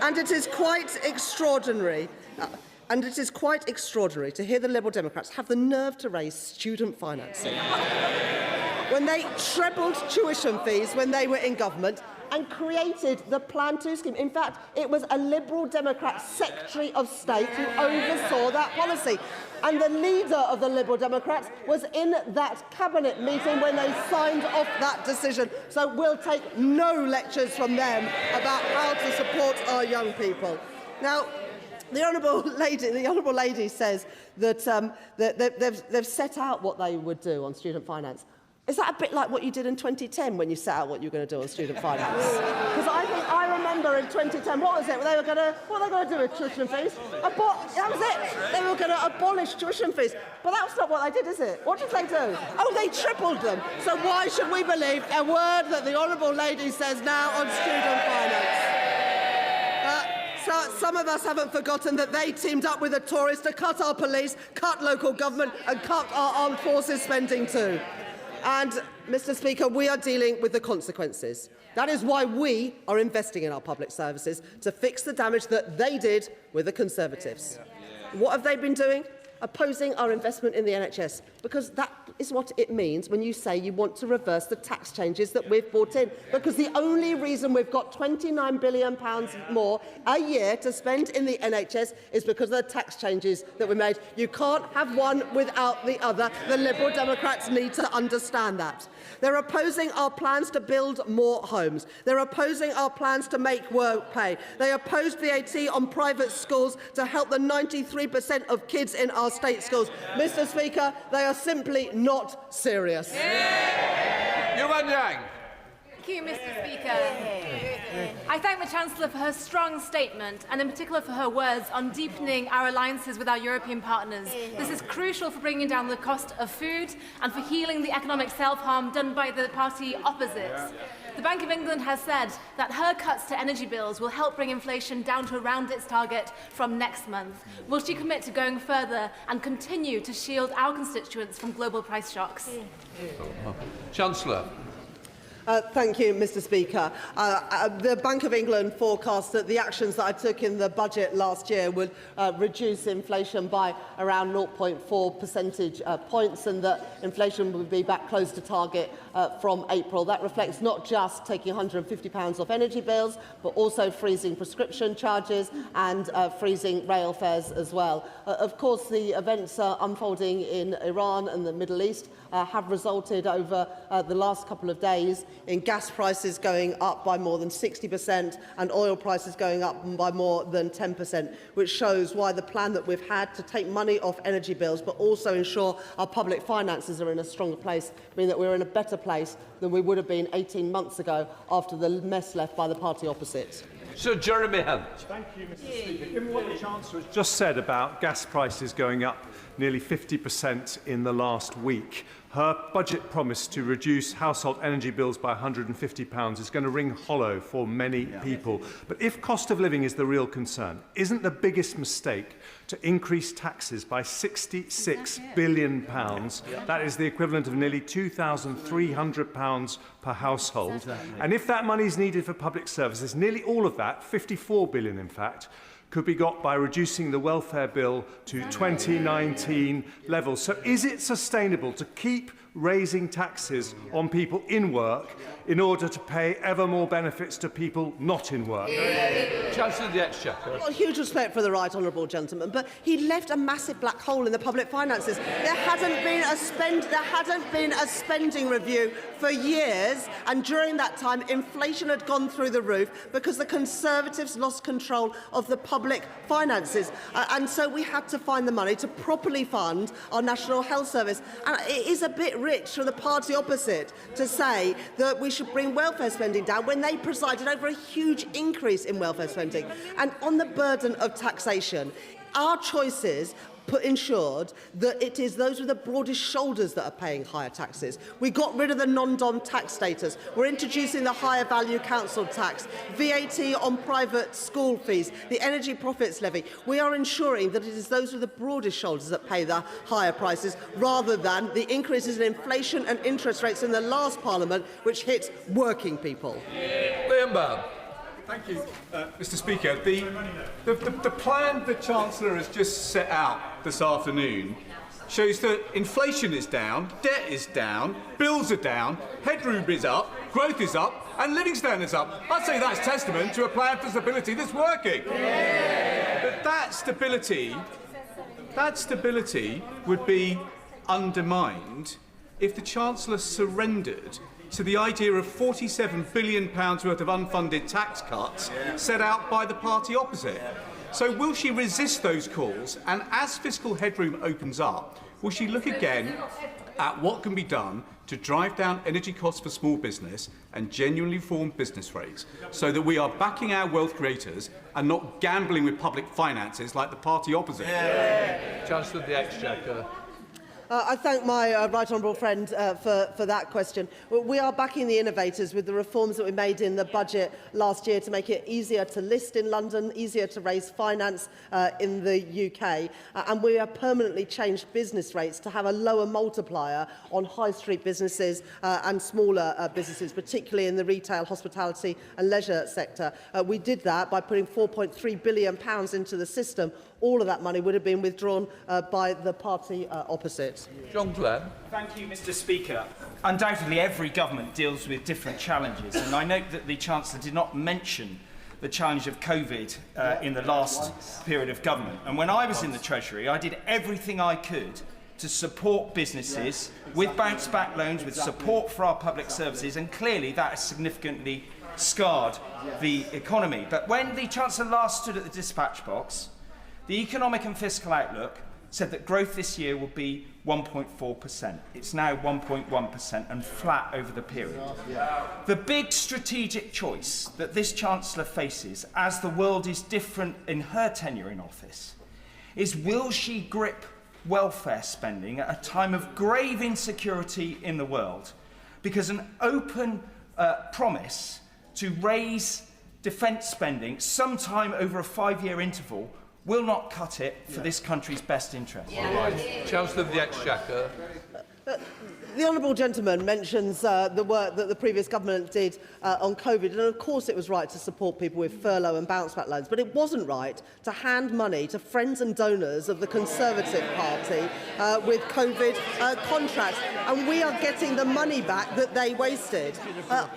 [SPEAKER 25] And it is quite extraordinary. To hear the Liberal Democrats have the nerve to raise student financing. When they trebled tuition fees when they were in government and created the Plan 2 scheme. In fact, it was a Liberal Democrat Secretary of State who oversaw that policy. And the leader of the Liberal Democrats was in that cabinet meeting when they signed off that decision. So we'll take no lectures from them about how to support our young people. Now, the honourable lady says that they've set out what they would do on student finance. Is that a bit like what you did in 2010 when you set out what you were going to do on student finance? Because I remember in 2010, what was it? What were they going to do with tuition fees? That was it. They were going to abolish tuition fees. But that's not what they did, is it? What did they do? Oh, they tripled them. So why should we believe a word that the honourable lady says now on student finance? So some of us haven't forgotten that they teamed up with the Tories to cut our police, cut local government and cut our armed forces spending too. And, Mr. Speaker, we are dealing with the consequences. That is why we are investing in our public services, to fix the damage that they did with the Conservatives. What have they been doing? Opposing our investment in the NHS, because that is what it means when you say you want to reverse the tax changes that we've brought in. Because the only reason we've got £29 billion more a year to spend in the NHS is because of the tax changes that we made. You can't have one without the other. The Liberal Democrats need to understand that. They're opposing our plans to build more homes. They're opposing our plans to make work pay. They opposed VAT on private schools to help the 93% of kids in our state schools. Mr. Speaker, they are simply not serious.
[SPEAKER 2] Yuan Yang.
[SPEAKER 14] Thank you, Mr. Speaker. I thank the Chancellor for her strong statement, and in particular for her words on deepening our alliances with our European partners. This is crucial for bringing down the cost of food and for healing the economic self-harm done by the party opposite. The Bank of England has said that her cuts to energy bills will help bring inflation down to around its target from next month. Will she commit to going further and continue to shield our constituents from global price shocks?
[SPEAKER 2] Chancellor.
[SPEAKER 25] Thank you, Mr. Speaker. The Bank of England forecast that the actions that I took in the budget last year would reduce inflation by around 0.4 percentage points, and that inflation would be back close to target from April. That reflects not just taking £150 off energy bills, but also freezing prescription charges and freezing rail fares as well. Of course, the events unfolding in Iran and the Middle East have resulted over the last couple of days in gas prices going up by more than 60% and oil prices going up by more than 10%, which shows why the plan that we've had to take money off energy bills but also ensure our public finances are in a stronger place, mean that we're in a better place than we would have been 18 months ago after the mess left by the party opposite.
[SPEAKER 2] Sir Jeremy Hunt.
[SPEAKER 3] Thank you, Mr. Speaker. Given what the Chancellor has just said about gas prices going up nearly 50% in the last week, her budget promise to reduce household energy bills by £150 is going to ring hollow for many people. But if cost of living is the real concern, isn't the biggest mistake to increase taxes by £66 billion? That is the equivalent of nearly £2,300 per household. And if that money is needed for public services, nearly all of that, £54 billion in fact, could be got by reducing the welfare bill to 2019 levels. So is it sustainable to keep raising taxes on people in work in order to pay ever more benefits to people not in work?
[SPEAKER 2] Chancellor of the Exchequer.
[SPEAKER 25] I've got huge respect for the right honourable gentleman, but he left a massive black hole in the public finances. There hadn't been a spending review for years, and during that time, inflation had gone through the roof because the Conservatives lost control of the public finances, and so we had to find the money to properly fund our National Health Service. And it is a bit rich for the party opposite to say that we should bring welfare spending down when they presided over a huge increase in welfare spending. And on the burden of taxation, our choices ensured that it is those with the broadest shoulders that are paying higher taxes. We got rid of the non-dom tax status. We're introducing the higher value council tax, VAT on private school fees, the energy profits levy. We are ensuring that it is those with the broadest shoulders that pay the higher prices, rather than the increases in inflation and interest rates in the last Parliament, which hit working people.
[SPEAKER 2] Liam Byrne.
[SPEAKER 16] Thank you, Mr. Speaker. The plan the Chancellor has just set out this afternoon shows that inflation is down, debt is down, bills are down, headroom is up, growth is up, and living standards up. I'd say that's testament to a plan for stability that's working. But that stability would be undermined if the Chancellor surrendered to the idea of £47 billion worth of unfunded tax cuts set out by the party opposite. So will she resist those calls? And as fiscal headroom opens up, will she look again at what can be done to drive down energy costs for small business and genuinely reform business rates, so that we are backing our wealth creators and not gambling with public finances like the party opposite?
[SPEAKER 2] Chancellor of the Exchequer.
[SPEAKER 25] I thank my right honourable friend for that question. We are backing the innovators with the reforms that we made in the budget last year to make it easier to list in London, easier to raise finance in the UK, and we have permanently changed business rates to have a lower multiplier on high street businesses and smaller businesses, particularly in the retail, hospitality and leisure sector. We did that by putting £4.3 billion into the system. All of that money would have been withdrawn by the party opposite.
[SPEAKER 2] John Glenn.
[SPEAKER 18] Thank you, Mr. Speaker. Undoubtedly, every government deals with different challenges, and I note that the Chancellor did not mention the challenge of COVID in the last period of government. And when I was in the Treasury, I did everything I could to support businesses with bounce-back loans, with support for our public services, and clearly that has significantly scarred the economy. But when the Chancellor last stood at the dispatch box, the Economic and Fiscal Outlook said that growth this year will be 1.4%. It's now 1.1% and flat over the period. The big strategic choice that this Chancellor faces, as the world is different in her tenure in office, is will she grip welfare spending at a time of grave insecurity in the world? Because an open promise to raise defence spending sometime over a 5-year interval will not cut it for this country's best interest.
[SPEAKER 2] Right. Chancellor of the Exchequer.
[SPEAKER 25] The honourable gentleman mentions the work that the previous government did on COVID, and of course it was right to support people with furlough and bounce-back loans, but it wasn't right to hand money to friends and donors of the Conservative Party with COVID contracts, and we are getting the money back that they wasted.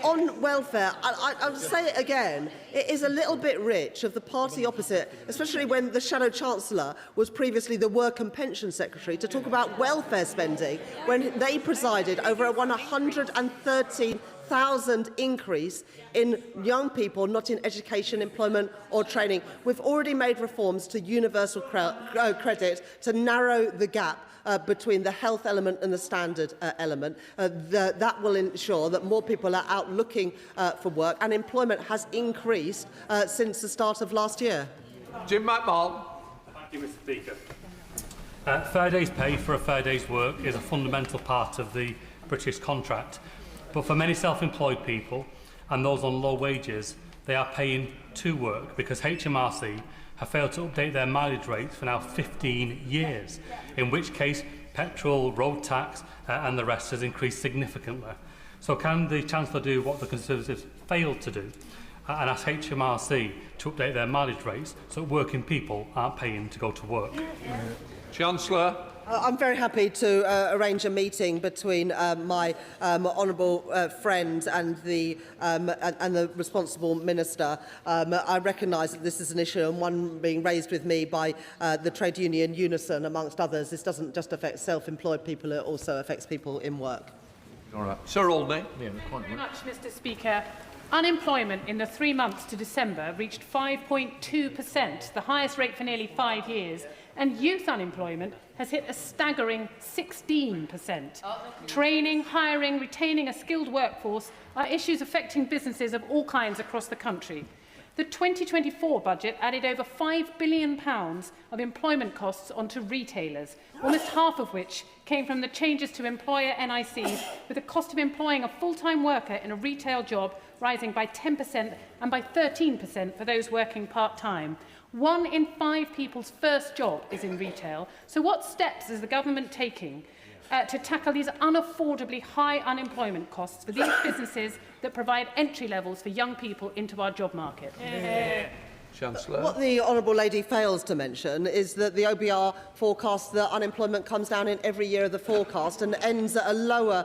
[SPEAKER 25] On welfare, I'll say it again, it is a little bit rich of the party opposite, especially when the Shadow Chancellor was previously the Work and Pension Secretary, to talk about welfare spending when they presided over £113 100,000 increase in young people not in education, employment or training. We've already made reforms to universal credit to narrow the gap between the health element and the standard element. That will ensure that more people are out looking for work, and employment has increased since the start of last year.
[SPEAKER 2] Jim McMahon.
[SPEAKER 6] Thank you, Mr. Speaker. Fair day's pay for a fair day's work is a fundamental part of the British contract. But for many self-employed people and those on low wages, they are paying to work because HMRC have failed to update their mileage rates for now 15 years, in which case petrol, road tax and the rest has increased significantly. So can the Chancellor do what the Conservatives failed to do and ask HMRC to update their mileage rates so working people aren't paying to go to work?
[SPEAKER 2] Chancellor.
[SPEAKER 25] I'm very happy to arrange a meeting between my honourable friend and the responsible minister. I recognise that this is an issue and one being raised with me by the trade union Unison, amongst others. This doesn't just affect self-employed people, it also affects people in work.
[SPEAKER 2] All right. Sir Aldney.
[SPEAKER 15] Thank you very much, Mr. Speaker. Unemployment in the 3 months to December reached 5.2%, the highest rate for nearly 5 years, and youth unemployment has hit a staggering 16%. Training, hiring, retaining a skilled workforce are issues affecting businesses of all kinds across the country. The 2024 budget added over £5 billion of employment costs onto retailers, almost half of which came from the changes to employer NICs, with the cost of employing a full-time worker in a retail job rising by 10% and by 13% for those working part-time. 1 in 5 people's first job is in retail. So what steps is the government taking to tackle these unaffordably high unemployment costs for these businesses that provide entry levels for young people into our job market?
[SPEAKER 2] Chancellor.
[SPEAKER 25] What the honourable lady fails to mention is that the OBR forecasts that unemployment comes down in every year of the forecast and ends at a lower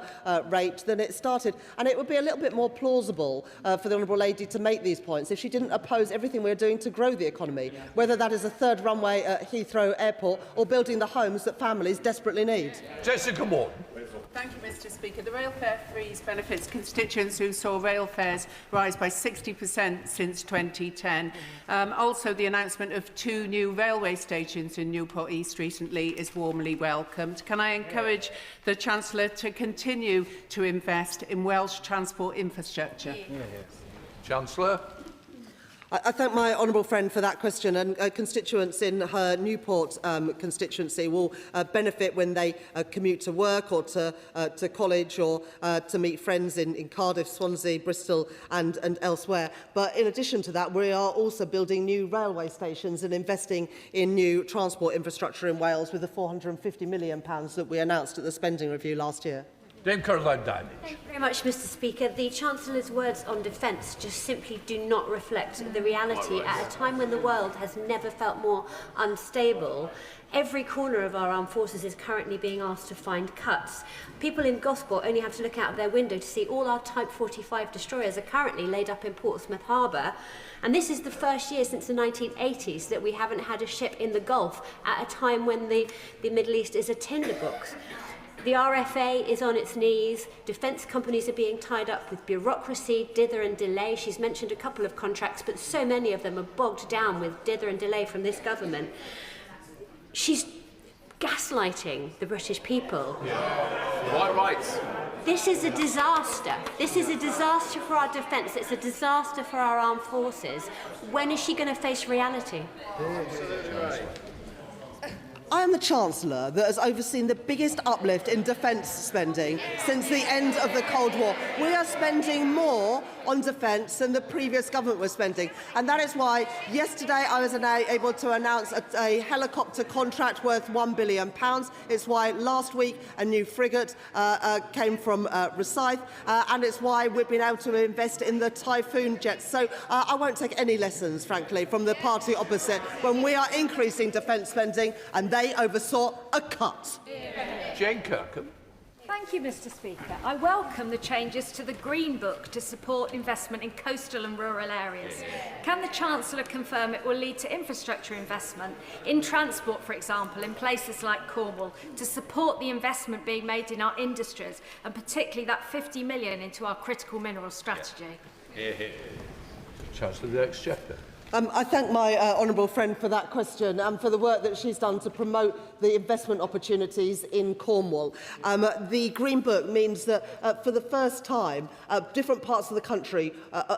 [SPEAKER 25] rate than it started. And it would be a little bit more plausible for the honourable lady to make these points if she didn't oppose everything we're doing to grow the economy, whether that is a third runway at Heathrow Airport or building the homes that families desperately need.
[SPEAKER 2] Jessica Moore.
[SPEAKER 17] Thank you, Mr. Speaker. The rail fare freeze benefits constituents who saw rail fares rise by 60% since 2010. Also, the announcement of 2 new railway stations in Newport East recently is warmly welcomed. Can I encourage the Chancellor to continue to invest in Welsh transport infrastructure?
[SPEAKER 2] Chancellor.
[SPEAKER 25] I thank my honourable friend for that question, and constituents in her Newport constituency will benefit when they commute to work or to college or to meet friends in Cardiff, Swansea, Bristol and elsewhere. But in addition to that, we are also building new railway stations and investing in new transport infrastructure in Wales with the £450 million that we announced at the spending review last year.
[SPEAKER 2] Dame Caroline Downie.
[SPEAKER 22] Thank you very much, Mr. Speaker. The Chancellor's words on defence just simply do not reflect the reality at a time when the world has never felt more unstable. Every corner of our armed forces is currently being asked to find cuts. People in Gosport only have to look out of their window to see all our Type 45 destroyers are currently laid up in Portsmouth Harbour. And this is the first year since the 1980s that we haven't had a ship in the Gulf at a time when the Middle East is a tinderbox. The RFA is on its knees. Defence companies are being tied up with bureaucracy, dither and delay. She's mentioned a couple of contracts, but so many of them are bogged down with dither and delay from this government. She's gaslighting the British people.
[SPEAKER 2] White rights.
[SPEAKER 22] This is a disaster. This is a disaster for our defence. It's a disaster for our armed forces. When is she going to face reality?
[SPEAKER 25] I am the Chancellor that has overseen the biggest uplift in defence spending since the end of the Cold War. We are spending more on defence than the previous government was spending. And that is why yesterday I was able to announce a helicopter contract worth £1 billion. It's why last week a new frigate came from Rosyth. And it's why we've been able to invest in the Typhoon jets. So I won't take any lessons, frankly, from the party opposite when we are increasing defence spending and they oversaw a cut.
[SPEAKER 2] Jane Kirkham.
[SPEAKER 13] Thank you, Mr. Speaker. I welcome the changes to the Green Book to support investment in coastal and rural areas. Can the Chancellor confirm it will lead to infrastructure investment in transport, for example, in places like Cornwall, to support the investment being made in our industries, and particularly that 50 million into our critical mineral strategy?
[SPEAKER 2] Chancellor of the Exchequer.
[SPEAKER 25] I thank my honourable friend for that question and for the work that she's done to promote the investment opportunities in Cornwall. The Green Book means that for the first time, different parts of the country,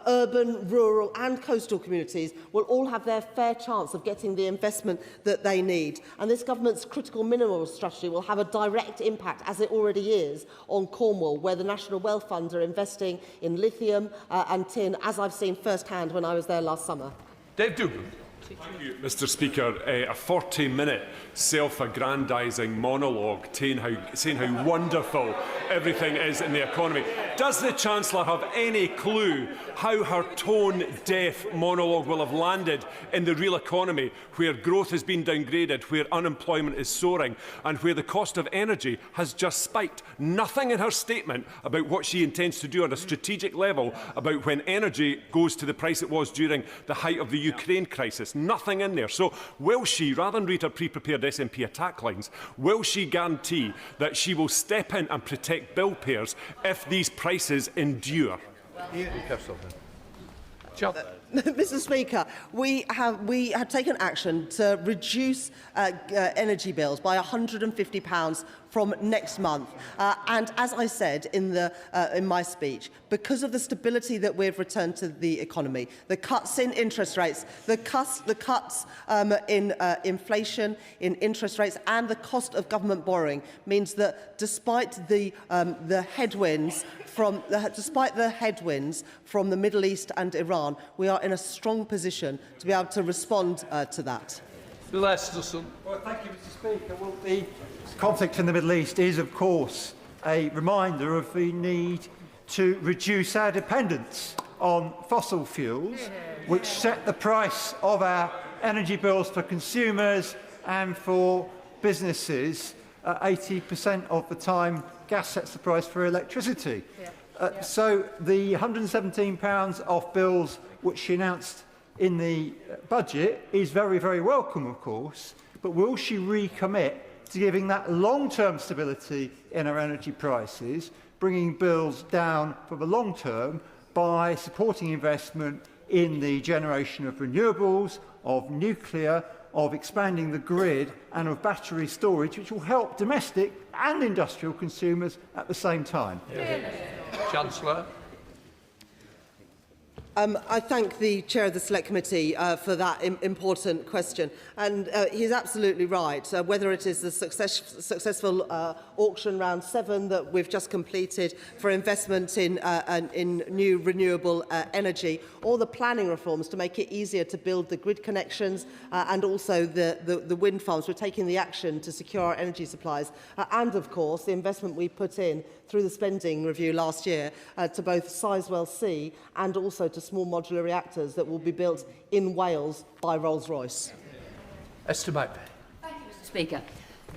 [SPEAKER 25] urban, rural and coastal communities will all have their fair chance of getting the investment that they need. And this government's critical minerals strategy will have a direct impact, as it already is, on Cornwall, where the National Wealth Fund are investing in lithium and tin, as I've seen firsthand when I was there last summer.
[SPEAKER 2] Dave Doogan.
[SPEAKER 1] Thank you, Mr. Speaker. A 40-minute self-aggrandising monologue saying how wonderful everything is in the economy. Does the Chancellor have any clue how her tone-deaf monologue will have landed in the real economy, where growth has been downgraded, where unemployment is soaring, and where the cost of energy has just spiked? Nothing in her statement about what she intends to do on a strategic level about when energy goes to the price it was during the height of the Ukraine crisis. Nothing in there. So will she, rather than read her pre-prepared SNP attack lines, will she guarantee that she will step in and protect bill payers if these prices endure?
[SPEAKER 25] Mr. Speaker, we have taken action to reduce energy bills by £150 from next month. And as I said in my speech, because of the stability that we've returned to the economy, the cuts in interest rates, the cuts in inflation, in interest rates, and the cost of government borrowing means that despite the headwinds from the Middle East and Iran, we are in a strong position to be able to respond to that.
[SPEAKER 2] Bill Esterson.
[SPEAKER 19] Well, thank you, Mr. Speaker. Well, the conflict in the Middle East is, of course, a reminder of the need to reduce our dependence on fossil fuels, which set the price of our energy bills for consumers and for businesses. 80% of the time, gas sets the price for electricity. So the £117 off bills which she announced in the budget is very, very welcome, of course, but will she recommit to giving that long-term stability in our energy prices, bringing bills down for the long term by supporting investment in the generation of renewables, of nuclear, of expanding the grid and of battery storage, which will help domestic and industrial consumers at the same time?
[SPEAKER 2] Chancellor.
[SPEAKER 25] I thank the Chair of the Select Committee for that important question. And he's absolutely right. Whether it is the successful auction round 7 that we've just completed for investment in new renewable energy, or the planning reforms to make it easier to build the grid connections and also the wind farms, we're taking the action to secure our energy supplies. And, of course, the investment we put in through the spending review last year to both Sizewell C and also to small modular reactors that will be built in Wales by Rolls-Royce.
[SPEAKER 2] Esther Magpie.
[SPEAKER 20] Thank you, Mr. Speaker.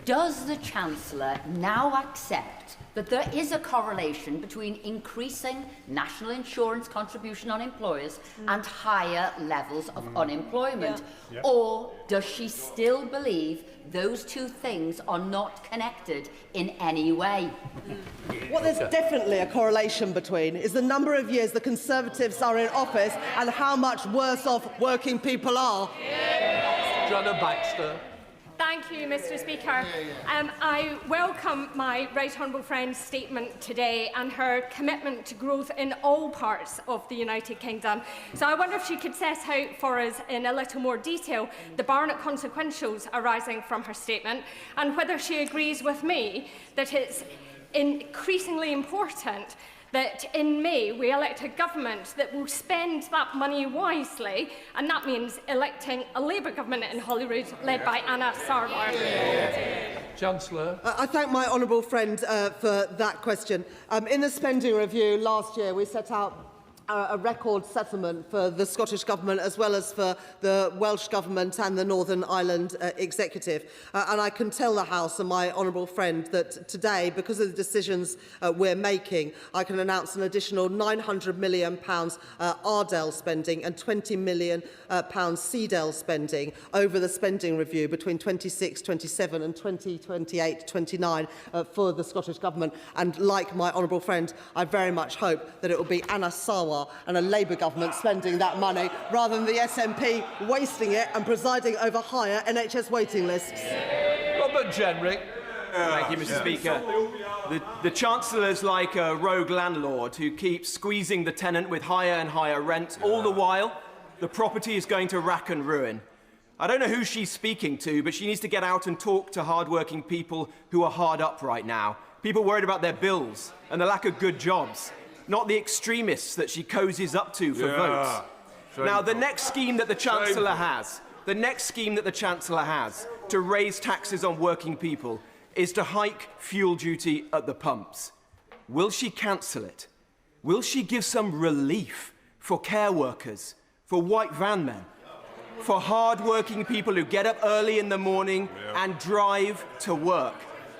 [SPEAKER 20] Does the Chancellor now accept that there is a correlation between increasing national insurance contribution on employers and higher levels of unemployment? Or does she still believe those two things are not connected in any way?
[SPEAKER 25] What there's definitely a correlation between is the number of years the Conservatives are in office and how much worse off working people are.
[SPEAKER 2] Joanna Baxter.
[SPEAKER 13] Thank you, Mr. Speaker. I welcome my right honourable friend's statement today and her commitment to growth in all parts of the United Kingdom. So I wonder if she could set out for us in a little more detail the Barnett consequentials arising from her statement, and whether she agrees with me that it's increasingly important that in May we elect a government that will spend that money wisely, and that means electing a Labour government in Holyrood led by Anna Sarwar.
[SPEAKER 2] Chancellor.
[SPEAKER 25] I thank my honourable friend for that question. In the spending review last year, we set out a record settlement for the Scottish Government as well as for the Welsh Government and the Northern Ireland Executive. And I can tell the House and my honourable friend that today, because of the decisions we're making, I can announce an additional £900 million Ardell spending and £20 million CDEL spending over the spending review between 26, 27 and 2028, 29 for the Scottish Government. And like my honourable friend, I very much hope that it will be Anna Sawa and a Labour government spending that money rather than the SNP wasting it and presiding over higher NHS waiting lists.
[SPEAKER 2] Robert Jenrick.
[SPEAKER 4] Thank you, Mr. Speaker. The Chancellor is like a rogue landlord who keeps squeezing the tenant with higher and higher rents. All the while, the property is going to rack and ruin. I don't know who she's speaking to, but she needs to get out and talk to hard-working people who are hard up right now. People worried about their bills and the lack of good jobs. Not the extremists that she cozies up to for votes. Now, the next scheme that the Chancellor has, to raise taxes on working people is to hike fuel duty at the pumps. Will she cancel it? Will she give some relief for care workers, for white van men, for hard-working people who get up early in the morning and drive to work,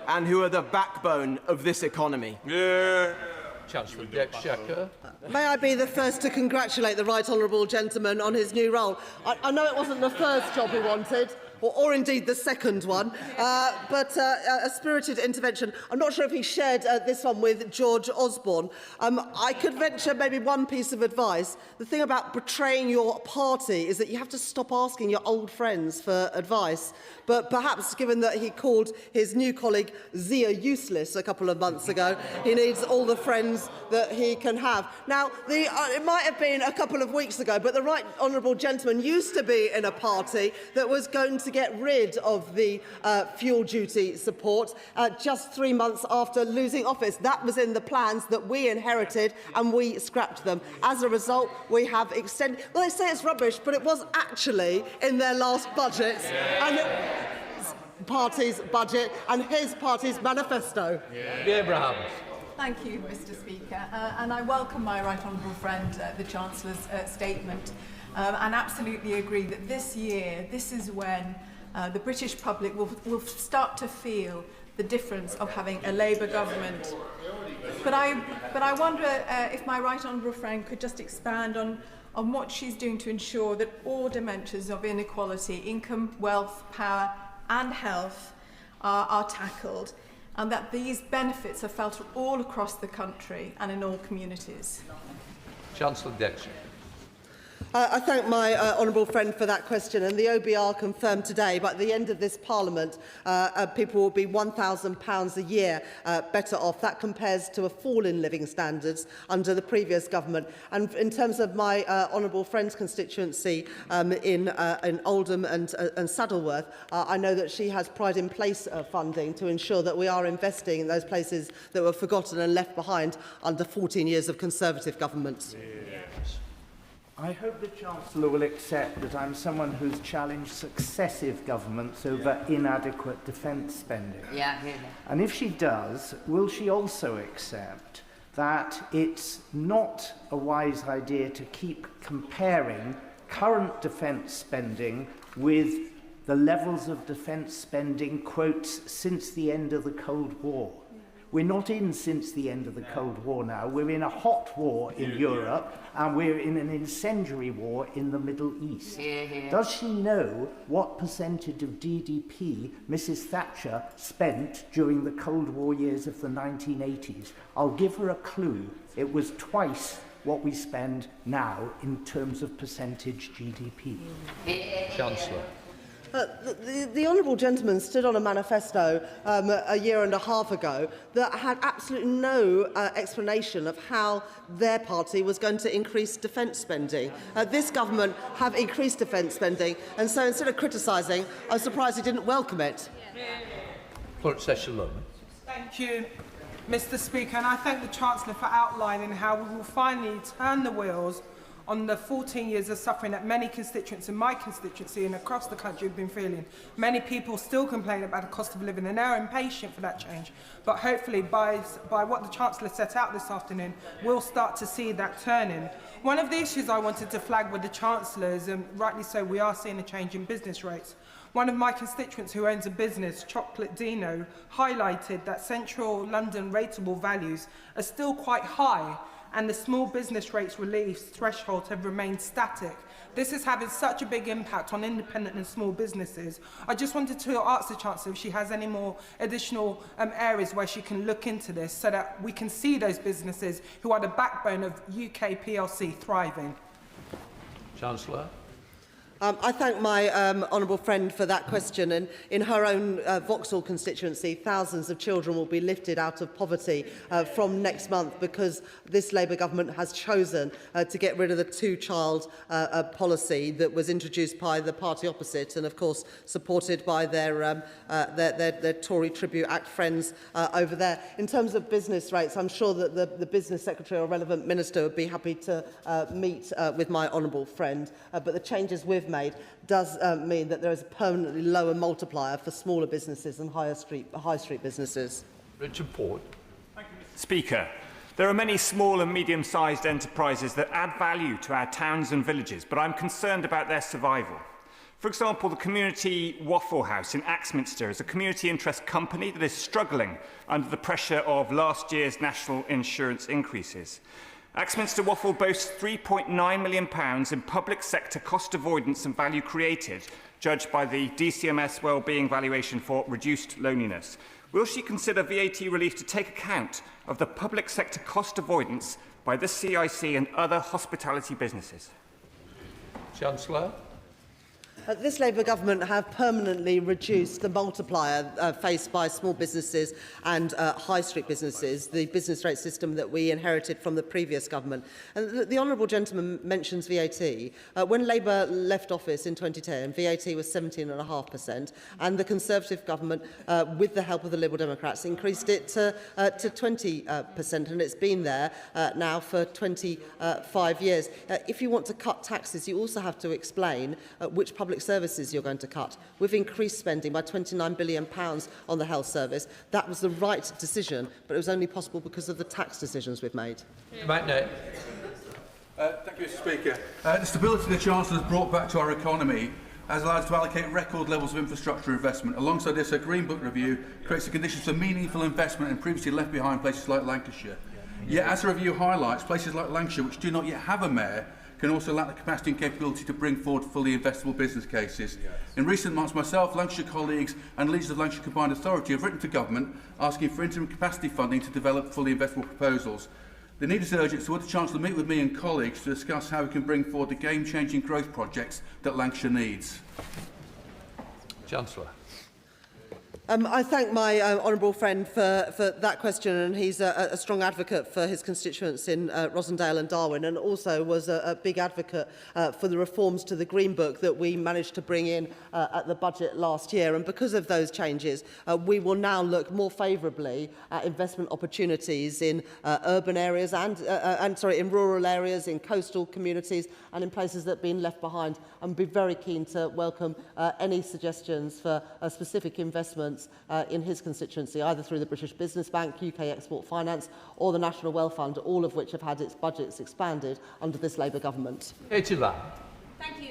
[SPEAKER 4] and who are the backbone of this economy?
[SPEAKER 2] Chancellor the Exchequer.
[SPEAKER 25] May I be the first to congratulate the right honourable gentleman on his new role. I know it wasn't the first job he wanted, or indeed the second one, but a spirited intervention. I'm not sure if he shared this one with George Osborne. I could venture maybe one piece of advice. The thing about betraying your party is that you have to stop asking your old friends for advice. But perhaps, given that he called his new colleague Zia useless a couple of months ago, he needs all the friends that he can have. Now, it might have been a couple of weeks ago, but the right honourable gentleman used to be in a party that was going to get rid of the fuel duty support just 3 months after losing office. That was in the plans that we inherited and we scrapped them. As a result, we have extended... Well, they say it's rubbish, but it was actually in their last budget. And party's budget and his party's manifesto.
[SPEAKER 2] Abraham.
[SPEAKER 5] Thank you, Mr. Speaker. And I welcome my right honourable friend, the Chancellor's statement, and absolutely agree that this year, this is when the British public will start to feel the difference of having a Labour government. But I wonder if my right honourable friend could just expand on what she's doing to ensure that all dimensions of inequality, income, wealth, power and health are tackled, and that these benefits are felt all across the country and in all communities.
[SPEAKER 2] Chancellor Dexter.
[SPEAKER 25] I thank my honourable friend for that question, and the OBR confirmed today, by the end of this Parliament, people will be £1,000 a year better off. That compares to a fall in living standards under the previous government. And in terms of my honourable friend's constituency in Oldham and Saddleworth, I know that she has Pride in Place funding to ensure that we are investing in those places that were forgotten and left behind under 14 years of Conservative governments.
[SPEAKER 9] I hope the Chancellor will accept that I'm someone who's challenged successive governments over inadequate defence spending. And if she does, will she also accept that it's not a wise idea to keep comparing current defence spending with the levels of defence spending, quotes, since the end of the Cold War? We're not in since the end of the Cold War now. We're in a hot war in Europe, and we're in an incendiary war in the Middle East. Does she know what percentage of GDP Mrs. Thatcher spent during the Cold War years of the 1980s? I'll give her a clue. It was twice what we spend now in terms of percentage GDP.
[SPEAKER 2] Chancellor.
[SPEAKER 25] The honourable gentleman stood on a manifesto a year and a half ago that had absolutely no explanation of how their party was going to increase defence spending. This government have increased defence spending, and so instead of criticising, I'm surprised he didn't welcome it.
[SPEAKER 23] Thank you, Mr. Speaker, and I thank the Chancellor for outlining how we will finally turn the wheels
[SPEAKER 11] on the 14 years of suffering that many constituents in my constituency and across the country have been feeling. Many people still complain about the cost of living and they're impatient for that change. But hopefully by what the Chancellor set out this afternoon, we'll start to see that turning. One of the issues I wanted to flag with the Chancellor is, rightly so, we are seeing a change in business rates. One of my constituents who owns a business, Chocolate Dino, highlighted that central London rateable values are still quite high and the small business rates relief thresholds have remained static. This is having such a big impact on independent and small businesses. I just wanted to ask the Chancellor if she has any more additional areas where she can look into this so that we can see those businesses who are the backbone of UK PLC thriving.
[SPEAKER 2] Chancellor.
[SPEAKER 25] I thank my honourable friend for that question. And in her own Vauxhall constituency, thousands of children will be lifted out of poverty from next month because this Labour government has chosen to get rid of the two-child policy that was introduced by the party opposite and, of course, supported by their Tory Tribute Act friends over there. In terms of business rates, I'm sure that the Business Secretary or relevant minister would be happy to meet with my honourable friend. But the changes we've made does mean that there is a permanently lower multiplier for smaller businesses and high street businesses.
[SPEAKER 2] Richard Port.
[SPEAKER 12] Thank you, Mr. Speaker. There are many small and medium-sized enterprises that add value to our towns and villages, but I'm concerned about their survival. For example, the Community Waffle House in Axminster is a community interest company that is struggling under the pressure of last year's national insurance increases. Axminster Waffle boasts £3.9 million in public sector cost avoidance and value created, judged by the DCMS Wellbeing Valuation for Reduced Loneliness. Will she consider VAT relief to take account of the public sector cost avoidance by the CIC and other hospitality businesses?
[SPEAKER 2] Chancellor.
[SPEAKER 25] This Labour government have permanently reduced the multiplier faced by small businesses and high street businesses, the business rate system that we inherited from the previous government. And the honourable gentleman mentions VAT. When Labour left office in 2010, VAT was 17.5%, and the Conservative government, with the help of the Liberal Democrats, increased it to 20%, and it's been there now for 25 years. If you want to cut taxes, you also have to explain which public services you're going to cut. We've increased spending by £29 billion on the health service. That was the right decision, but it was only possible because of the tax decisions we've made.
[SPEAKER 2] Thank you,
[SPEAKER 21] Mr. Speaker. The stability the Chancellor has brought back to our economy has allowed us to allocate record levels of infrastructure investment. Alongside this, a Green Book review creates the conditions for meaningful investment in previously left behind places like Lancashire. Yet, as the review highlights, places like Lancashire, which do not yet have a mayor, can also lack the capacity and capability to bring forward fully investable business cases. In recent months, myself, Lancashire colleagues and leaders of Lancashire Combined Authority have written to Government asking for interim capacity funding to develop fully investable proposals. The need is urgent, so would the Chancellor meet with me and colleagues to discuss how we can bring forward the game-changing growth projects that Lancashire needs?
[SPEAKER 2] Chancellor.
[SPEAKER 25] I thank my honourable friend for that question, and he's a strong advocate for his constituents in Rossendale and Darwin, and also was a big advocate for the reforms to the Green Book that we managed to bring in at the budget last year. And because of those changes, we will now look more favourably at investment opportunities in urban areas and in rural areas, in coastal communities, and in places that have been left behind. And be very keen to welcome any suggestions for specific investments in his constituency, either through the British Business Bank, UK Export Finance or the National Wealth Fund, all of which have had its budgets expanded under this Labour government.
[SPEAKER 14] Thank you,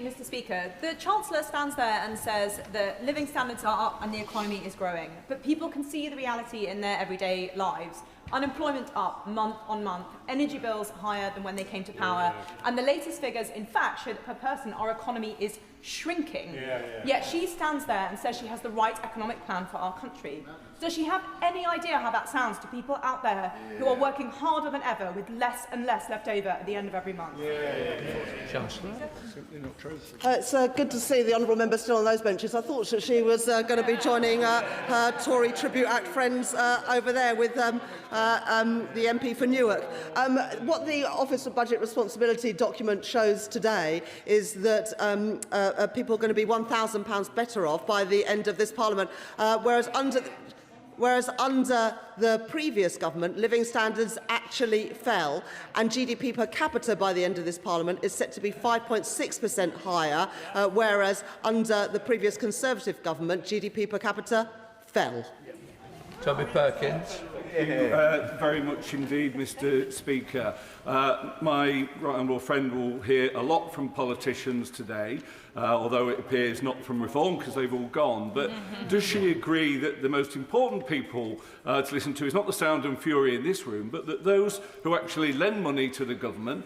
[SPEAKER 14] Mr. Speaker. The Chancellor stands there and says that living standards are up and the economy is growing, but people can see the reality in their everyday lives. Unemployment up month on month, energy bills higher than when they came to power, and the latest figures, in fact, show that per person our economy is shrinking. Yet she stands there and says she has the right economic plan for our country. Does she have any idea how that sounds to people out there who are working harder than ever with less and less left over at the end of every month?
[SPEAKER 2] Chancellor.
[SPEAKER 25] It's good to see the honourable member still on those benches. I thought that she was going to be joining her Tory Tribute Act friends over there with the MP for Newark. What the Office of Budget Responsibility document shows today is that people are going to be £1,000 better off by the end of this Parliament, whereas under whereas under the previous government, living standards actually fell, and GDP per capita by the end of this Parliament is set to be 5.6% higher, whereas under the previous Conservative government, GDP per capita fell.
[SPEAKER 2] Toby Perkins.
[SPEAKER 7] Very much indeed, Mr. Speaker. My right honourable friend will hear a lot from politicians today, although it appears not from Reform because they've all gone. But does she agree that the most important people to listen to is not the sound and fury in this room, but that those who actually lend money to the government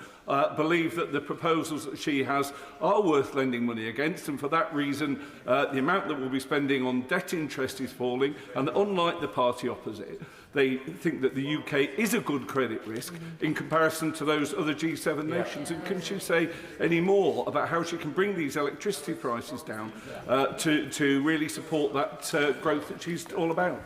[SPEAKER 7] believe that the proposals that she has are worth lending money against, and for that reason the amount that we'll be spending on debt interest is falling, and that unlike the party opposite, they think that the UK is a good credit risk in comparison to those other G7 nations? And can she say any more about how she can bring these electricity prices down to really support that growth that she's all about?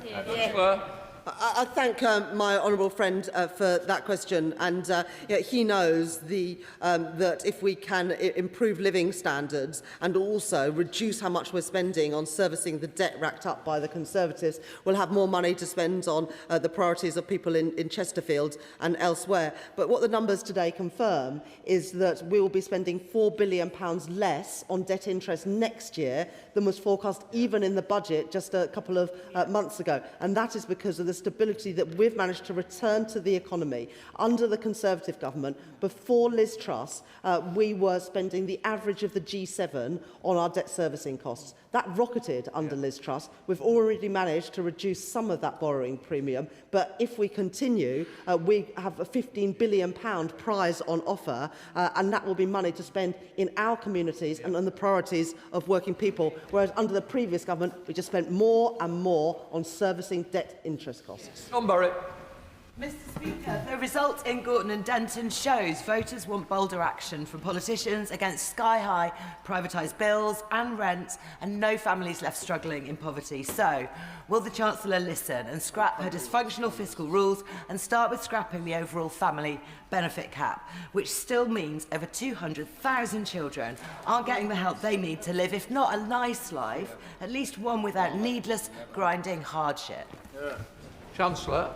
[SPEAKER 25] I thank my honourable friend for that question, and he knows that if we can improve living standards and also reduce how much we're spending on servicing the debt racked up by the Conservatives, we'll have more money to spend on the priorities of people in Chesterfield and elsewhere. But what the numbers today confirm is that we will be spending £4 billion less on debt interest next year than was forecast even in the budget just a couple of months ago, and that is because of the stability that we've managed to return to the economy. Under the Conservative government, before Liz Truss, we were spending the average of the G7 on our debt servicing costs. That rocketed under Liz Truss. We've already managed to reduce some of that borrowing premium, but if we continue, we have a £15 billion prize on offer, and that will be money to spend in our communities and on the priorities of working people, whereas under the previous government, we just spent more and more on servicing debt interest costs.
[SPEAKER 8] Mr. Speaker, the result in Gorton and Denton shows voters want bolder action from politicians against sky-high privatised bills and rents and no families left struggling in poverty. So, will the Chancellor listen and scrap her dysfunctional fiscal rules and start with scrapping the overall family benefit cap, which still means over 200,000 children aren't getting the help they need to live, if not a nice life, at least one without needless, grinding hardship?
[SPEAKER 2] Chancellor.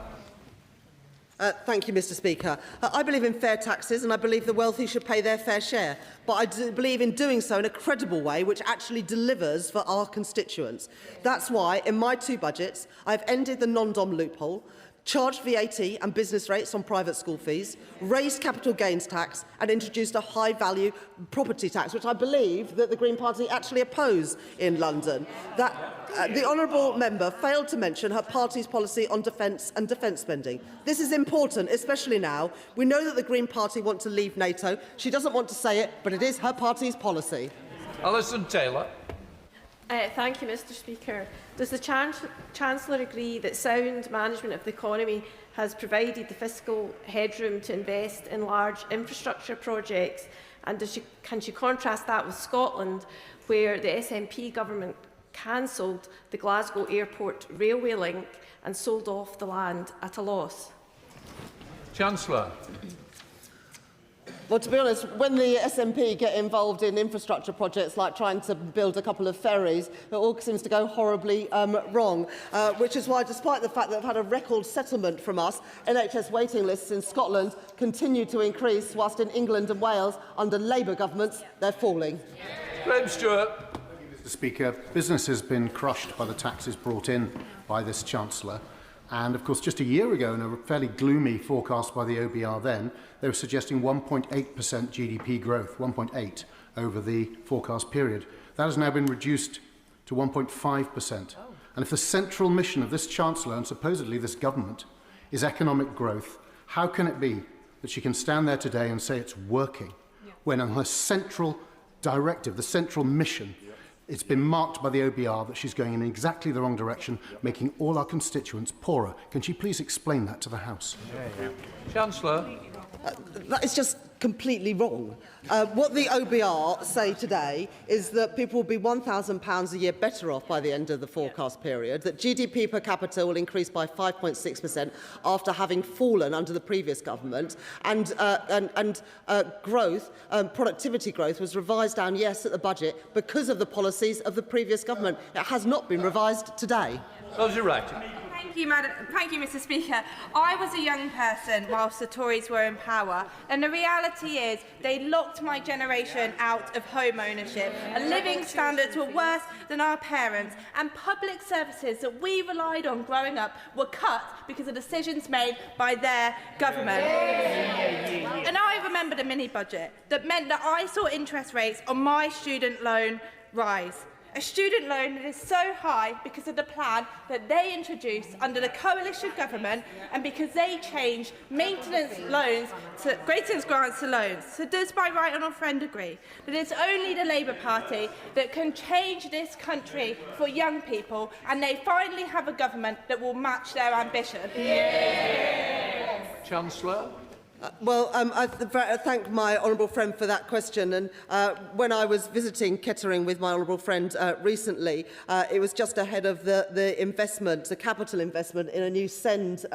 [SPEAKER 25] Thank you, Mr. Speaker. I believe in fair taxes and I believe the wealthy should pay their fair share. But I do believe in doing so in a credible way which actually delivers for our constituents. That's why, in my two budgets, I've ended the non-dom loophole, charged VAT and business rates on private school fees, raised capital gains tax and introduced a high-value property tax, which I believe that the Green Party actually oppose in London. The honourable member failed to mention her party's policy on defence and defence spending. This is important, especially now. We know that the Green Party want to leave NATO. She doesn't want to say it, but it is her party's policy.
[SPEAKER 2] Alison Taylor.
[SPEAKER 10] Thank you, Mr. Speaker. Does the Chancellor agree that sound management of the economy has provided the fiscal headroom to invest in large infrastructure projects? And can she contrast that with Scotland, where the SNP government cancelled the Glasgow Airport railway link and sold off the land at a loss?
[SPEAKER 2] Chancellor.
[SPEAKER 25] Well, to be honest, when the SNP get involved in infrastructure projects like trying to build a couple of ferries, it all seems to go horribly wrong, which is why, despite the fact that they've had a record settlement from us, NHS waiting lists in Scotland continue to increase, whilst in England and Wales, under Labour governments, they're falling.
[SPEAKER 2] Graham Stewart.
[SPEAKER 23] Mr. Speaker, business has been crushed by the taxes brought in by this Chancellor. And, of course, just a year ago, in a fairly gloomy forecast by the OBR then, they were suggesting 1.8% GDP growth, 1.8 over the forecast period. That has now been reduced to 1.5%. And if the central mission of this Chancellor and supposedly this government is economic growth, how can it be that she can stand there today and say it's working when on her central directive, the central mission, it's been marked by the OBR that she's going in exactly the wrong direction, making all our constituents poorer? Can she please explain that to the House?
[SPEAKER 2] Chancellor.
[SPEAKER 25] That is just completely wrong. What the OBR say today is that people will be £1,000 a year better off by the end of the forecast period, that GDP per capita will increase by 5.6% after having fallen under the previous government, and growth, productivity growth, was revised down, yes, at the budget because of the policies of the previous government. It has not been revised today.
[SPEAKER 2] Rosie Wright.
[SPEAKER 3] Thank you, Mr. Speaker. I was a young person whilst the Tories were in power, and the reality is they locked my generation out of home ownership, and living standards were worse than our parents, and public services that we relied on growing up were cut because of decisions made by their government. And I remembered a mini-budget that meant that I saw interest rates on my student loan rise. A student loan that is so high because of the plan that they introduced under the coalition government and because they changed maintenance grants to loans. So does my right honourable friend agree that it's only the Labour Party that can change this country for young people, and they finally have a government that will match their ambition?
[SPEAKER 2] Chancellor.
[SPEAKER 25] I thank my honourable friend for that question. And when I was visiting Kettering with my honourable friend recently, it was just ahead of the investment, the capital investment in a new SEND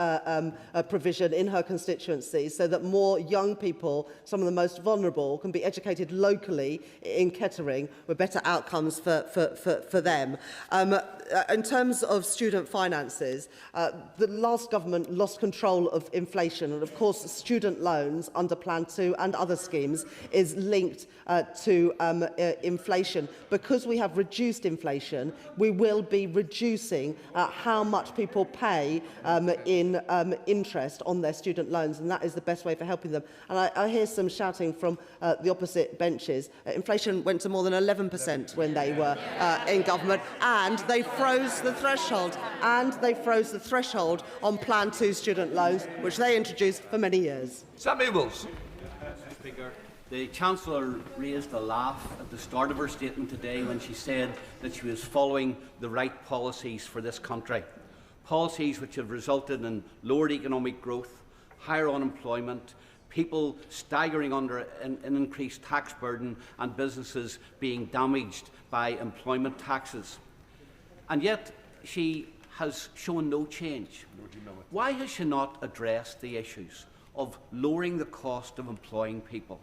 [SPEAKER 25] provision in her constituency, so that more young people, some of the most vulnerable, can be educated locally in Kettering with better outcomes for them. In terms of student finances, the last government lost control of inflation, and of course student loans under Plan 2 and other schemes is linked to inflation. Because we have reduced inflation, we will be reducing how much people pay in interest on their student loans, and that is the best way for helping them. And I hear some shouting from the opposite benches. Inflation went to more than 11% when they were in government, and they froze the threshold. On Plan 2 student loans, which they introduced for many years.
[SPEAKER 2] Sam Eagles.
[SPEAKER 6] Mr. Speaker, the Chancellor raised a laugh at the start of her statement today when she said that she was following the right policies for this country. Policies which have resulted in lowered economic growth, higher unemployment, people staggering under an increased tax burden, and businesses being damaged by employment taxes. And yet she has shown no change. Why has she not addressed the issues of lowering the cost of employing people,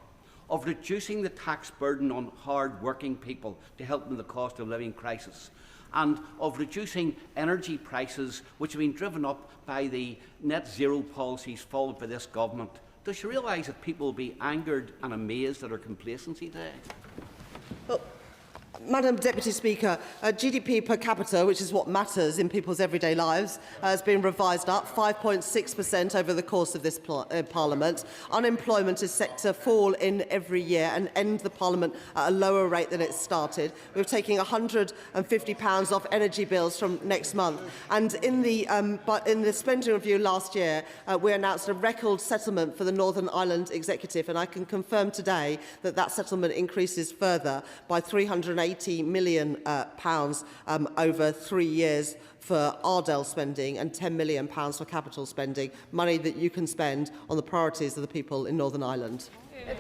[SPEAKER 6] of reducing the tax burden on hard-working people to help them with the cost of living crisis, and of reducing energy prices which have been driven up by the net zero policies followed by this government? Does she realise that people will be angered and amazed at her complacency today?
[SPEAKER 25] Well, Madam Deputy Speaker, GDP per capita, which is what matters in people's everyday lives, has been revised up 5.6% over the course of this Parliament. Unemployment is set to fall in every year and end the Parliament at a lower rate than it started. We're taking £150 off energy bills from next month. And in the spending review last year, we announced a record settlement for the Northern Ireland Executive, and I can confirm today that that settlement increases further by £380 million over 3 years for Ardell spending and £10 million for capital spending, money that you can spend on the priorities of the people in Northern Ireland.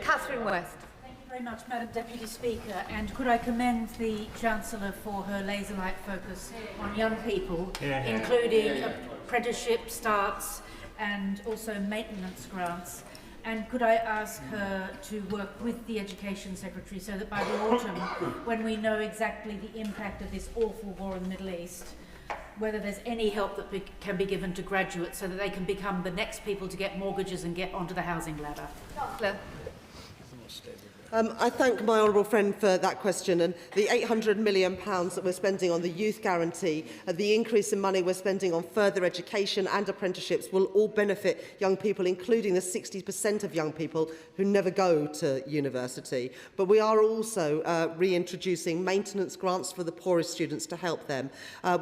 [SPEAKER 16] Catherine West. Thank you very much, Madam Deputy Speaker, and could I commend the Chancellor for her laser-like focus on young people, including apprenticeship starts and also maintenance grants. And could I ask her to work with the Education Secretary so that by the autumn, when we know exactly the impact of this awful war in the Middle East, whether there's any help that can be given to graduates so that they can become the next people to get mortgages and get onto the housing ladder?
[SPEAKER 25] I thank my honourable friend for that question, and the £800 million that we're spending on the youth guarantee, the increase in money we're spending on further education and apprenticeships will all benefit young people, including the 60% of young people who never go to university. But we are also reintroducing maintenance grants for the poorest students to help them.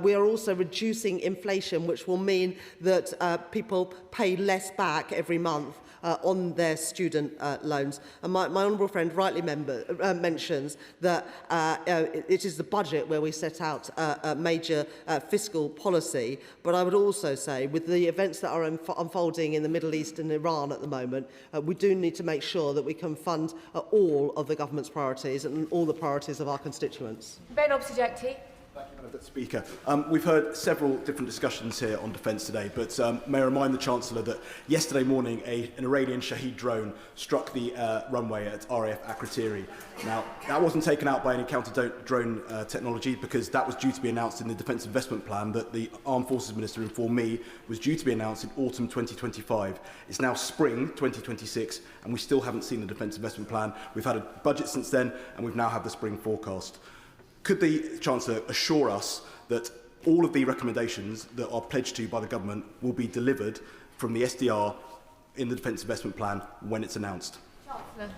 [SPEAKER 25] We are also reducing inflation, which will mean that people pay less back every month on their student loans. And my honourable friend rightly mentions that it is the budget where we set out a major fiscal policy. But I would also say, with the events that are unfolding in the Middle East and Iran at the moment, we do need to make sure that we can fund all of the government's priorities and all the priorities of our constituents.
[SPEAKER 16] Ben Obsujecti.
[SPEAKER 15] Thank you, Madam Speaker. We've heard several different discussions here on defence today, but may I remind the Chancellor that yesterday morning an Iranian Shahed drone struck the runway at RAF Akrotiri. Now, that wasn't taken out by any counter-drone technology because that was due to be announced in the Defence Investment Plan that the Armed Forces Minister informed me was due to be announced in autumn 2025. It's now spring 2026 and we still haven't seen the Defence Investment Plan. We've had a budget since then and we've now had the spring forecast. Could the Chancellor assure us that all of the recommendations that are pledged to by the government will be delivered from the SDR in the Defence Investment Plan when it's announced?
[SPEAKER 3] Chancellor.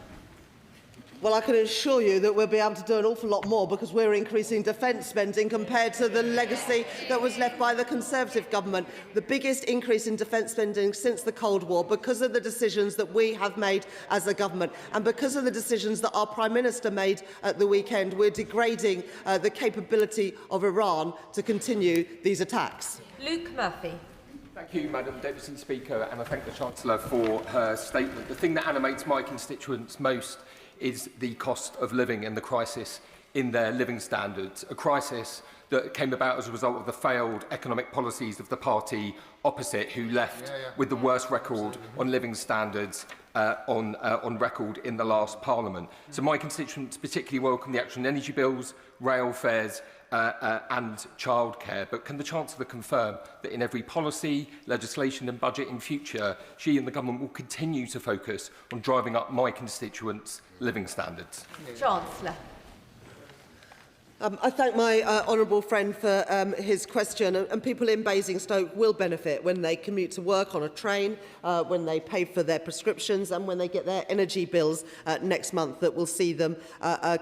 [SPEAKER 25] Well, I can assure you that we'll be able to do an awful lot more because we're increasing defence spending compared to the legacy that was left by the Conservative government. The biggest increase in defence spending since the Cold War because of the decisions that we have made as a government and because of the decisions that our Prime Minister made at the weekend. We're degrading the capability of Iran to continue these attacks.
[SPEAKER 3] Luke Murphy.
[SPEAKER 17] Thank you, Madam Deputy Speaker, and I thank the Chancellor for her statement. The thing that animates my constituents most is the cost of living and the crisis in their living standards, a crisis that came about as a result of the failed economic policies of the party opposite, who left with the worst record on living standards on record in the last Parliament. So my constituents particularly welcome the action on energy bills, rail fares and childcare. But can the Chancellor confirm that in every policy, legislation and budget in future, she and the government will continue to focus on driving up my constituents' living standards?
[SPEAKER 3] Chancellor.
[SPEAKER 25] I thank my honourable friend for his question, and people in Basingstoke will benefit when they commute to work on a train, when they pay for their prescriptions and when they get their energy bills next month that will see them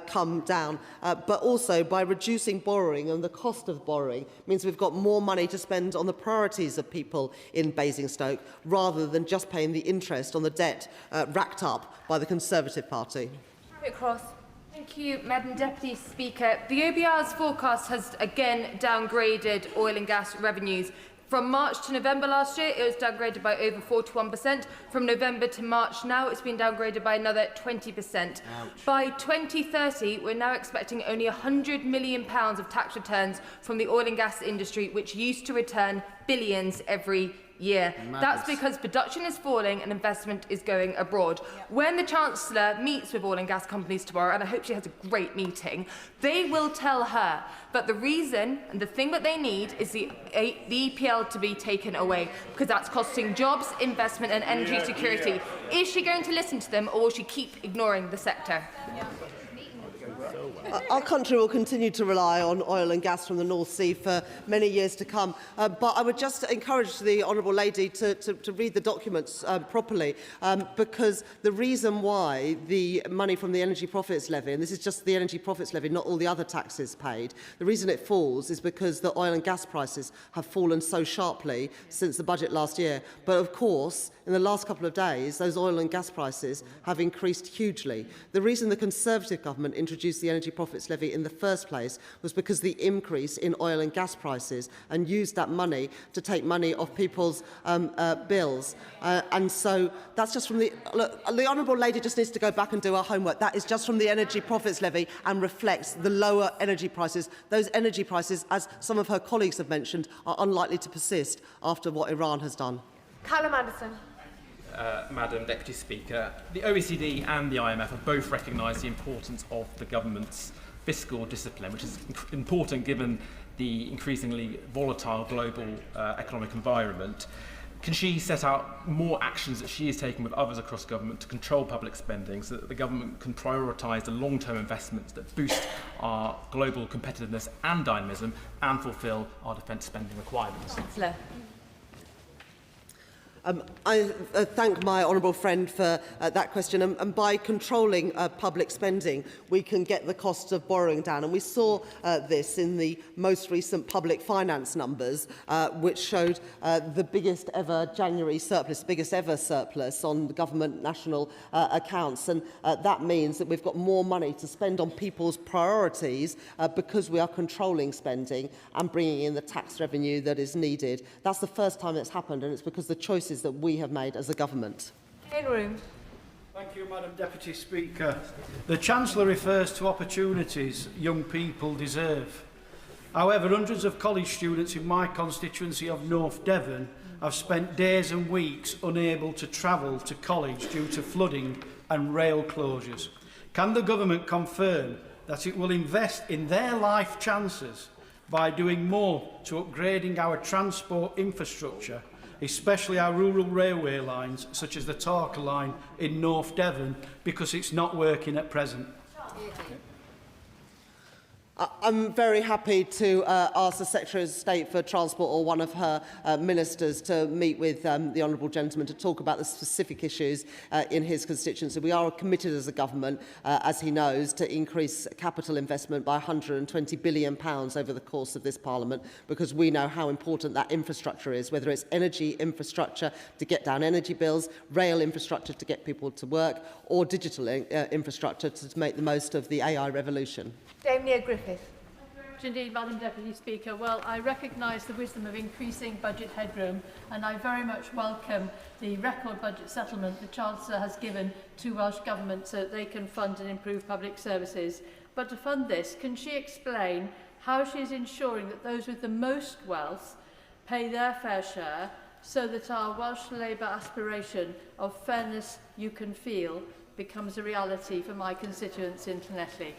[SPEAKER 25] come down. But also by reducing borrowing, and the cost of borrowing means we've got more money to spend on the priorities of people in Basingstoke rather than just paying the interest on the debt racked up by the Conservative Party.
[SPEAKER 3] Cross. Thank you, Madam Deputy Speaker. The OBR's forecast has again downgraded oil and gas revenues. From March to November last year, it was downgraded by over 41%. From November to March now, it's been downgraded by another 20%. Ouch. By 2030, we're now expecting only £100 million of tax returns from the oil and gas industry, which used to return billions every year. Madness. That's because production is falling and investment is going abroad. When the Chancellor meets with oil and gas companies tomorrow, and I hope she has a great meeting, they will tell her that the reason and the thing that they need is the EPL to be taken away because that's costing jobs, investment and energy security. Is she going to listen to them or will she keep ignoring the sector?
[SPEAKER 25] Our country will continue to rely on oil and gas from the North Sea for many years to come. But I would just encourage the Honourable Lady to read the documents properly, because the reason why the money from the Energy Profits Levy, and this is just the Energy Profits Levy, not all the other taxes paid, the reason it falls is because the oil and gas prices have fallen so sharply since the budget last year. But of course, in the last couple of days, those oil and gas prices have increased hugely. The reason the Conservative government introduced the Energy Profits Levy in the first place was because the increase in oil and gas prices and used that money to take money off people's bills. And so that's just from the... Look, the Honourable Lady just needs to go back and do her homework. That is just from the Energy Profits Levy and reflects the lower energy prices. Those energy prices, as some of her colleagues have mentioned, are unlikely to persist after what Iran has done.
[SPEAKER 3] Callum Anderson.
[SPEAKER 18] Madam Deputy Speaker, the OECD and the IMF have both recognised the importance of the government's fiscal discipline, which is important given the increasingly volatile global economic environment. Can she set out more actions that she is taking with others across government to control public spending so that the government can prioritise the long-term investments that boost our global competitiveness and dynamism and fulfil our defence spending requirements?
[SPEAKER 3] Chancellor.
[SPEAKER 25] I thank my honourable friend for that question. And by controlling public spending, we can get the cost of borrowing down. And we saw this in the most recent public finance numbers, which showed the biggest ever January surplus, biggest ever surplus on the government national accounts. And that means that we've got more money to spend on people's priorities because we are controlling spending and bringing in the tax revenue that is needed. That's the first time it's happened, and it's because the choices that we have made as a government.
[SPEAKER 3] In room.
[SPEAKER 9] Thank you, Madam Deputy Speaker. The Chancellor refers to opportunities young people deserve.
[SPEAKER 1] However, hundreds of college students in my constituency of North Devon have spent days and weeks unable to travel to college due to flooding and rail closures. Can the government confirm that it will invest in their life chances by doing more to upgrading our transport infrastructure, especially our rural railway lines, such as the Tarka line in North Devon, because it's not working at present?
[SPEAKER 25] I'm very happy to ask the Secretary of State for Transport or one of her ministers to meet with the Honourable Gentleman to talk about the specific issues in his constituency. We are committed as a government, as he knows, to increase capital investment by £120 billion over the course of this Parliament, because we know how important that infrastructure is, whether it's energy infrastructure to get down energy bills, rail infrastructure to get people to work, or digital infrastructure to make the most of the AI revolution.
[SPEAKER 19] Damien Griffith.
[SPEAKER 20] Indeed, Madam Deputy Speaker. Well, I recognise the wisdom of increasing budget headroom, and I very much welcome the record budget settlement the Chancellor has given to Welsh Government so that they can fund and improve public services. But to fund this, can she explain how she is ensuring that those with the most wealth pay their fair share, so that our Welsh Labour aspiration of fairness you can feel becomes a reality for my constituents in Llanelli?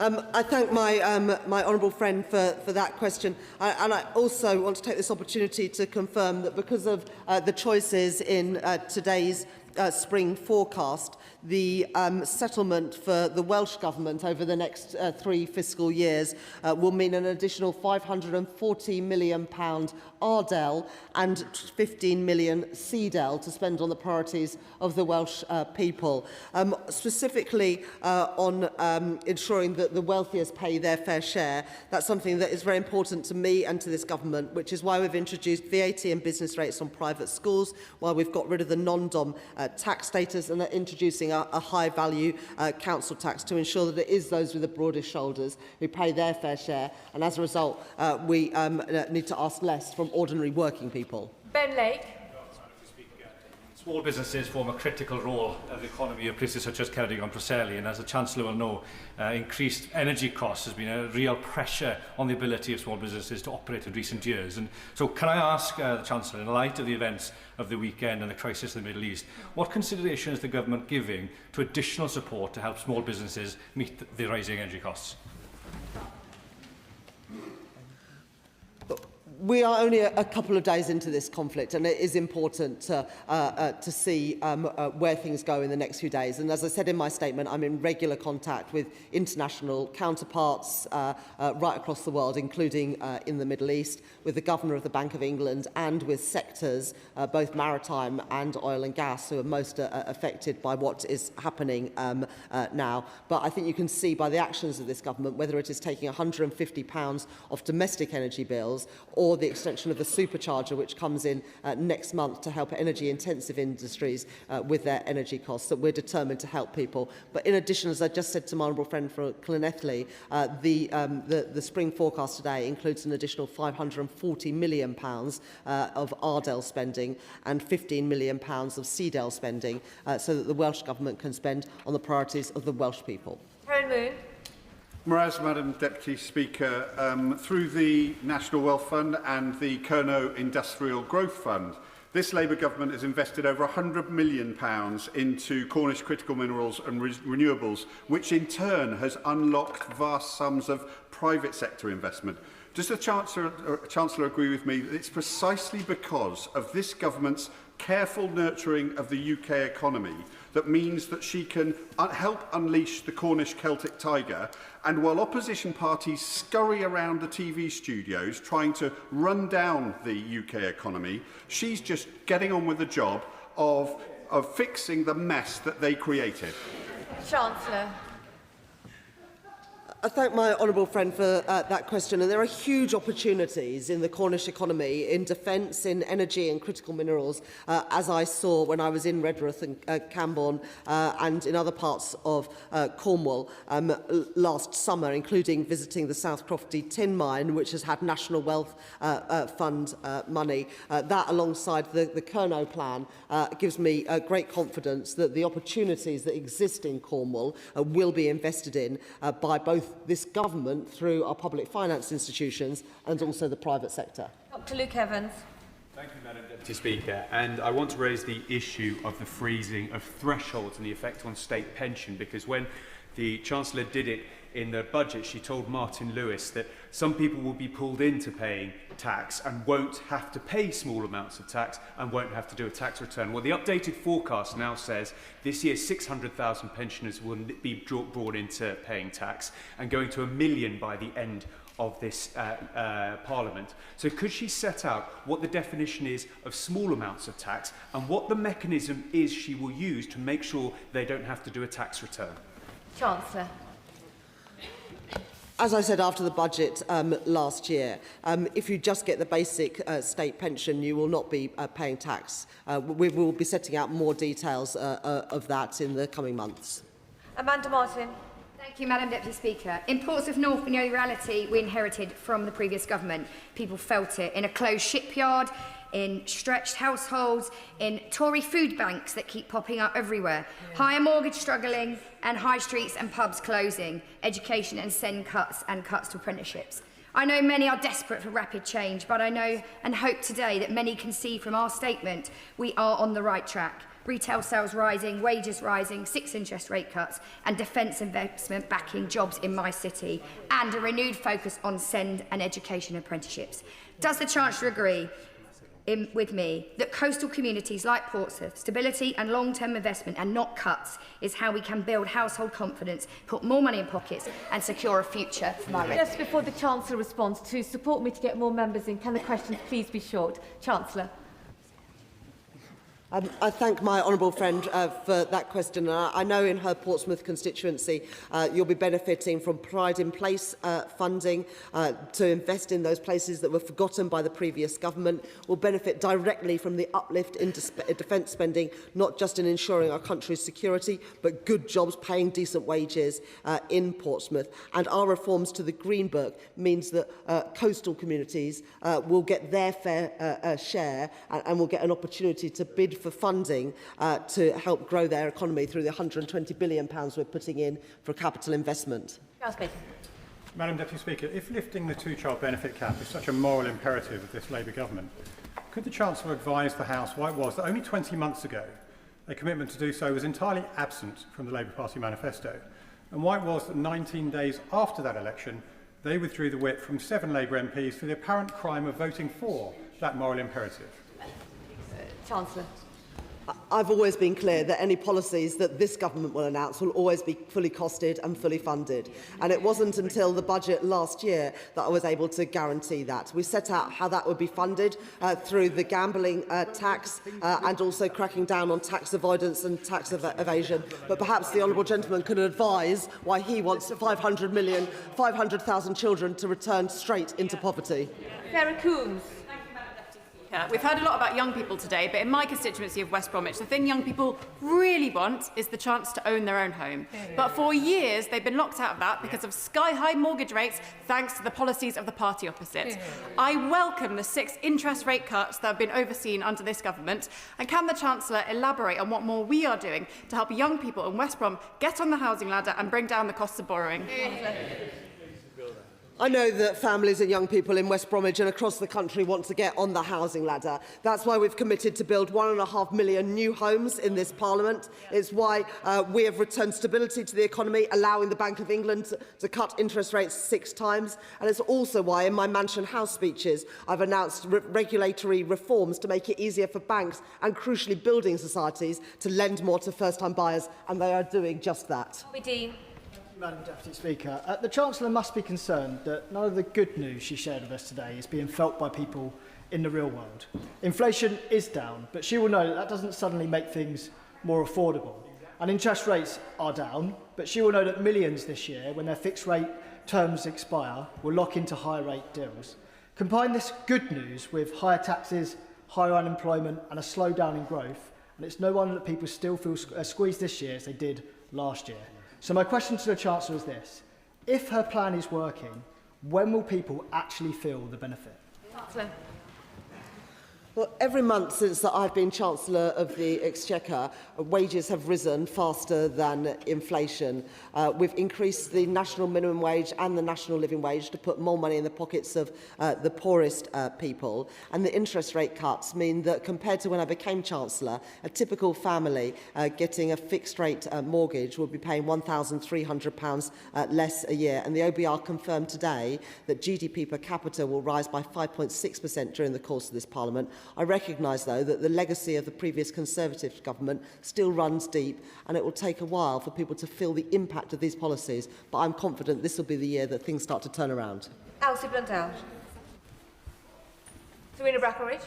[SPEAKER 25] I thank my honourable friend for that question, and I also want to take this opportunity to confirm that because of the choices in today's spring forecast, the settlement for the Welsh Government over the next 3 fiscal years will mean an additional £540 million RDEL and 15 million CDEL to spend on the priorities of the Welsh people. Specifically on ensuring that the wealthiest pay their fair share, that's something that is very important to me and to this government, which is why we've introduced VAT and business rates on private schools, why we've got rid of the non-dom tax status and are introducing a high-value council tax to ensure that it is those with the broadest shoulders who pay their fair share, and as a result we need to ask less from ordinary working people.
[SPEAKER 19] Ben Lake.
[SPEAKER 22] Small businesses form a critical role of the economy of places such as Ceredigion and Preseli, and as the Chancellor will know, increased energy costs has been a real pressure on the ability of small businesses to operate in recent years. And so can I ask the Chancellor, in light of the events of the weekend and the crisis in the Middle East, what consideration is the government giving to additional support to help small businesses meet the rising energy costs?
[SPEAKER 25] We are only a couple of days into this conflict, and it is important to see where things go in the next few days. And as I said in my statement, I'm in regular contact with international counterparts right across the world, including in the Middle East, with the Governor of the Bank of England and with sectors, both maritime and oil and gas, who are most affected by what is happening now. But I think you can see by the actions of this government, whether it is taking £150 off domestic energy bills or the extension of the supercharger, which comes in next month to help energy-intensive industries with their energy costs, that we're determined to help people. But in addition, as I just said to my honourable friend from Llanelli, the spring forecast today includes an additional £540 million of RDEL spending and £15 million of CDEL spending, so that the Welsh Government can spend on the priorities of the Welsh people.
[SPEAKER 19] Karen Moon.
[SPEAKER 24] Whereas, Madam Deputy Speaker, through the National Wealth Fund and the Kerno Industrial Growth Fund, this Labour government has invested over £100 million into Cornish critical minerals and renewables, which in turn has unlocked vast sums of private sector investment. Does the Chancellor agree with me that it's precisely because of this government's careful nurturing of the UK economy that means that she can help unleash the Cornish Celtic tiger, and while opposition parties scurry around the TV studios trying to run down the UK economy, she's just getting on with the job of fixing the mess that they created?
[SPEAKER 19] Chancellor.
[SPEAKER 25] I thank my honourable friend for that question. And there are huge opportunities in the Cornish economy, in defence, in energy and critical minerals, as I saw when I was in Redruth and Camborne and in other parts of Cornwall last summer, including visiting the South Crofty tin mine, which has had National Wealth Fund money. That, alongside the Kerno plan, gives me great confidence that the opportunities that exist in Cornwall will be invested in by both both this government through our public finance institutions and also the private sector.
[SPEAKER 3] Dr. Luke Evans.
[SPEAKER 4] Thank you, Madam Deputy Speaker. And I want to raise the issue of the freezing of thresholds and the effect on state pension, because when the Chancellor did it in the budget, she told Martin Lewis that some people will be pulled into paying tax and won't have to pay small amounts of tax and won't have to do a tax return. Well, the updated forecast now says this year 600,000 pensioners will be brought into paying tax and going to 1 million by the end of this Parliament. So could she set out what the definition is of small amounts of tax and what the mechanism is she will use to make sure they don't have to do a tax return?
[SPEAKER 19] Chancellor.
[SPEAKER 25] As I said after the budget last year, if you just get the basic state pension, you will not be paying tax. We will be setting out more details of that in the coming months.
[SPEAKER 3] Amanda Martin.
[SPEAKER 5] Thank you, Madam Deputy Speaker. In Portsmouth North, we know the reality we inherited from the previous government. People felt it in a closed shipyard, in stretched households, in Tory food banks that keep popping up everywhere, higher mortgage struggling, and high streets and pubs closing, education and send cuts and cuts to apprenticeships. I know many are desperate for rapid change, but I know and hope today that many can see from our statement we are on the right track. Retail sales rising, wages rising, 6 interest rate cuts, and defence investment backing jobs in my city, and a renewed focus on send and education apprenticeships. Does the Chancellor agree with me that coastal communities like Portsmouth, stability and long-term investment and not cuts is how we can build household confidence, put more money in pockets and secure a future for my residents?
[SPEAKER 19] Just before the Chancellor responds, to support me to get more members in, can the questions please be short? Chancellor.
[SPEAKER 25] I thank my honourable friend for that question. I know in her Portsmouth constituency you'll be benefiting from Pride in Place funding to invest in those places that were forgotten by the previous government. Will benefit directly from the uplift in defence spending, not just in ensuring our country's security, but good jobs, paying decent wages in Portsmouth. And our reforms to the Green Book means that coastal communities will get their fair share and will get an opportunity to bid for funding to help grow their economy through the £120 billion we're putting in for capital investment.
[SPEAKER 11] Madam Deputy Speaker, if lifting the two-child benefit cap is such a moral imperative of this Labour government, could the Chancellor advise the House why it was that only 20 months ago a commitment to do so was entirely absent from the Labour Party manifesto, and why it was that 19 days after that election they withdrew the whip from 7 Labour MPs for the apparent crime of voting for that moral imperative?
[SPEAKER 19] Chancellor.
[SPEAKER 25] I've always been clear that any policies that this government will announce will always be fully costed and fully funded. And it wasn't until the budget last year that I was able to guarantee that. We set out how that would be funded through the gambling tax and also cracking down on tax avoidance and tax evasion. But perhaps the honourable gentleman could advise why he wants 500,000 children to return straight into poverty.
[SPEAKER 3] Sarah Coombs.
[SPEAKER 12] We've heard a lot about young people today, but in my constituency of West Bromwich, the thing young people really want is the chance to own their own home. But for years, they've been locked out of that because of sky-high mortgage rates, thanks to the policies of the party opposite. I welcome the 6 interest rate cuts that have been overseen under this government. And can the Chancellor elaborate on what more we are doing to help young people in West Brom get on the housing ladder and bring down the costs of borrowing?
[SPEAKER 25] I know that families and young people in West Bromwich and across the country want to get on the housing ladder. That's why we've committed to build 1.5 million new homes in this Parliament. It's why we have returned stability to the economy, allowing the Bank of England to cut interest rates 6 times. And it's also why in my Mansion House speeches I've announced regulatory reforms to make it easier for banks and, crucially, building societies to lend more to first-time buyers, and they are doing just that.
[SPEAKER 13] Madam Deputy Speaker, the Chancellor must be concerned that none of the good news she shared with us today is being felt by people in the real world. Inflation is down, but she will know that that doesn't suddenly make things more affordable. And interest rates are down, but she will know that millions this year, when their fixed rate terms expire, will lock into higher rate deals. Combine this good news with higher taxes, higher unemployment and a slowdown in growth, and it's no wonder that people still feel squeezed this year as they did last year. So my question to the Chancellor is this: if her plan is working, when will people actually feel the benefit?
[SPEAKER 25] Well, Well, every month since that I've been Chancellor of the Exchequer, wages have risen faster than inflation. We've increased the national minimum wage and the national living wage to put more money in the pockets of the poorest people. And the interest rate cuts mean that compared to when I became Chancellor, a typical family getting a fixed rate mortgage will be paying £1,300 less a year. And the OBR confirmed today that GDP per capita will rise by 5.6% during the course of this Parliament. I recognise, though, that the legacy of the previous Conservative government still runs deep, and it will take a while for people to feel the impact of these policies, but I'm confident this will be the year that things start to turn around.
[SPEAKER 3] Elsie Blundell. Serena Brackenridge.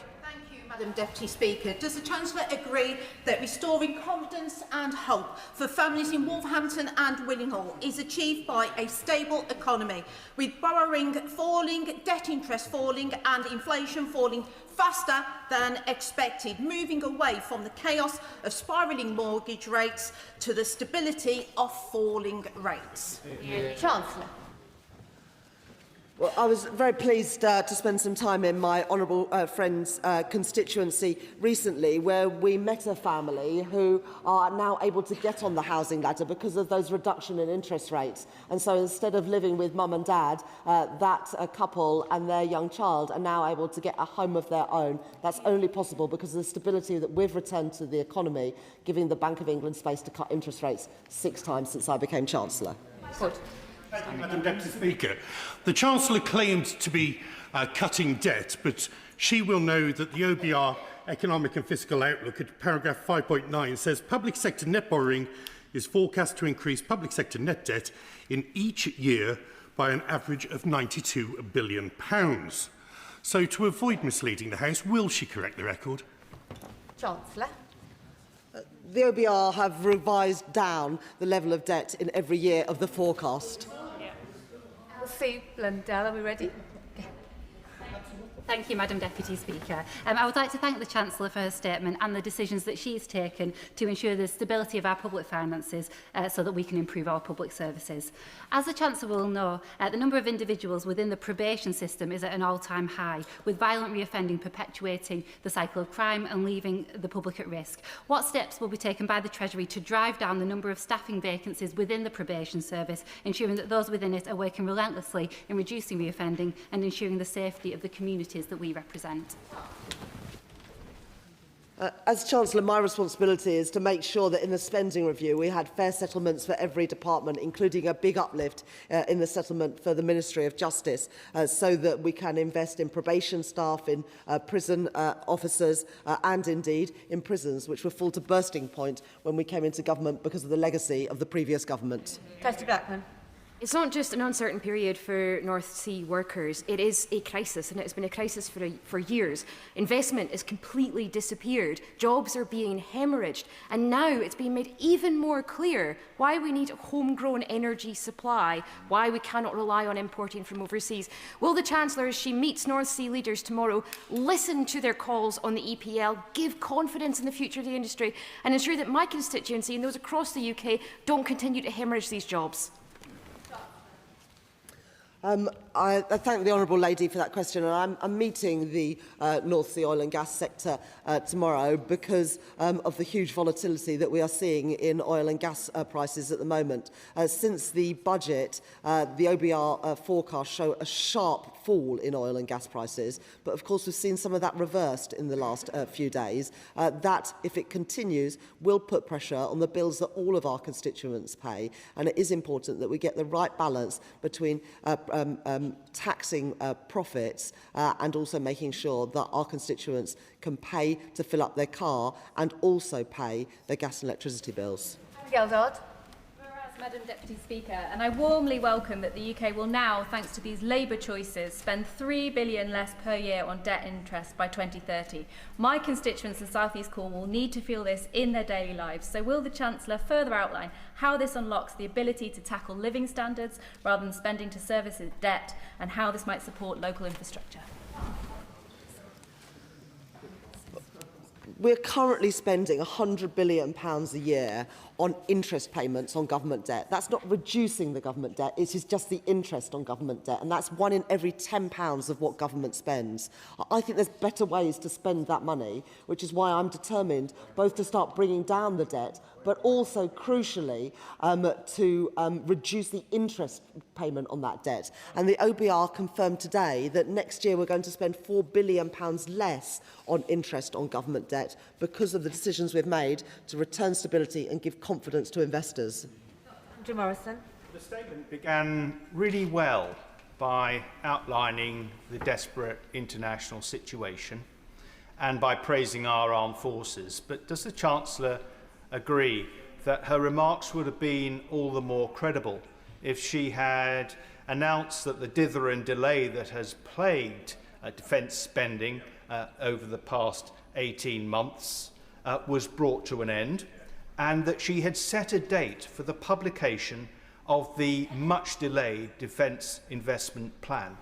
[SPEAKER 7] Madam Deputy Speaker, does the Chancellor agree that restoring confidence and hope for families in Wolverhampton and Willinghall is achieved by a stable economy, with borrowing falling, debt interest falling and inflation falling faster than expected, moving away from the chaos of spiralling mortgage rates to the stability of falling rates?
[SPEAKER 3] Chancellor.
[SPEAKER 25] Well, I was very pleased to spend some time in my honourable friend's constituency recently, where we met a family who are now able to get on the housing ladder because of those reduction in interest rates. And so instead of living with mum and dad, that couple and their young child are now able to get a home of their own. That's only possible because of the stability that we've returned to the economy, giving the Bank of England space to cut interest rates 6 times since I became Chancellor.
[SPEAKER 3] Good.
[SPEAKER 8] Thank you, Madam Deputy Speaker. The Chancellor claimed to be cutting debt, but she will know that the OBR Economic and Fiscal Outlook at paragraph 5.9 says public sector net borrowing is forecast to increase public sector net debt in each year by an average of £92 billion. So to avoid misleading the House, will she correct the record?
[SPEAKER 3] Chancellor.
[SPEAKER 25] The OBR have revised down the level of debt in every year of the forecast.
[SPEAKER 3] Elsie Blundell, are we ready?
[SPEAKER 10] Thank you, Madam Deputy Speaker. I would like to thank the Chancellor for her statement and the decisions that she has taken to ensure the stability of our public finances so that we can improve our public services. As the Chancellor will know, the number of individuals within the probation system is at an all-time high, with violent reoffending perpetuating the cycle of crime and leaving the public at risk. What steps will be taken by the Treasury to drive down the number of staffing vacancies within the probation service, ensuring that those within it are working relentlessly in reducing reoffending and ensuring the safety of the communities that we represent?
[SPEAKER 25] As Chancellor, my responsibility is to make sure that in the spending review we had fair settlements for every department, including a big uplift in the settlement for the Ministry of Justice, so that we can invest in probation staff, in prison officers, and indeed in prisons, which were full to bursting point when we came into government because of the legacy of the previous government.
[SPEAKER 3] Kirsty Blackman.
[SPEAKER 14] It's not just an uncertain period for North Sea workers, it is a crisis, and it has been a crisis for years. Investment has completely disappeared, jobs are being hemorrhaged, and now it's being made even more clear why we need a homegrown energy supply, why we cannot rely on importing from overseas. Will the Chancellor, as she meets North Sea leaders tomorrow, listen to their calls on the EPL, give confidence in the future of the industry, and ensure that my constituency and those across the UK don't continue to hemorrhage these jobs?
[SPEAKER 25] I thank the honourable lady for that question, and I'm meeting the North Sea oil and gas sector tomorrow because of the huge volatility that we are seeing in oil and gas prices at the moment. Since the budget, the OBR forecasts show a sharp fall in oil and gas prices, but of course we've seen some of that reversed in the last few days. That, if it continues, will put pressure on the bills that all of our constituents pay, and it is important that we get the right balance between taxing profits and also making sure that our constituents can pay to fill up their car and also pay their gas and electricity bills.
[SPEAKER 3] Geldard.
[SPEAKER 21] Madam Deputy Speaker, and I warmly welcome that the UK will now, thanks to these Labour choices, spend £3 billion less per year on debt interest by 2030. My constituents in South East Cornwall will need to feel this in their daily lives. So will the Chancellor further outline how this unlocks the ability to tackle living standards rather than spending to service debt, and how this might support local infrastructure?
[SPEAKER 25] We're currently spending £100 billion a year on interest payments on government debt. That's not reducing the government debt, it is just the interest on government debt, and that's 1 in every £10 of what government spends. I think there's better ways to spend that money, which is why I'm determined both to start bringing down the debt, but also, crucially, to reduce the interest payment on that debt. And the OBR confirmed today that next year we're going to spend £4 billion less on interest on government debt because of the decisions we've made to return stability and give confidence to investors.
[SPEAKER 3] Andrew Morrison.
[SPEAKER 1] The statement began really well by outlining the desperate international situation and by praising our armed forces. But does the Chancellor agree that her remarks would have been all the more credible if she had announced that the dither and delay that has plagued defence spending over the past 18 months was brought to an end, and that she had set a date for the publication of the much-delayed defence investment plan?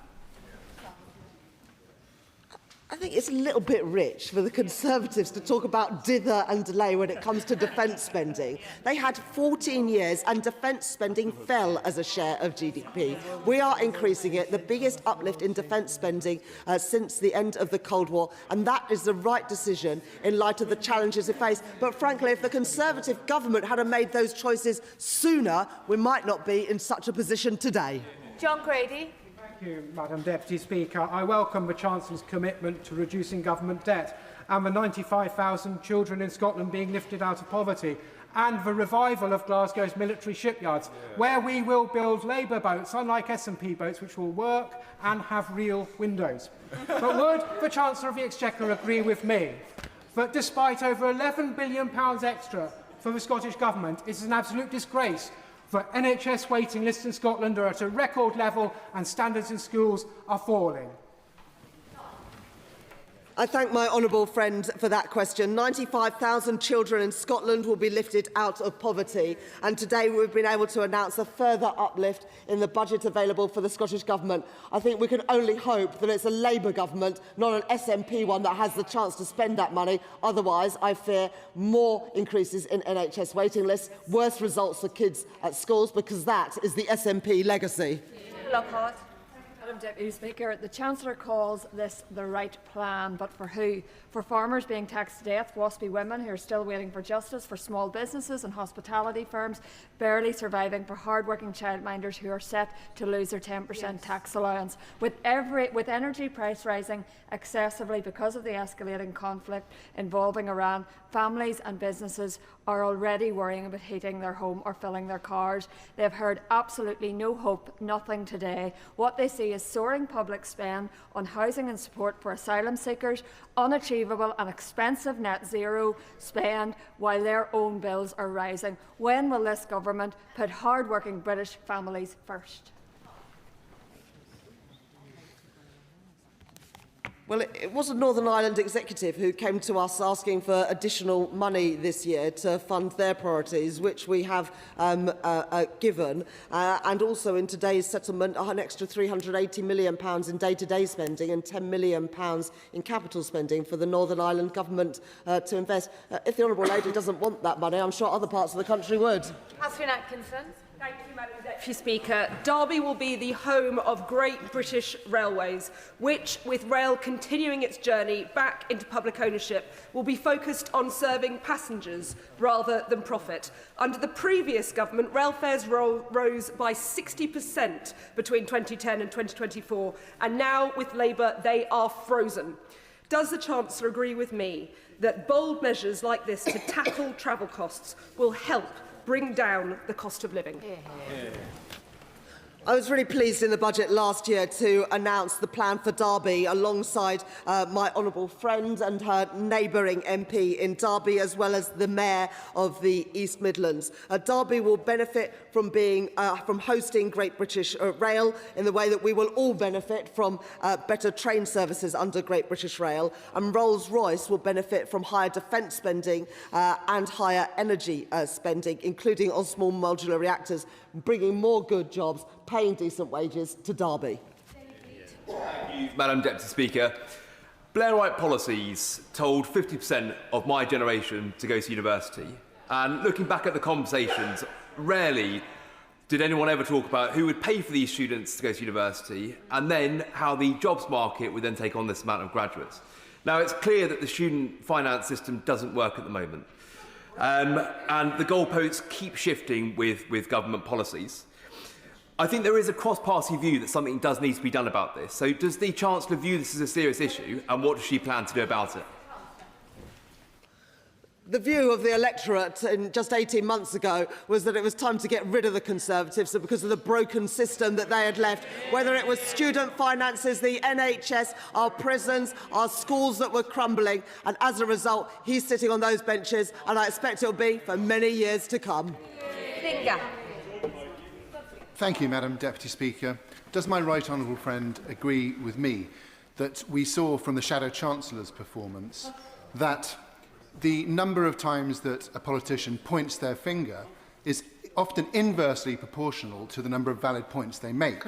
[SPEAKER 25] I think it's a little bit rich for the Conservatives to talk about dither and delay when it comes to defence spending. They had 14 years and defence spending fell as a share of GDP. We are increasing it, the biggest uplift in defence spending since the end of the Cold War, and that is the right decision in light of the challenges it faced. But frankly, if the Conservative government had made those choices sooner, we might not be in such a position today.
[SPEAKER 3] John Grady.
[SPEAKER 2] Thank you, Madam Deputy Speaker. I welcome the Chancellor's commitment to reducing government debt and the 95,000 children in Scotland being lifted out of poverty, and the revival of Glasgow's military shipyards, where we will build Labour boats, unlike S&P boats, which will work and have real windows. But would the Chancellor of the Exchequer agree with me that despite over £11 billion extra for the Scottish Government, it is an absolute disgrace that NHS waiting lists in Scotland are at a record level and standards in schools are falling?
[SPEAKER 25] I thank my honourable friend for that question. 95,000 children in Scotland will be lifted out of poverty, and today we've been able to announce a further uplift in the budget available for the Scottish Government. I think we can only hope that it's a Labour government, not an SNP one, that has the chance to spend that money. Otherwise, I fear more increases in NHS waiting lists, worse results for kids at schools, because that is the SNP legacy.
[SPEAKER 3] Lockhart.
[SPEAKER 6] Madam Deputy Speaker, the Chancellor calls this the right plan, but for who? For farmers being taxed to death, waspy women who are still waiting for justice, for small businesses and hospitality firms barely surviving, for hard-working childminders who are set to lose their 10% tax allowance. With energy price rising excessively because of the escalating conflict involving Iran, families and businesses are already worrying about heating their home or filling their cars. They have heard absolutely no hope, nothing today. What they see is soaring public spend on housing and support for asylum seekers, unachievable and expensive net zero spend, while their own bills are rising. When will this government put hard-working British families first?
[SPEAKER 25] Well, it was a Northern Ireland executive who came to us asking for additional money this year to fund their priorities, which we have given, and also in today's settlement an extra £380 million in day-to-day spending and £10 million in capital spending for the Northern Ireland government to invest. If the Honourable Lady doesn't want that money, I'm sure other parts of the country would.
[SPEAKER 3] Catherine Atkinson.
[SPEAKER 15] Thank you, Madam Deputy Speaker. Derby will be the home of Great British Railways, which, with rail continuing its journey back into public ownership, will be focused on serving passengers rather than profit. Under the previous government, rail fares rose by 60% between 2010 and 2024, and now, with Labour, they are frozen. Does the Chancellor agree with me that bold measures like this to tackle travel costs will help bring down the cost of living?
[SPEAKER 25] I was really pleased in the budget last year to announce the plan for Derby alongside my honourable friend and her neighbouring MP in Derby, as well as the Mayor of the East Midlands. Derby will benefit from hosting Great British Rail in the way that we will all benefit from better train services under Great British Rail, and Rolls-Royce will benefit from higher defence spending and higher energy spending, including on small modular reactors, bringing more good jobs, paying decent wages to Derby.
[SPEAKER 16] Thank you, Madam Deputy Speaker.
[SPEAKER 9] Blairite policies told 50% of my generation to go to university. And looking back at the conversations, rarely did anyone ever talk about who would pay for these students to go to university, and then how the jobs market would then take on this amount of graduates. Now, it's clear that the student finance system doesn't work at the moment. And the goalposts keep shifting with government policies. I think there is a cross-party view that something does need to be done about this. So does the Chancellor view this as a serious issue, and what does she plan to do about it?
[SPEAKER 25] The view of the electorate just 18 months ago was that it was time to get rid of the Conservatives because of the broken system that they had left, whether it was student finances, the NHS, our prisons, our schools that were crumbling, and as a result, he's sitting on those benches, and I expect it'll be for many years to come.
[SPEAKER 3] Finger.
[SPEAKER 16] Thank you, Madam Deputy Speaker. Does my right honourable friend agree with me that we saw from the Shadow Chancellor's performance that the number of times that a politician points their finger is often inversely proportional to the number of valid points they make?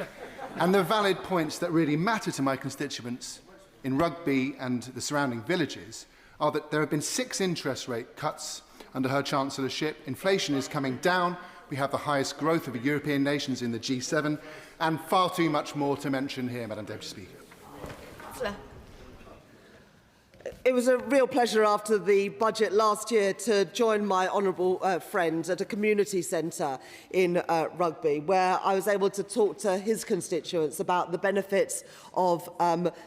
[SPEAKER 16] And the valid points that really matter to my constituents in Rugby and the surrounding villages are that there have been 6 interest rate cuts under her chancellorship. Inflation is coming down. We have the highest growth of European nations in the G7, and far too much more to mention here, Madam Deputy Speaker.
[SPEAKER 3] Chancellor.
[SPEAKER 25] It was a real pleasure after the budget last year to join my honourable friend at a community centre in Rugby, where I was able to talk to his constituents about the benefits of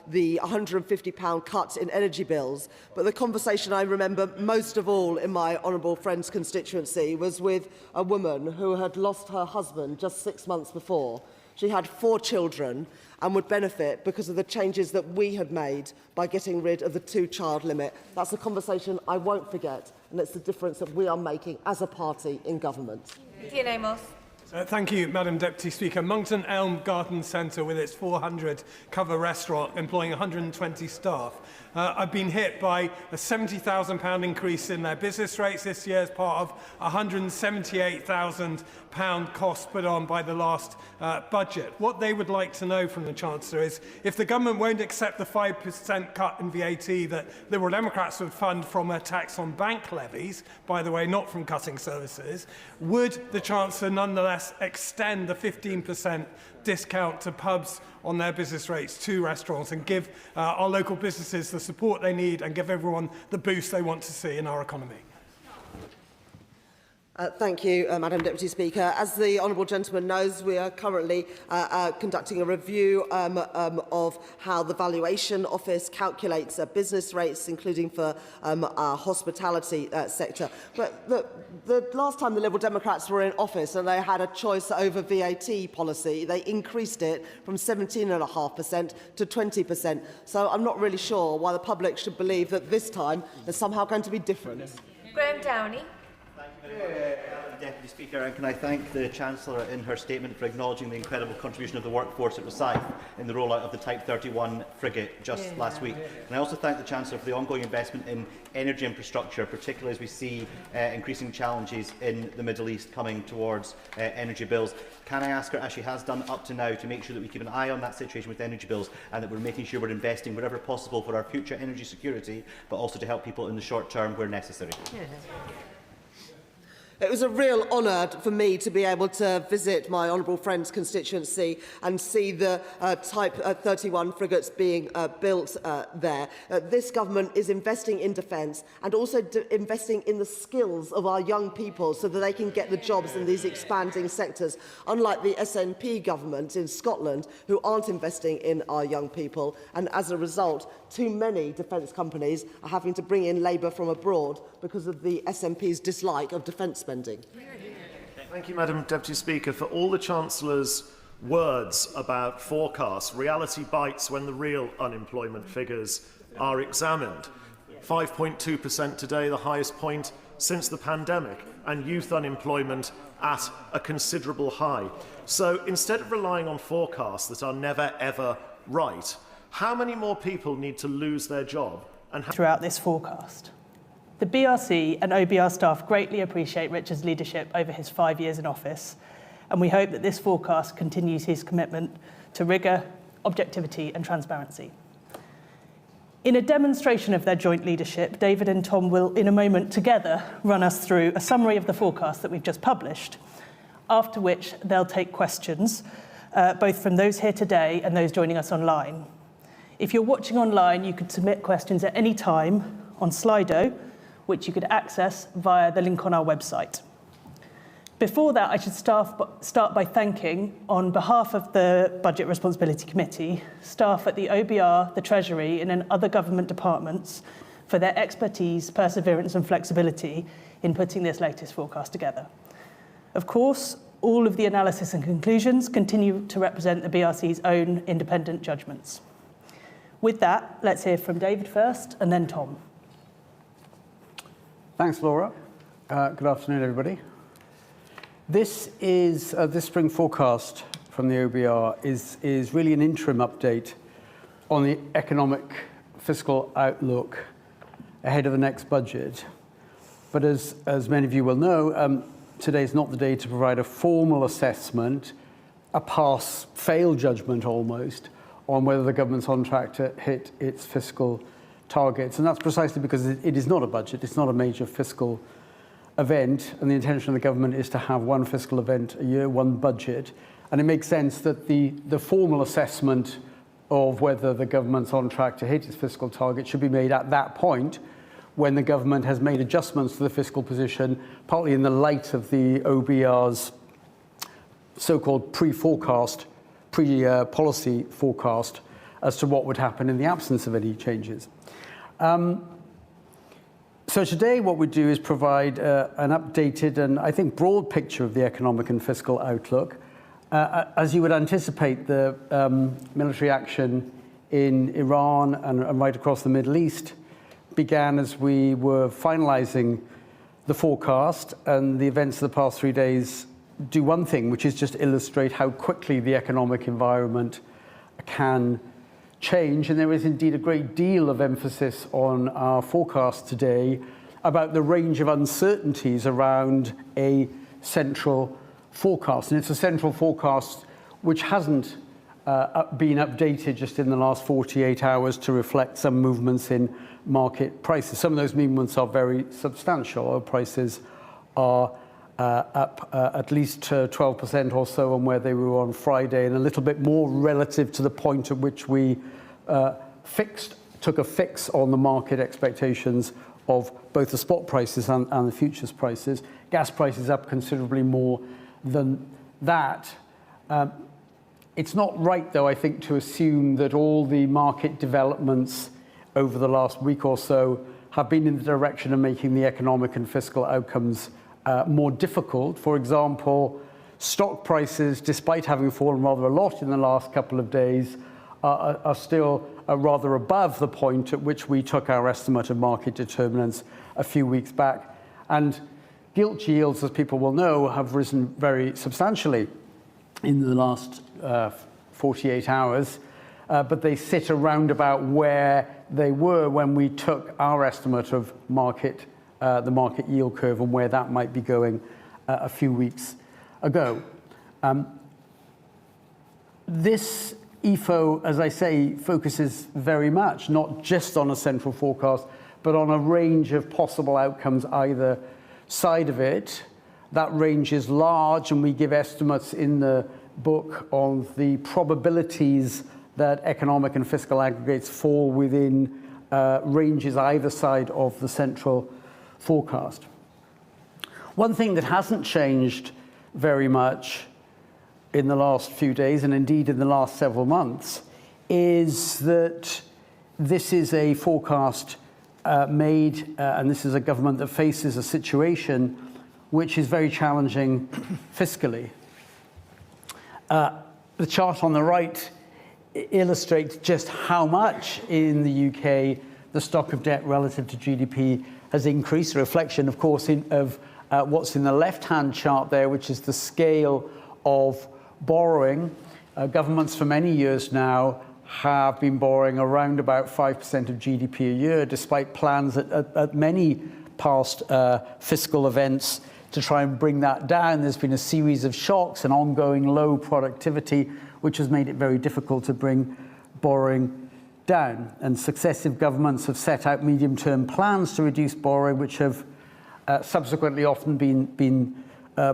[SPEAKER 25] the £150 cut in energy bills. But the conversation I remember most of all in my honourable friend's constituency was with a woman who had lost her husband just 6 months before. She had 4 children and would benefit because of the changes that we had made by getting rid of the 2-child limit. That's a conversation I won't forget, and it's the difference that we are making as a party in government.
[SPEAKER 3] Ian Amos.
[SPEAKER 2] Thank you, Madam Deputy Speaker. Monkton Elm Garden Centre, with its 400-cover restaurant employing 120 staff, I've been hit by a £70,000 increase in their business rates this year as part of a £178,000 cost put on by the last budget. What they would like to know from the Chancellor is if the government won't accept the 5% cut in VAT that Liberal Democrats would fund from a tax on bank levies, by the way, not from cutting services, would the Chancellor nonetheless extend the 15% discount to pubs on their business rates to restaurants and give our local businesses the support they need and give everyone the boost they want to see in our economy?
[SPEAKER 25] Thank you, Madam Deputy Speaker. As the honourable gentleman knows, we are currently conducting a review of how the Valuation Office calculates business rates, including for our hospitality sector. But the last time the Liberal Democrats were in office and they had a choice over VAT policy, they increased it from 17.5% to 20%. So I'm not really sure why the public should believe that this time there's somehow going to be different.
[SPEAKER 3] Graham Downey.
[SPEAKER 17] Deputy Speaker, and can I thank the Chancellor in her statement for acknowledging the incredible contribution of the workforce at Rosyth in the rollout of the Type 31 frigate just last week. And I also thank the Chancellor for the ongoing investment in energy infrastructure, particularly as we see increasing challenges in the Middle East coming towards energy bills. Can I ask her, as she has done up to now, to make sure that we keep an eye on that situation with energy bills and that we're making sure we're investing wherever possible for our future energy security, but also to help people in the short term where necessary?
[SPEAKER 25] It was a real honour for me to be able to visit my honourable friend's constituency and see the Type 31 frigates being built there. This government is investing in defence and also investing in the skills of our young people so that they can get the jobs in these expanding sectors, unlike the SNP government in Scotland, who aren't investing in our young people. And as a result, too many defence companies are having to bring in labour from abroad because of the SNP's dislike of defence spending.
[SPEAKER 18] Thank you, Madam Deputy Speaker. For all the Chancellor's words about forecasts, reality bites when the real unemployment figures are examined. 5.2% today, the highest point since the pandemic, and youth unemployment at a considerable high. So instead of relying on forecasts that are never, ever right, how many more people need to lose their job? And
[SPEAKER 23] throughout this forecast. The BRC and OBR staff greatly appreciate Richard's leadership over his 5 years in office, and we hope that this forecast continues his commitment to rigour, objectivity and transparency. In a demonstration of their joint leadership, David and Tom will, in a moment together, run us through a summary of the forecast that we've just published, after which they'll take questions, both from those here today and those joining us online. If you're watching online, you could submit questions at any time on Slido, which you could access via the link on our website. Before that, I should start by thanking, on behalf of the Budget Responsibility Committee, staff at the OBR, the Treasury, and in other government departments for their expertise, perseverance and flexibility in putting this latest forecast together. Of course, all of the analysis and conclusions continue to represent the BRC's own independent judgments. With that, let's hear from David first, and then Tom.
[SPEAKER 4] Thanks, Laura. Good afternoon, everybody. This spring forecast from the OBR is really an interim update on the economic fiscal outlook ahead of the next budget. But as many of you will know, today is not the day to provide a formal assessment, a pass-fail judgment almost, on whether the government's on track to hit its fiscal targets. And that's precisely because it is not a budget, it's not a major fiscal event, and the intention of the government is to have one fiscal event a year, one budget. And it makes sense that the formal assessment of whether the government's on track to hit its fiscal target should be made at that point, when the government has made adjustments to the fiscal position, partly in the light of the OBR's so-called pre-policy forecast as to what would happen in the absence of any changes. So today what we do is provide an updated and I think broad picture of the economic and fiscal outlook. As you would anticipate, the military action in Iran and right across the Middle East began as we were finalizing the forecast, and the events of the past 3 days do one thing, which is just illustrate how quickly the economic environment can change. And there is indeed a great deal of emphasis on our forecast today about the range of uncertainties around a central forecast. And it's a central forecast which hasn't been updated just in the last 48 hours to reflect some movements in market prices. Some of those movements are very substantial. Oil prices are up at least 12% or so on where they were on Friday, and a little bit more relative to the point at which we took a fix on the market expectations of both the spot prices and the futures prices. Gas prices up considerably more than that. It's not right, though, I think, to assume that all the market developments over the last week or so have been in the direction of making the economic and fiscal outcomes more difficult. For example, stock prices, despite having fallen rather a lot in the last couple of days, are still rather above the point at which we took our estimate of market determinants a few weeks back. And gilt yields, as people will know, have risen very substantially in the last 48 hours, but they sit around about where they were when we took our estimate of the market yield curve and where that might be going a few weeks ago. This EFO, as I say, focuses very much not just on a central forecast, but on a range of possible outcomes either side of it. That range is large, and we give estimates in the book on the probabilities that economic and fiscal aggregates fall within ranges either side of the central forecast. One thing that hasn't changed very much in the last few days, and indeed in the last several months, is that this is a forecast made, and this is a government that faces a situation which is very challenging fiscally. The chart on the right illustrates just how much in the UK the stock of debt relative to GDP has increased, a reflection, of course, of what's in the left-hand chart there, which is the scale of borrowing. Governments for many years now have been borrowing around about 5% of GDP a year, despite plans at many past fiscal events to try and bring that down. There's been a series of shocks and ongoing low productivity, which has made it very difficult to bring borrowing down. And successive governments have set out medium-term plans to reduce borrowing, which have subsequently often been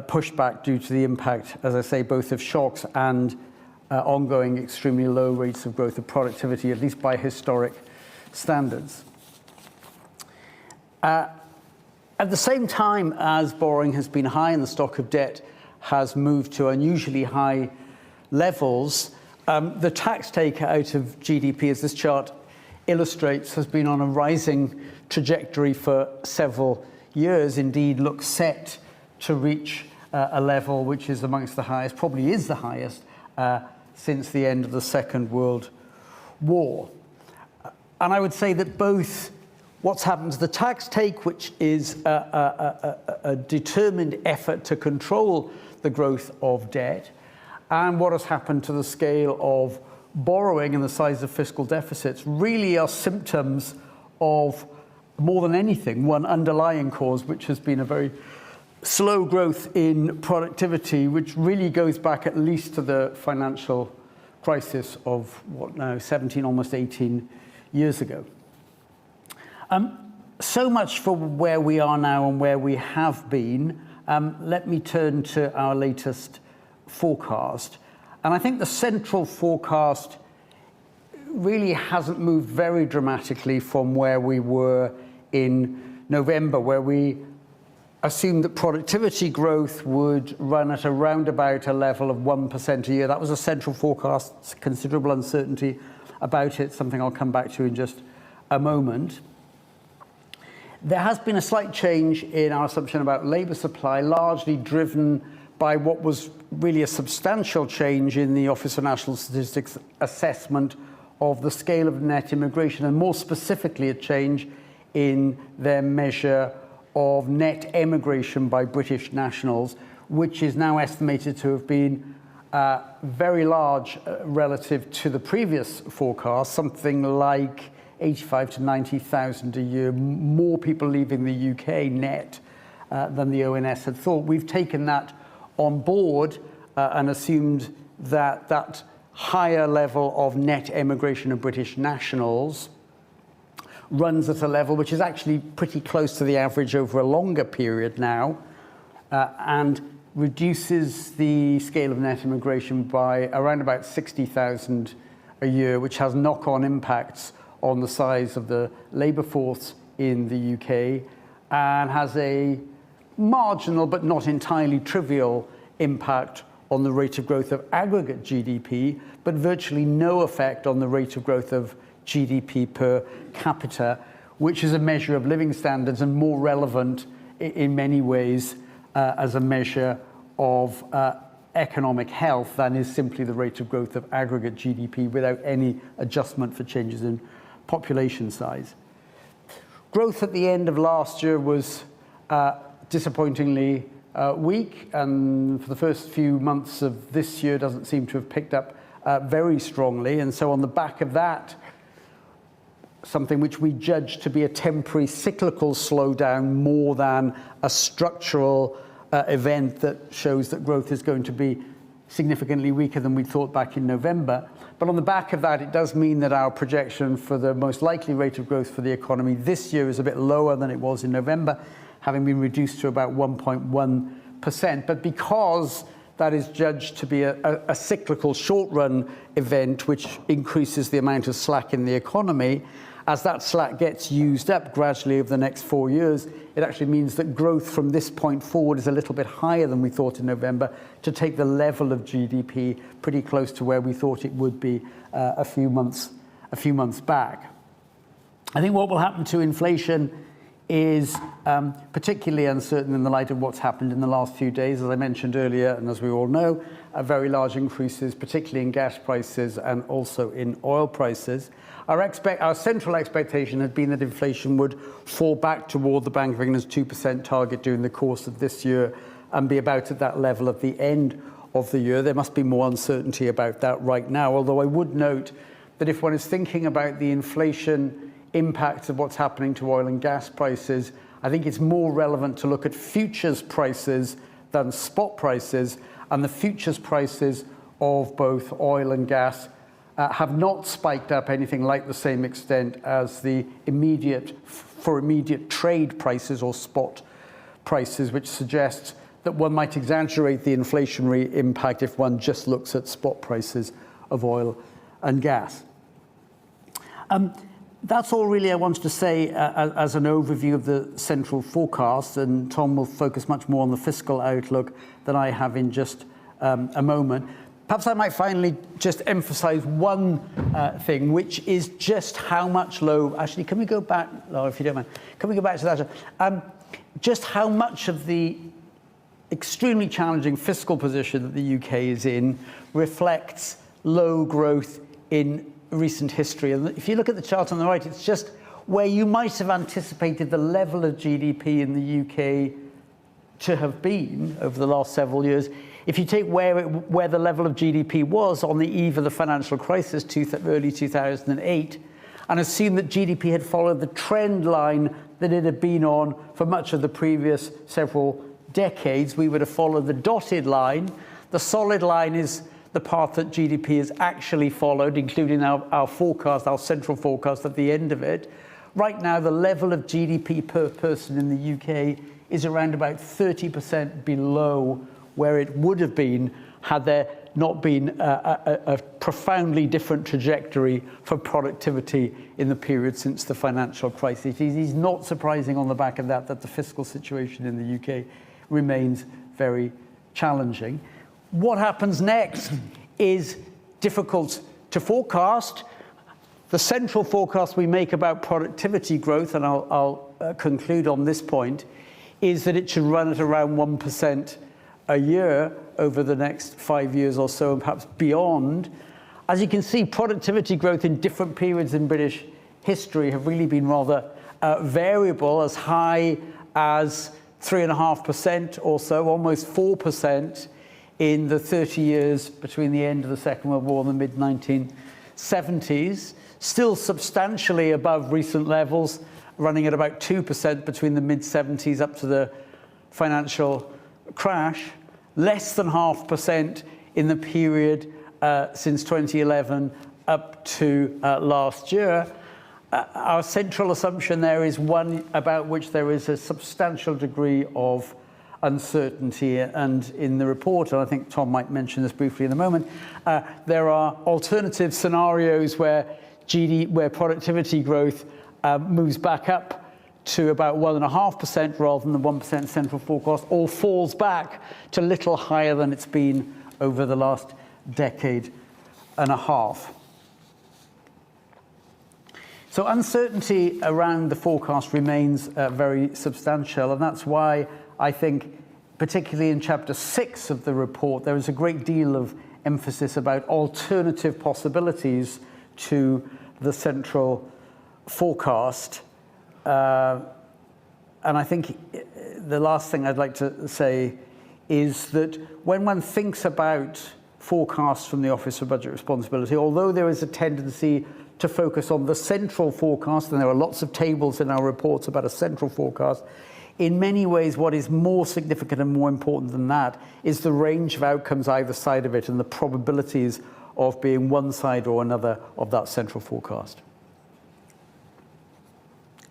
[SPEAKER 4] pushed back due to the impact, as I say, both of shocks and ongoing extremely low rates of growth of productivity, at least by historic standards. At the same time as borrowing has been high and the stock of debt has moved to unusually high levels, the tax take out of GDP, as this chart illustrates, has been on a rising trajectory for several years. Indeed, looks set to reach a level which is amongst the highest, probably is the highest, since the end of the Second World War. And I would say that both what's happened to the tax take, which is a determined effort to control the growth of debt, and what has happened to the scale of borrowing and the size of fiscal deficits really are symptoms of, more than anything, one underlying cause, which has been a very slow growth in productivity, which really goes back at least to the financial crisis of, what now, 17, almost 18 years ago. So much for where we are now and where we have been. Let me turn to our latest forecast. And I think the central forecast really hasn't moved very dramatically from where we were in November, where we assumed that productivity growth would run at around about a level of 1% a year. That was a central forecast, considerable uncertainty about it, something I'll come back to in just a moment. There has been a slight change in our assumption about labour supply, largely driven by what was really a substantial change in the Office for National Statistics assessment of the scale of net immigration, and more specifically a change in their measure of net emigration by British nationals, which is now estimated to have been very large relative to the previous forecast, something like 85 to 90,000 a year, more people leaving the UK net than the ONS had thought. We've taken that on board and assumed that that higher level of net emigration of British nationals runs at a level which is actually pretty close to the average over a longer period now, and reduces the scale of net immigration by around about 60,000 a year, which has knock-on impacts on the size of the labour force in the UK, and has a marginal but not entirely trivial impact on the rate of growth of aggregate GDP, but virtually no effect on the rate of growth of GDP per capita, which is a measure of living standards and more relevant in many ways as a measure of economic health than is simply the rate of growth of aggregate GDP without any adjustment for changes in population size. Growth at the end of last year was disappointingly weak, and for the first few months of this year doesn't seem to have picked up very strongly. And so on the back of that, something which we judge to be a temporary cyclical slowdown more than a structural event that shows that growth is going to be significantly weaker than we thought back in November. But on the back of that, it does mean that our projection for the most likely rate of growth for the economy this year is a bit lower than it was in November, having been reduced to about 1.1%. But because that is judged to be a cyclical short-run event which increases the amount of slack in the economy, as that slack gets used up gradually over the next 4 years, it actually means that growth from this point forward is a little bit higher than we thought in November, to take the level of GDP pretty close to where we thought it would be a few months back. I think what will happen to inflation is particularly uncertain in the light of what's happened in the last few days. As I mentioned earlier, and as we all know, very large increases, particularly in gas prices and also in oil prices. Our central expectation had been that inflation would fall back toward the Bank of England's 2% target during the course of this year and be about at that level at the end of the year. There must be more uncertainty about that right now, although I would note that if one is thinking about the inflation impact of what's happening to oil and gas prices, I think it's more relevant to look at futures prices than spot prices, and the futures prices of both oil and gas have not spiked up anything like the same extent as the immediate trade prices or spot prices, which suggests that one might exaggerate the inflationary impact if one just looks at spot prices of oil and gas. That's all really I wanted to say as an overview of the central forecast, and Tom will focus much more on the fiscal outlook than I have in just a moment. Perhaps I might finally just emphasise one thing, which is just how much actually, can we go back, Laura, if you don't mind, can we go back to that? Just how much of the extremely challenging fiscal position that the UK is in reflects low growth in recent history. And if you look at the chart on the right, it's just where you might have anticipated the level of GDP in the UK to have been over the last several years. If you take where the level of GDP was on the eve of the financial crisis, early 2008, and assume that GDP had followed the trend line that it had been on for much of the previous several decades, we would have followed the dotted line. The solid line is the path that GDP has actually followed, including our forecast, our central forecast at the end of it. Right now, the level of GDP per person in the UK is around about 30% below where it would have been had there not been a profoundly different trajectory for productivity in the period since the financial crisis. It is not surprising on the back of that the fiscal situation in the UK remains very challenging. What happens next is difficult to forecast. The central forecast we make about productivity growth, and I'll conclude on this point, is that it should run at around 1% a year over the next 5 years or so, and perhaps beyond. As you can see, productivity growth in different periods in British history have really been rather variable, as high as 3.5% or so, almost 4% in the 30 years between the end of the Second World War and the mid-1970s, still substantially above recent levels, running at about 2% between the mid-70s up to the financial crash, less than 0.5% in the period since 2011 up to last year. Our central assumption there is one about which there is a substantial degree of uncertainty, and in the report, and I think Tom might mention this briefly in a moment, there are alternative scenarios where productivity growth moves back up to about 1.5% rather than the 1% central forecast, or falls back to little higher than it's been over the last decade and a half. So uncertainty around the forecast remains very substantial, and that's why I think, particularly in Chapter 6 of the report, there is a great deal of emphasis about alternative possibilities to the central forecast. And I think the last thing I'd like to say is that when one thinks about forecasts from the Office for Budget Responsibility, although there is a tendency to focus on the central forecast, and there are lots of tables in our reports about a central forecast, in many ways what is more significant and more important than that is the range of outcomes either side of it and the probabilities of being one side or another of that central forecast.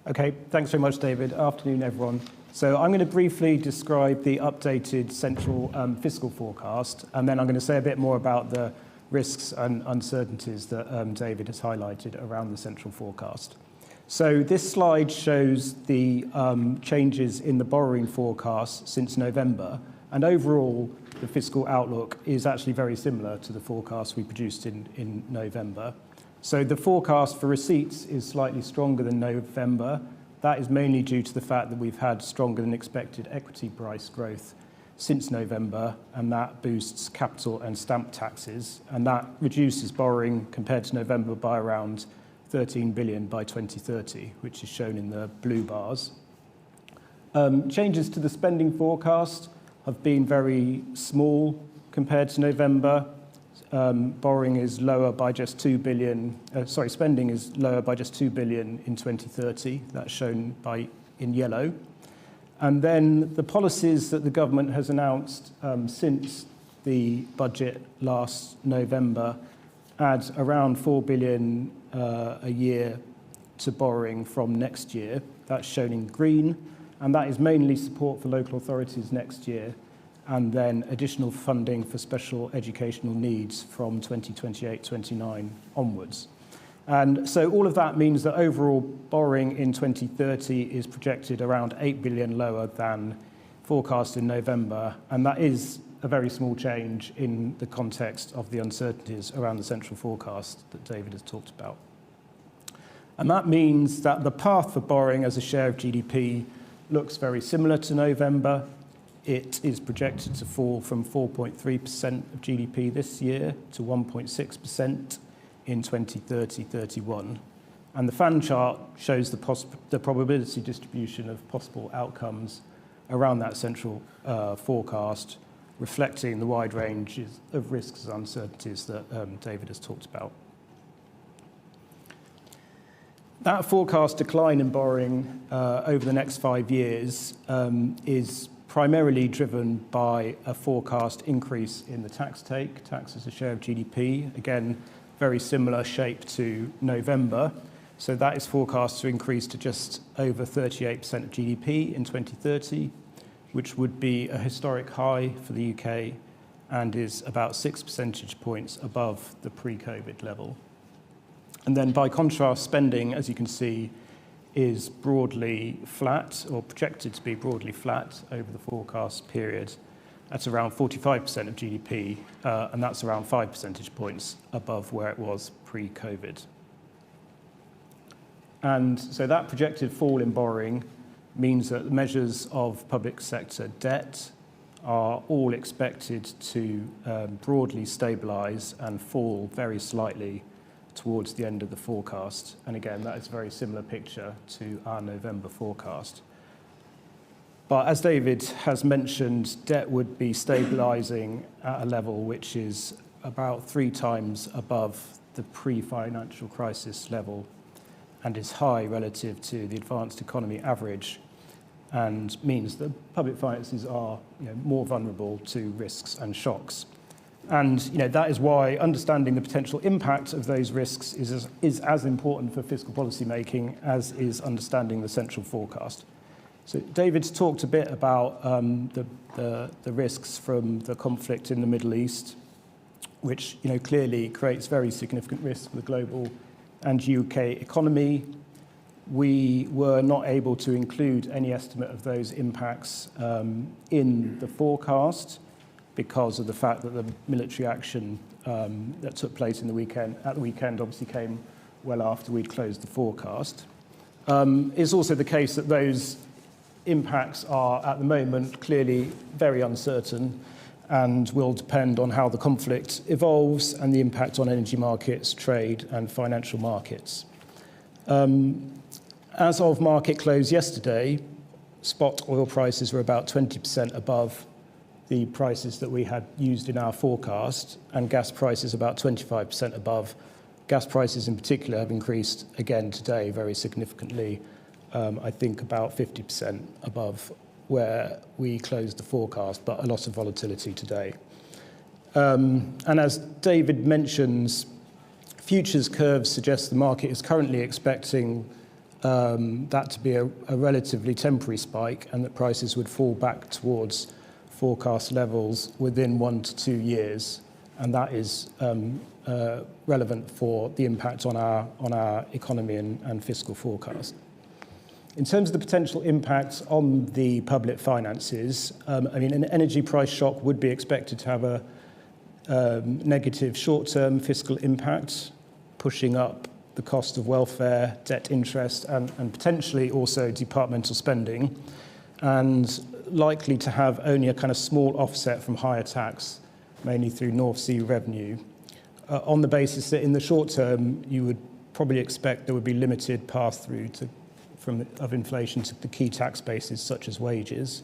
[SPEAKER 5] Okay, thanks very much, David. Afternoon, everyone. So I'm going to briefly describe the updated central fiscal forecast, and then I'm going to say a bit more about the risks and uncertainties that David has highlighted around the central forecast. So this slide shows the changes in the borrowing forecast since November, and overall the fiscal outlook is actually very similar to the forecast we produced in November. So the forecast for receipts is slightly stronger than November. That is mainly due to the fact that we've had stronger than expected equity price growth since November, and that boosts capital and stamp taxes, and that reduces borrowing compared to November by around 13 billion by 2030, which is shown in the blue bars. Changes to the spending forecast have been very small compared to November. Borrowing is lower by just 2 billion, spending is lower by just 2 billion in 2030. That's shown in yellow. And then the policies that the government has announced since the budget last November add around 4 billion a year to borrowing from next year. That's shown in green, and that is mainly support for local authorities next year, and then additional funding for special educational needs from 2028-29 onwards. And so all of that means that overall borrowing in 2030 is projected around 8 billion lower than forecast in November, and that is a very small change in the context of the uncertainties around the central forecast that David has talked about. And that means that the path for borrowing as a share of GDP looks very similar to November. It is projected to fall from 4.3% of GDP this year to 1.6% in 2030-31. And the fan chart shows the probability distribution of possible outcomes around that central forecast, reflecting the wide range of risks and uncertainties that David has talked about. That forecast decline in borrowing over the next 5 years is primarily driven by a forecast increase in the tax take, tax as a share of GDP. Again, very similar shape to November. So that is forecast to increase to just over 38% of GDP in 2030, which would be a historic high for the UK and is about 6 percentage points above the pre-COVID level. And then by contrast, spending, as you can see, is broadly flat, or projected to be broadly flat over the forecast period at around 45% of GDP, and that's around 5 percentage points above where it was pre-COVID. And so that projected fall in borrowing means that measures of public sector debt are all expected to broadly stabilise and fall very slightly towards the end of the forecast. And again, that is a very similar picture to our November forecast. But as David has mentioned, debt would be stabilising at a level which is about 3 times above the pre-financial crisis level and is high relative to the advanced economy average, and means that public finances are more vulnerable to risks and shocks. And that is why understanding the potential impact of those risks is as important for fiscal policy making as is understanding the central forecast. So David's talked a bit about the risks from the conflict in the Middle East, which clearly creates very significant risks for the global and UK economy. We were not able to include any estimate of those impacts in the forecast, because of the fact that the military action that took place at the weekend obviously came well after we'd closed the forecast. It's also the case that those impacts are, at the moment, clearly very uncertain and will depend on how the conflict evolves and the impact on energy markets, trade and financial markets. As of market close yesterday, spot oil prices were about 20% above the prices that we had used in our forecast, and gas prices about 25% above. Gas prices in particular have increased again today very significantly, I think about 50% above where we closed the forecast, but a lot of volatility today. And as David mentions, futures curves suggest the market is currently expecting that to be a relatively temporary spike, and that prices would fall back towards forecast levels within 1 to 2 years, and that is relevant for the impact on our economy and fiscal forecast. In terms of the potential impact on the public finances, an energy price shock would be expected to have a negative short-term fiscal impact, pushing up the cost of welfare, debt interest, and potentially also departmental spending, and likely to have only a kind of small offset from higher tax, mainly through North Sea revenue, on the basis that in the short term, you would probably expect there would be limited pass-through of inflation to the key tax bases, such as wages.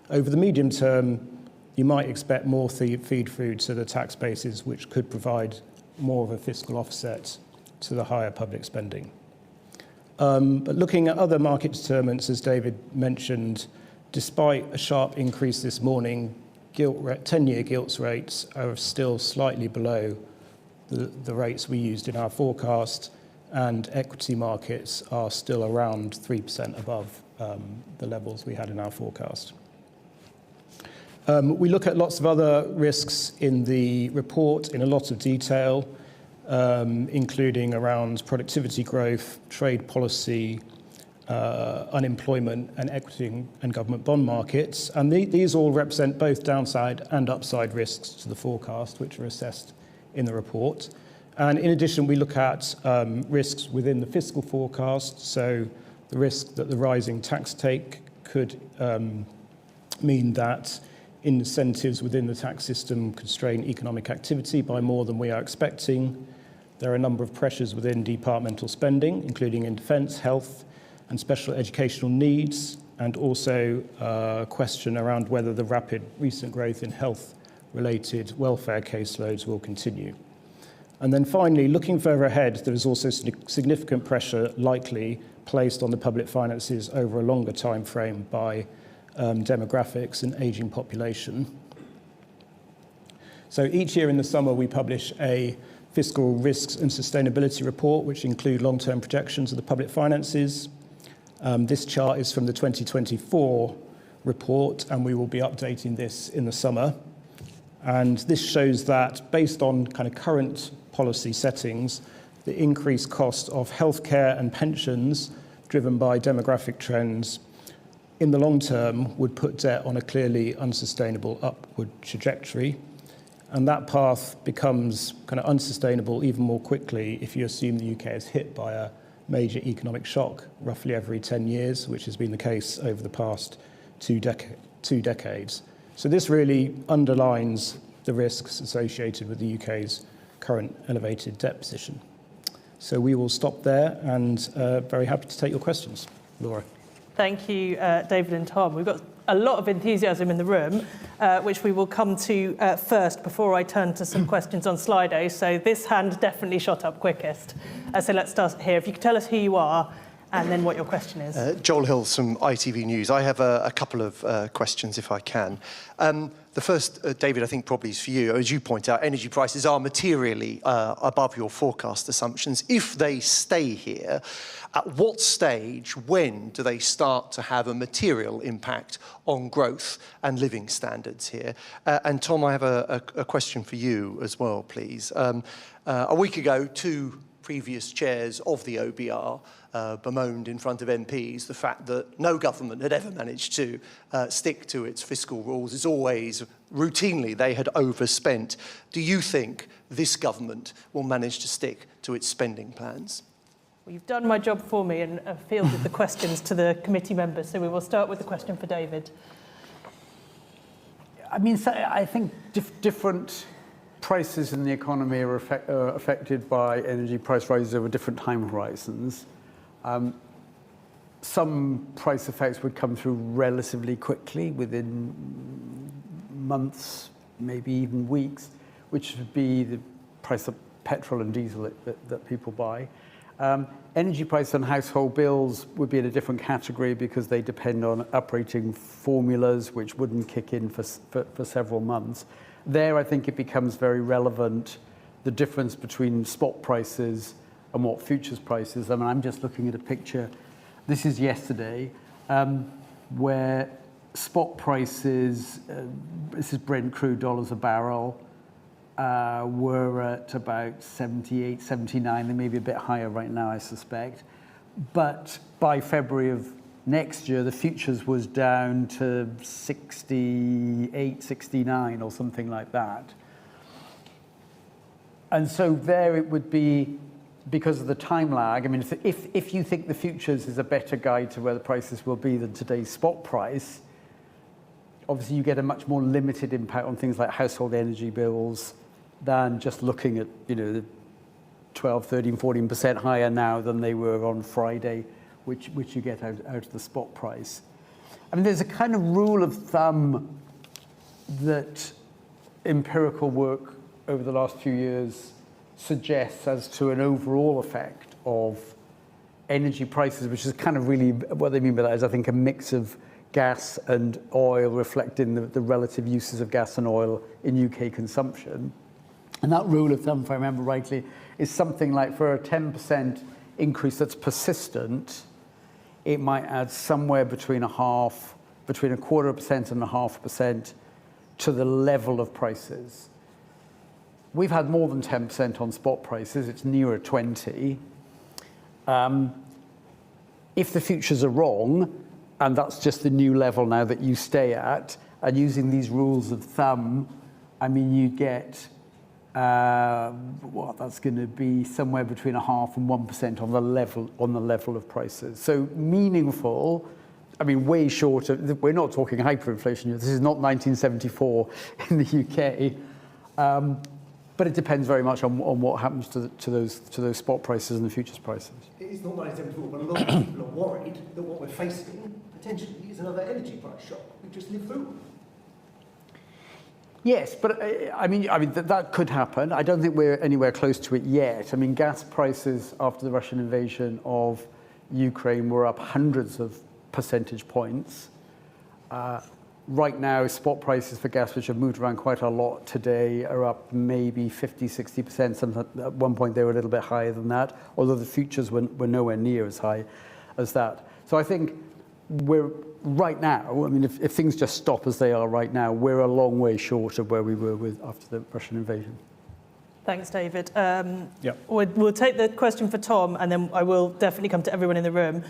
[SPEAKER 5] Over the medium term, you might expect more feed-through to the tax bases, which could provide more of a fiscal offset to the higher public spending. But looking at other market determinants, as David mentioned, despite a sharp increase this morning, 10-year gilts rates are still slightly below the rates we used in our forecast, and equity markets are still around 3% above the levels we had in our forecast. We look at lots of other risks in the report in a lot of detail, including around productivity growth, trade policy, unemployment, and equity and government bond markets. And these all represent both downside and upside risks to the forecast, which are assessed in the report. And in addition, we look at risks within the fiscal forecast, so the risk that the rising tax take could mean that incentives within the tax system constrain economic activity by more than we are expecting. There are a number of pressures within departmental spending, including in defence, health, and special educational needs, and also a question around whether the rapid recent growth in health-related welfare caseloads will continue. And then finally, looking further ahead, there is also significant pressure likely placed on the public finances over a longer time frame by demographics and ageing population. So each year in the summer, we publish a fiscal risks and sustainability report, which include long-term projections of the public finances. This chart is from the 2024 report, and we will be updating this in the summer. And this shows that based on kind of current policy settings, the increased cost of healthcare and pensions driven by demographic trends in the long term would put debt on a clearly unsustainable upward trajectory. And that path becomes kind of unsustainable even more quickly if you assume the UK is hit by a major economic shock roughly every 10 years, which has been the case over the past two decades. So this really underlines the risks associated with the UK's current elevated debt position. So we will stop there and very happy to take your questions. Laura.
[SPEAKER 23] Thank you, David and Tom. We've got a lot of enthusiasm in the room, which we will come to first before I turn to some questions on Slido. So this hand definitely shot up quickest. So let's start here. If you could tell us who you are and then what your question is.
[SPEAKER 11] Joel Hills from ITV News. I have a couple of questions, if I can. The first, David, I think probably is for you. As you point out, energy prices are materially above your forecast assumptions. If they stay here, at what stage, when do they start to have a material impact on growth and living standards here? And Tom, I have a question for you as well, please. A week ago, two previous chairs of the OBR bemoaned in front of MPs the fact that no government had ever managed to stick to its fiscal rules. It's always, routinely, they had overspent. Do you think this government will manage to stick to its spending plans?
[SPEAKER 23] Well, you've done my job for me and fielded the questions to the committee members, so we will start with the question for David.
[SPEAKER 4] I mean, so I think different prices in the economy are affected by energy price rises over different time horizons. Some price effects would come through relatively quickly, within months, maybe even weeks, which would be the price of petrol and diesel that people buy. Energy price on household bills would be in a different category because they depend on operating formulas, which wouldn't kick in for several months. There, I think it becomes very relevant, the difference between spot prices and what futures prices. I mean, I'm just looking at a picture. This is yesterday, where spot prices, this is Brent crude dollars a barrel, were at about 78, 79. They may be a bit higher right now, I suspect. But by February of next year, the futures was down to 68, 69 or something like that. And so there it would be, because of the time lag, I mean, if you think the futures is a better guide to where the prices will be than today's spot price, obviously you get a much more limited impact on things like household energy bills than just looking at, you know, the 12, 13, 14% higher now than they were on Friday, which you get out of the spot price. I mean, there's a kind of rule of thumb that empirical work over the last few years suggests as to an overall effect of energy prices, which is kind of really, what they mean by that is, I think, a mix of gas and oil reflecting the relative uses of gas and oil in UK consumption. And that rule of thumb, if I remember rightly, is something like for a 10% increase that's persistent, it might add somewhere between a quarter of a percent and 0.5% to the level of prices. We've had more than 10% on spot prices. It's nearer 20. If the futures are wrong, and that's just the new level now that you stay at, and using these rules of thumb, I mean, you get that's going to be somewhere between 0.5% and 1% on the level of prices. So meaningful. I mean, way short of. We're not talking hyperinflation. This is not 1974 in the UK. But it depends very much on what happens to those spot prices and the futures prices.
[SPEAKER 12] It is not 1974, but a lot of people are worried that what we're facing potentially is another energy price shock. We just lived through.
[SPEAKER 4] Yes, but I mean that could happen. I don't think we're anywhere close to it yet. I mean, gas prices after the Russian invasion of Ukraine were up hundreds of percentage points. Right now, spot prices for gas, which have moved around quite a lot today, are up maybe 50, 60%. At one point, they were a little bit higher than that, although the futures were nowhere near as high as that. So I think we're right now, I mean, if things just stop as they are right now, we're a long way short of where we were after the Russian invasion.
[SPEAKER 23] Thanks, David. We'll take the question for Tom, and then I will definitely come to everyone in the room.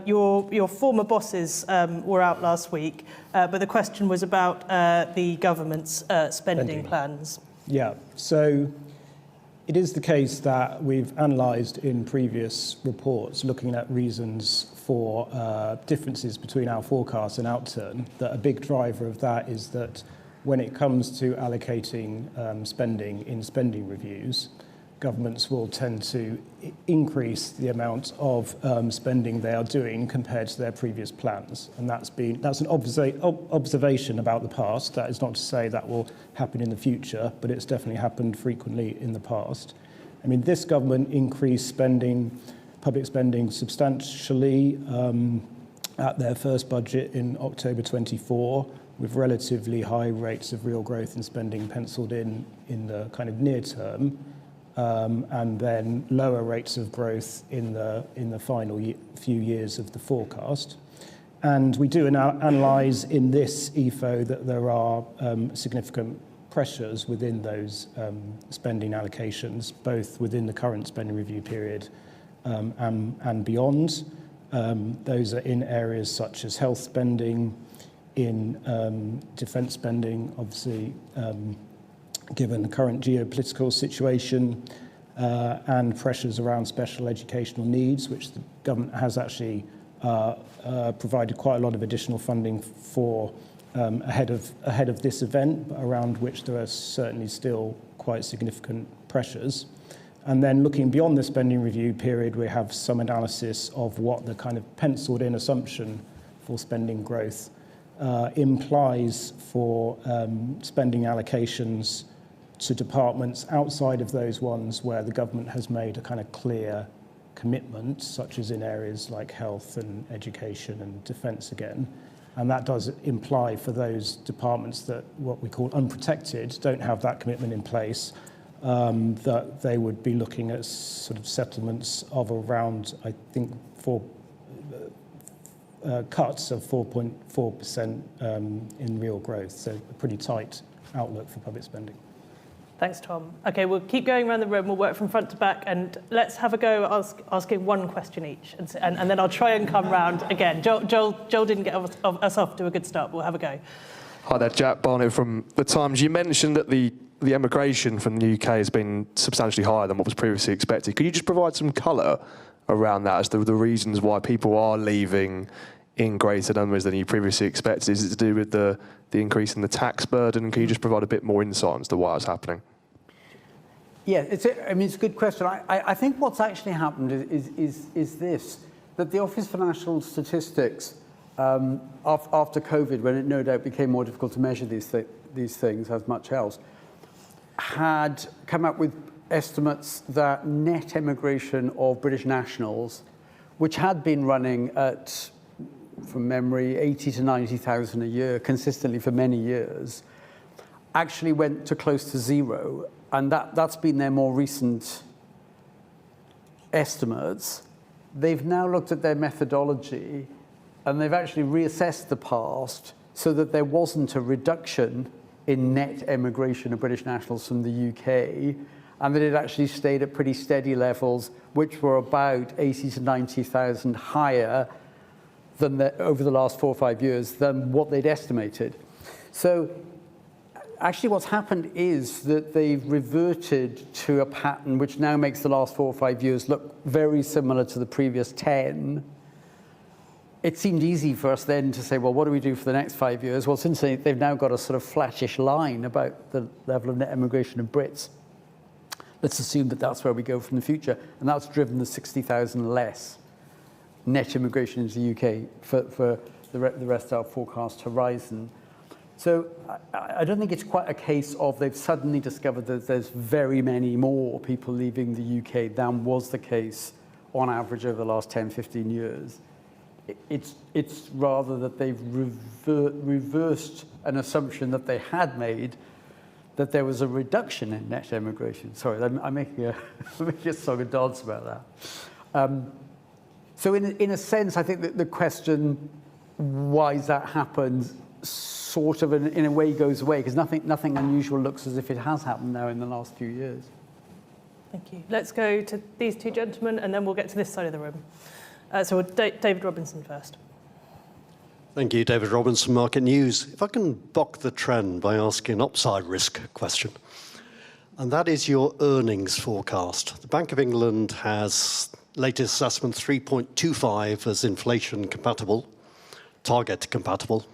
[SPEAKER 23] Your former bosses were out last week, but the question was about the government's spending plans.
[SPEAKER 5] Yeah, so it is the case that we've analysed in previous reports, looking at reasons for differences between our forecast and outturn, that a big driver of that is that when it comes to allocating spending in spending reviews, governments will tend to increase the amount of spending they are doing compared to their previous plans. And that's an observation about the past. That is not to say that will happen in the future, but it's definitely happened frequently in the past. I mean, this government increased public spending substantially at their first budget in October 24, with relatively high rates of real growth in spending penciled in the kind of near term, and then lower rates of growth in the final few years of the forecast. And we do analyse in this EFO that there are significant pressures within those spending allocations, both within the current spending review period and beyond. Those are in areas such as health spending, in defence spending, obviously, given the current geopolitical situation, and pressures around special educational needs, which the government has actually provided quite a lot of additional funding for ahead of this event, but around which there are certainly still quite significant pressures. And then looking beyond the spending review period, we have some analysis of what the kind of penciled-in assumption for spending growth implies for spending allocations to departments outside of those ones where the government has made a kind of clear commitment, such as in areas like health and education and defence again. And that does imply for those departments that what we call unprotected don't have that commitment in place, that they would be looking at sort of settlements of around, I think, cuts of 4.4% in real growth, so a pretty tight outlook for public spending.
[SPEAKER 23] Thanks, Tom. Okay, we'll keep going around the room. We'll work from front to back, and let's have a go asking one question each, and then I'll try and come round again. Joel didn't get us off to a good start. We'll have a go.
[SPEAKER 19] Hi there, Jack Barnett from The Times. You mentioned that the emigration from the UK has been substantially higher than what was previously expected. Could you just provide some colour around that as to the reasons why people are leaving in greater numbers than you previously expected? Is it to do with the increase in the tax burden? Can you just provide a bit more insight as to why it's happening?
[SPEAKER 4] Yeah, it's a good question. I think what's actually happened is this, that the Office for National Statistics, after COVID, when it no doubt became more difficult to measure these things as much else, had come up with estimates that net emigration of British nationals, which had been running at, from memory, 80 to 90,000 a year consistently for many years, actually went to close to zero and that's been their more recent estimates. They've now looked at their methodology and they've actually reassessed the past so that there wasn't a reduction in net emigration of British nationals from the UK, and that it actually stayed at pretty steady levels, which were about 80 to 90,000 higher than over the last 4 or 5 years than what they'd estimated. So actually what's happened is that they've reverted to a pattern which now makes the last 4 or 5 years look very similar to the previous 10. It seemed easy for us then to say, well, what do we do for the next 5 years? Well, since they've now got a sort of flattish line about the level of net emigration of Brits, let's assume that that's where we go from the future. And that's driven the 60,000 less net immigration into the UK for the rest of our forecast horizon. So I don't think it's quite a case of they've suddenly discovered that there's very many more people leaving the UK than was the case on average over the last 10, 15 years. It's rather that they've reversed an assumption that they had made, that there was a reduction in net emigration. Sorry, I'm making a song and dance about that. So in a sense, I think that the question, why has that happened, sort of in a way goes away, because nothing unusual looks as if it has happened now in the last few years.
[SPEAKER 23] Thank you. Let's go to these two gentlemen, and then we'll get to this side of the room. So David Robinson first.
[SPEAKER 7] Thank you, David Robinson, Market News. If I can buck the trend by asking an upside risk question, and that is your earnings forecast. The Bank of England has latest assessment 3.25 as inflation compatible, target compatible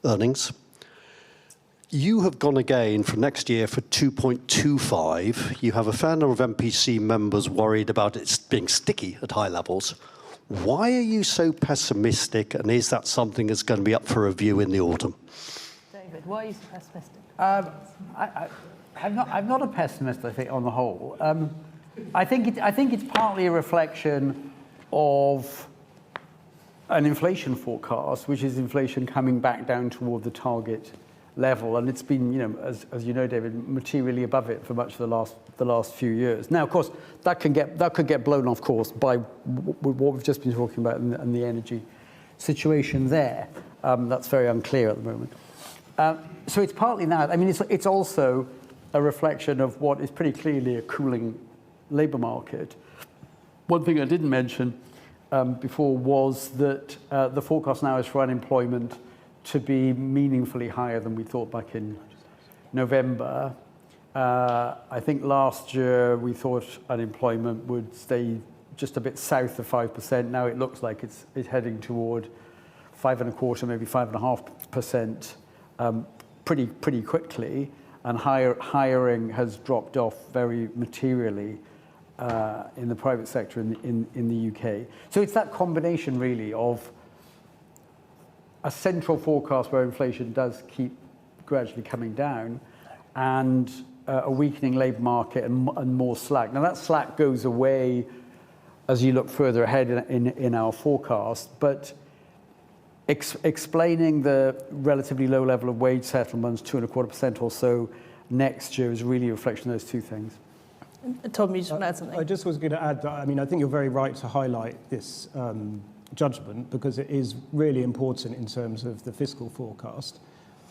[SPEAKER 7] earnings. You have gone again for next year for 2.25. You have a fair number of MPC members worried about it being sticky at high levels. Why are you so pessimistic, and is that something that's going to be up for review in the autumn?
[SPEAKER 23] David, why are you so pessimistic?
[SPEAKER 4] I'm not a pessimist, I think, on the whole. I think it's partly a reflection of an inflation forecast, which is inflation coming back down toward the target level, and it's been, as you know, David, materially above it for much of the last few years. Now, of course, that could get blown off course by what we've just been talking about and the energy situation there. That's very unclear at the moment. So it's partly that. I mean, it's also a reflection of what is pretty clearly a cooling labour market. One thing I didn't mention before was that the forecast now is for unemployment to be meaningfully higher than we thought back in November. I think last year we thought unemployment would stay just a bit south of 5%. Now it looks like it's heading toward 5.25%, maybe 5.5%, pretty quickly. And hiring has dropped off very materially in the private sector in the UK. So it's that combination really of a central forecast where inflation does keep gradually coming down, and a weakening labour market and more slack. Now that slack goes away as you look further ahead in our forecast, but explaining the relatively low level of wage settlements, 2.25% or so next year, is really a reflection of those two things.
[SPEAKER 23] Tom, you just want to add something?
[SPEAKER 5] I just was going to add that, I mean, I think you're very right to highlight this judgment, because it is really important in terms of the fiscal forecast.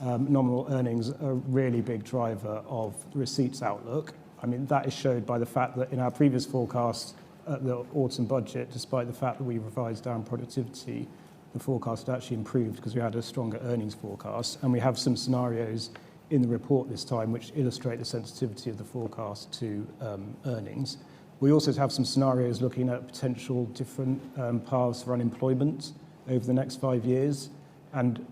[SPEAKER 5] Nominal earnings are a really big driver of the receipts outlook. I mean, that is showed by the fact that in our previous forecast at the autumn budget, despite the fact that we revised down productivity, the forecast actually improved because we had a stronger earnings forecast. And we have some scenarios in the report this time which illustrate the sensitivity of the forecast to earnings. We also have some scenarios looking at potential different paths for unemployment over the next 5 years. And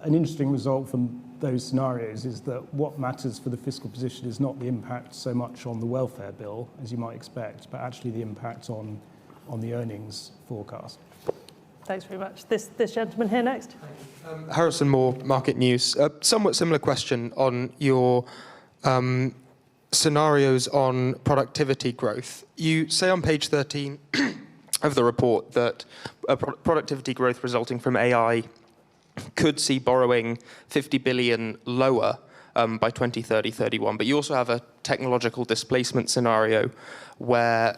[SPEAKER 5] an interesting result from those scenarios is that what matters for the fiscal position is not the impact so much on the welfare bill, as you might expect, but actually the impact on the earnings forecast.
[SPEAKER 23] Thanks very much. This gentleman here next.
[SPEAKER 13] Harrison Moore, Market News. Somewhat similar question on your scenarios on productivity growth. You say on page 13 of the report that productivity growth resulting from AI could see borrowing 50 billion lower by 2030-31, but you also have a technological displacement scenario where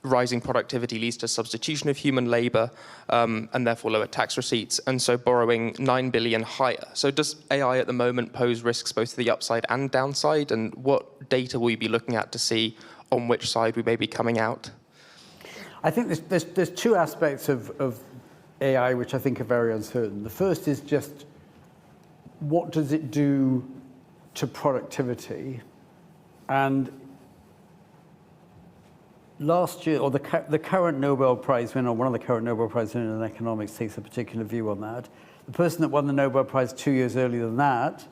[SPEAKER 13] rising productivity leads to substitution of human labour and therefore lower tax receipts, and so borrowing 9 billion higher. So does AI at the moment pose risks both to the upside and downside, and what data will you be looking at to see on which side we may be coming out?
[SPEAKER 4] I think there's two aspects of AI which I think are very uncertain. The first is just what does it do to productivity? And last year, or the current Nobel Prize winner, one of the current Nobel Prize winners in economics takes a particular view on that. The person that won the Nobel Prize 2 years earlier than that,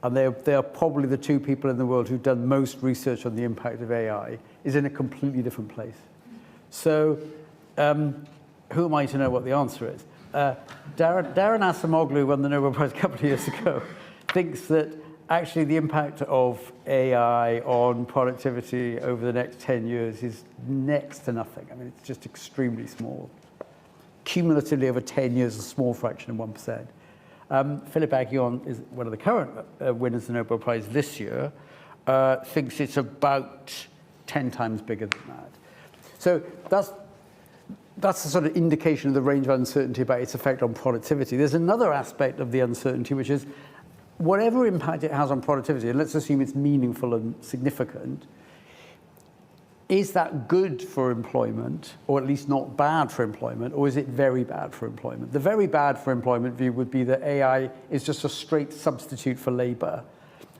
[SPEAKER 4] and they are probably the two people in the world who've done most research on the impact of AI, is in a completely different place. So who am I to know what the answer is? Darren Acemoglu won the Nobel Prize a couple of years ago, thinks that actually the impact of AI on productivity over the next 10 years is next to nothing. I mean, it's just extremely small. Cumulatively over 10 years, a small fraction of 1%. Philip Aghion is one of the current winners of the Nobel Prize this year, thinks it's about 10 times bigger than that. So that's the sort of indication of the range of uncertainty about its effect on productivity. There's another aspect of the uncertainty, which is whatever impact it has on productivity, and let's assume it's meaningful and significant, is that good for employment, or at least not bad for employment, or is it very bad for employment? The very bad for employment view would be that AI is just a straight substitute for labor,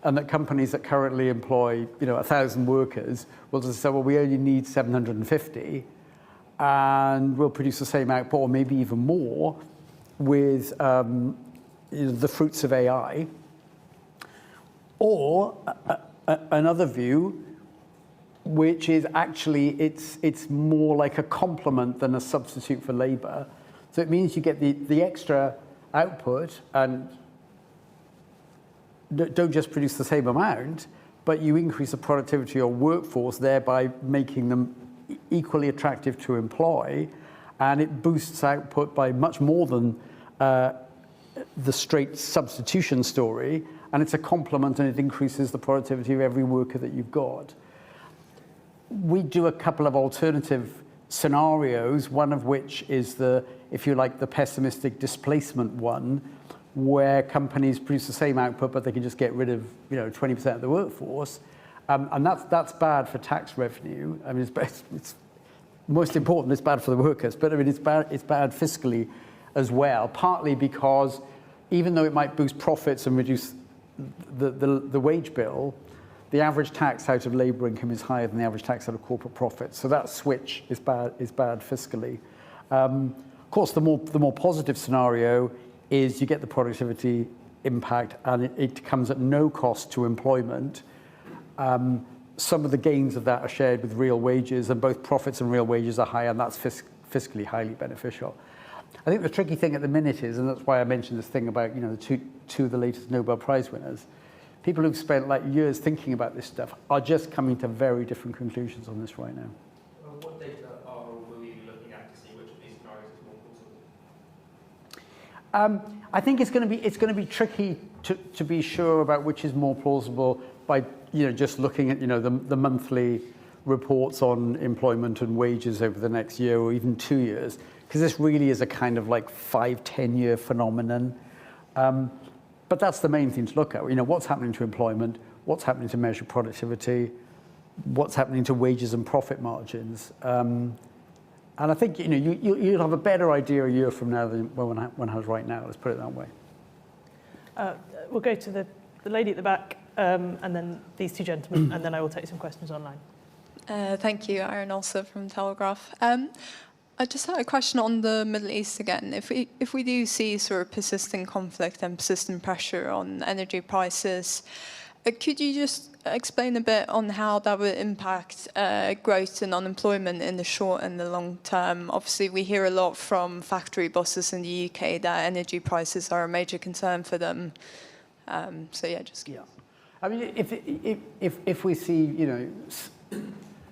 [SPEAKER 4] and that companies that currently employ 1,000 workers will just say, well, we only need 750, and we'll produce the same output, or maybe even more, with the fruits of AI. Or another view, which is actually it's more like a complement than a substitute for labor. So it means you get the extra output and don't just produce the same amount, but you increase the productivity of your workforce, thereby making them equally attractive to employ, and it boosts output by much more than the straight substitution story, and it's a complement and it increases the productivity of every worker that you've got. We do a couple of alternative scenarios, one of which is if you like, the pessimistic displacement one, where companies produce the same output, but they can just get rid of 20% of the workforce. And that's bad for tax revenue. I mean, it's most important, it's bad for the workers, but I mean, it's bad fiscally as well, partly because even though it might boost profits and reduce the wage bill, the average tax out of labour income is higher than the average tax out of corporate profits. So that switch is bad fiscally. Of course, the more positive scenario is you get the productivity impact and it comes at no cost to employment. Some of the gains of that are shared with real wages, and both profits and real wages are high, and that's fiscally highly beneficial. I think the tricky thing at the minute is, and that's why I mentioned this thing about the two of the latest Nobel Prize winners, people who've spent years thinking about this stuff are just coming to very different conclusions on this right now.
[SPEAKER 13] What data will you be looking at to see which of these scenarios is more plausible?
[SPEAKER 4] I think it's going to be tricky to be sure about which is more plausible by just looking at the monthly reports on employment and wages over the next year or even 2 years, because this really is a kind of 5-10 year phenomenon. But that's the main thing to look at. What's happening to employment, what's happening to measure productivity, what's happening to wages and profit margins. And I think you'll have a better idea a year from now than one has right now. Let's put it that way.
[SPEAKER 23] We'll go to the lady at the back, and then these two gentlemen, and then I will take some questions online.
[SPEAKER 8] Thank you, Aaron also from Telegraph. I just had a question on the Middle East again. If we do see sort of persistent conflict and persistent pressure on energy prices, could you just explain a bit on how that would impact growth and unemployment in the short and the long term? Obviously, we hear a lot from factory bosses in the UK that energy prices are a major concern for them.
[SPEAKER 4] I mean, if we see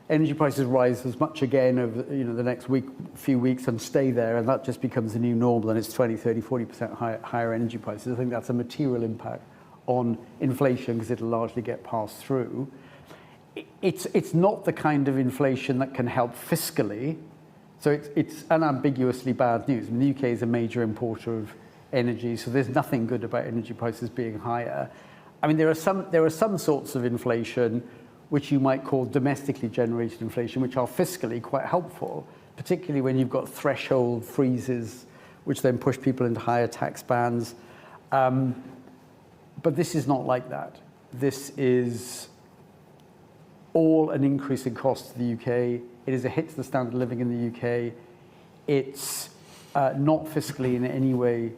[SPEAKER 4] energy prices rise as much again over the next few weeks and stay there, and that just becomes the new normal, and it's 20, 30, 40% higher energy prices, I think that's a material impact on inflation because it'll largely get passed through. it's not the kind of inflation that can help fiscally. So it's unambiguously bad news. I mean, the UK is a major importer of energy, so there's nothing good about energy prices being higher. I mean, there are some sorts of inflation which you might call domestically generated inflation, which are fiscally quite helpful, particularly when you've got threshold freezes, which then push people into higher tax bands. But this is not like that. This is all an increase in cost to the UK. It is a hit to the standard of living in the UK. It's not fiscally in any way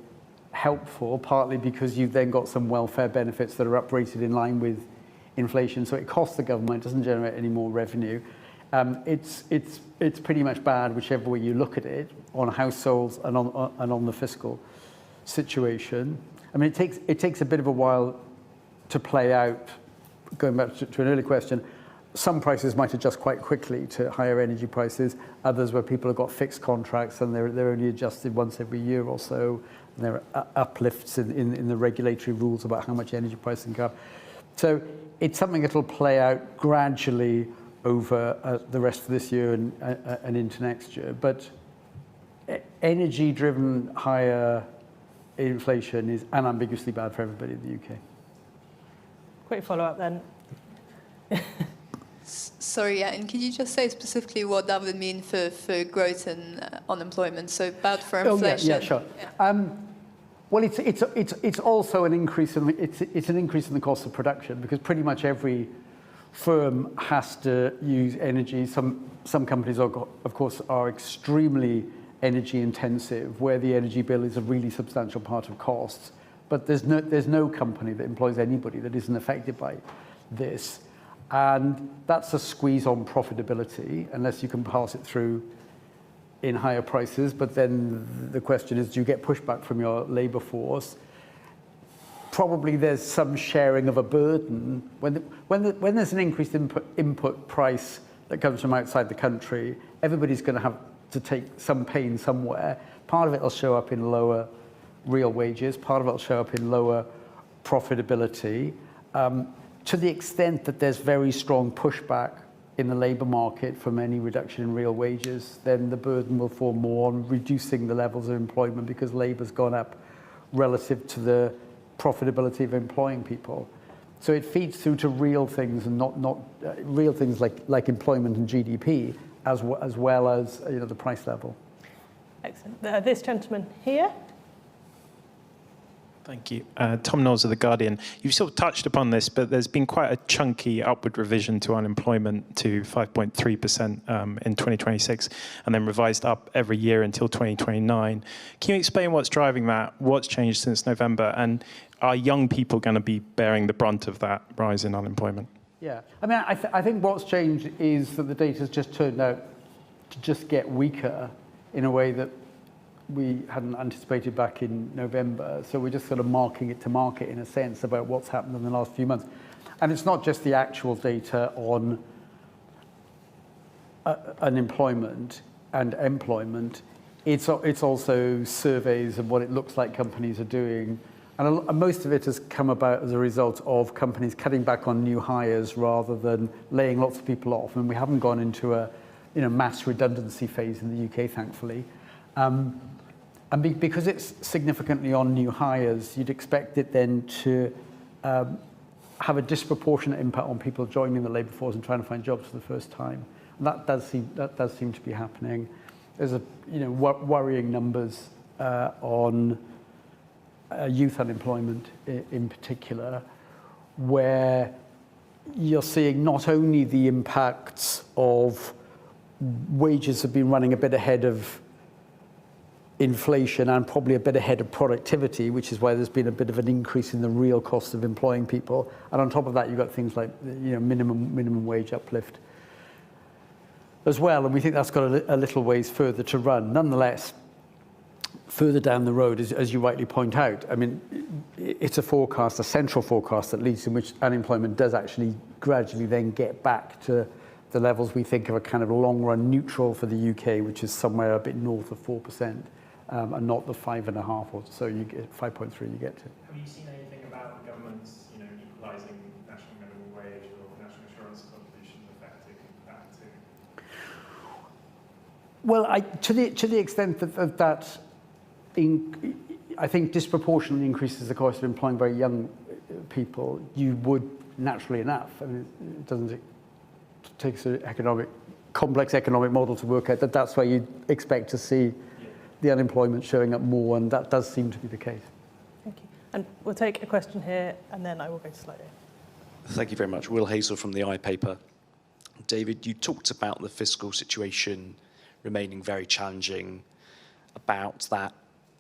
[SPEAKER 4] helpful, partly because you've then got some welfare benefits that are uprated in line with inflation. So it costs the government, it doesn't generate any more revenue. It's pretty much bad whichever way you look at it, on households and on the fiscal situation. I mean, it takes a bit of a while to play out. Going back to an earlier question, some prices might adjust quite quickly to higher energy prices. Others where people have got fixed contracts and they're only adjusted once every year or so. And there are uplifts in the regulatory rules about how much energy pricing can go up. So it's something that will play out gradually over the rest of this year and into next year. But energy-driven higher inflation is unambiguously bad for everybody in the UK.
[SPEAKER 23] Quick follow-up then.
[SPEAKER 8] Sorry, yeah, and can you just say specifically what that would mean for growth and unemployment? So bad for inflation.
[SPEAKER 4] Yeah, sure. Yeah. Well, it's also an increase in it's an increase in the cost of production, because pretty much every firm has to use energy. Some companies, of course, are extremely energy intensive, where the energy bill is a really substantial part of costs. But there's no company that employs anybody that isn't affected by this. And that's a squeeze on profitability, unless you can pass it through in higher prices. But then the question is, do you get pushback from your labour force? Probably there's some sharing of a burden. When there's an increased input price that comes from outside the country, everybody's going to have to take some pain somewhere. Part of it will show up in lower real wages. Part of it will show up in lower profitability. To the extent that there's very strong pushback in the labour market from any reduction in real wages, then the burden will fall more on reducing the levels of employment, because labour's gone up relative to the profitability of employing people. So it feeds through to real things, and not real things like employment and GDP, as well as the price level.
[SPEAKER 23] Excellent. This gentleman here.
[SPEAKER 10] Thank you. Tom Knowles of The Guardian. You've sort of touched upon this, but there's been quite a chunky upward revision to unemployment to 5.3% in 2026, and then revised up every year until 2029. Can you explain what's driving that? What's changed since November? And are young people going to be bearing the brunt of that rise in unemployment?
[SPEAKER 4] Yeah. I mean, I think what's changed is that the data's just turned out to just get weaker in a way that we hadn't anticipated back in November. So we're just sort of marking it to market, in a sense, about what's happened in the last few months. And it's not just the actual data on unemployment and employment. It's also surveys of what it looks like companies are doing. And most of it has come about as a result of companies cutting back on new hires rather than laying lots of people off. And we haven't gone into a mass redundancy phase in the UK, thankfully. And because it's significantly on new hires, you'd expect it then to have a disproportionate impact on people joining the labour force and trying to find jobs for the first time. And that does seem to be happening. There's worrying numbers on youth unemployment in particular, where you're seeing not only the impacts of wages have been running a bit ahead of inflation and probably a bit ahead of productivity, which is why there's been a bit of an increase in the real cost of employing people. And on top of that, you've got things like minimum wage uplift as well. And we think that's got a little ways further to run. Nonetheless, further down the road, as you rightly point out, I mean, it's a forecast, a central forecast at least, in which unemployment does actually gradually then get back to the levels we think of a kind of long-run neutral for the UK, which is somewhere a bit north of 4%, and not the 5.5 or so you get, 5.3 you get to.
[SPEAKER 5] Have you seen anything about governments, equalising national minimum wage or national insurance contributions
[SPEAKER 4] Well, to the extent that I think disproportionately increases the cost of employing very young people, you would naturally enough. I mean, it doesn't take an complex economic model to work out that that's where you'd expect to see the unemployment showing up more, and that does seem to be the case.
[SPEAKER 23] Thank you. And we'll take a question here, and then I will go to slide 8.
[SPEAKER 14] Thank you very much. Will Hazel from the iPaper. David, you talked about the fiscal situation remaining very challenging, about that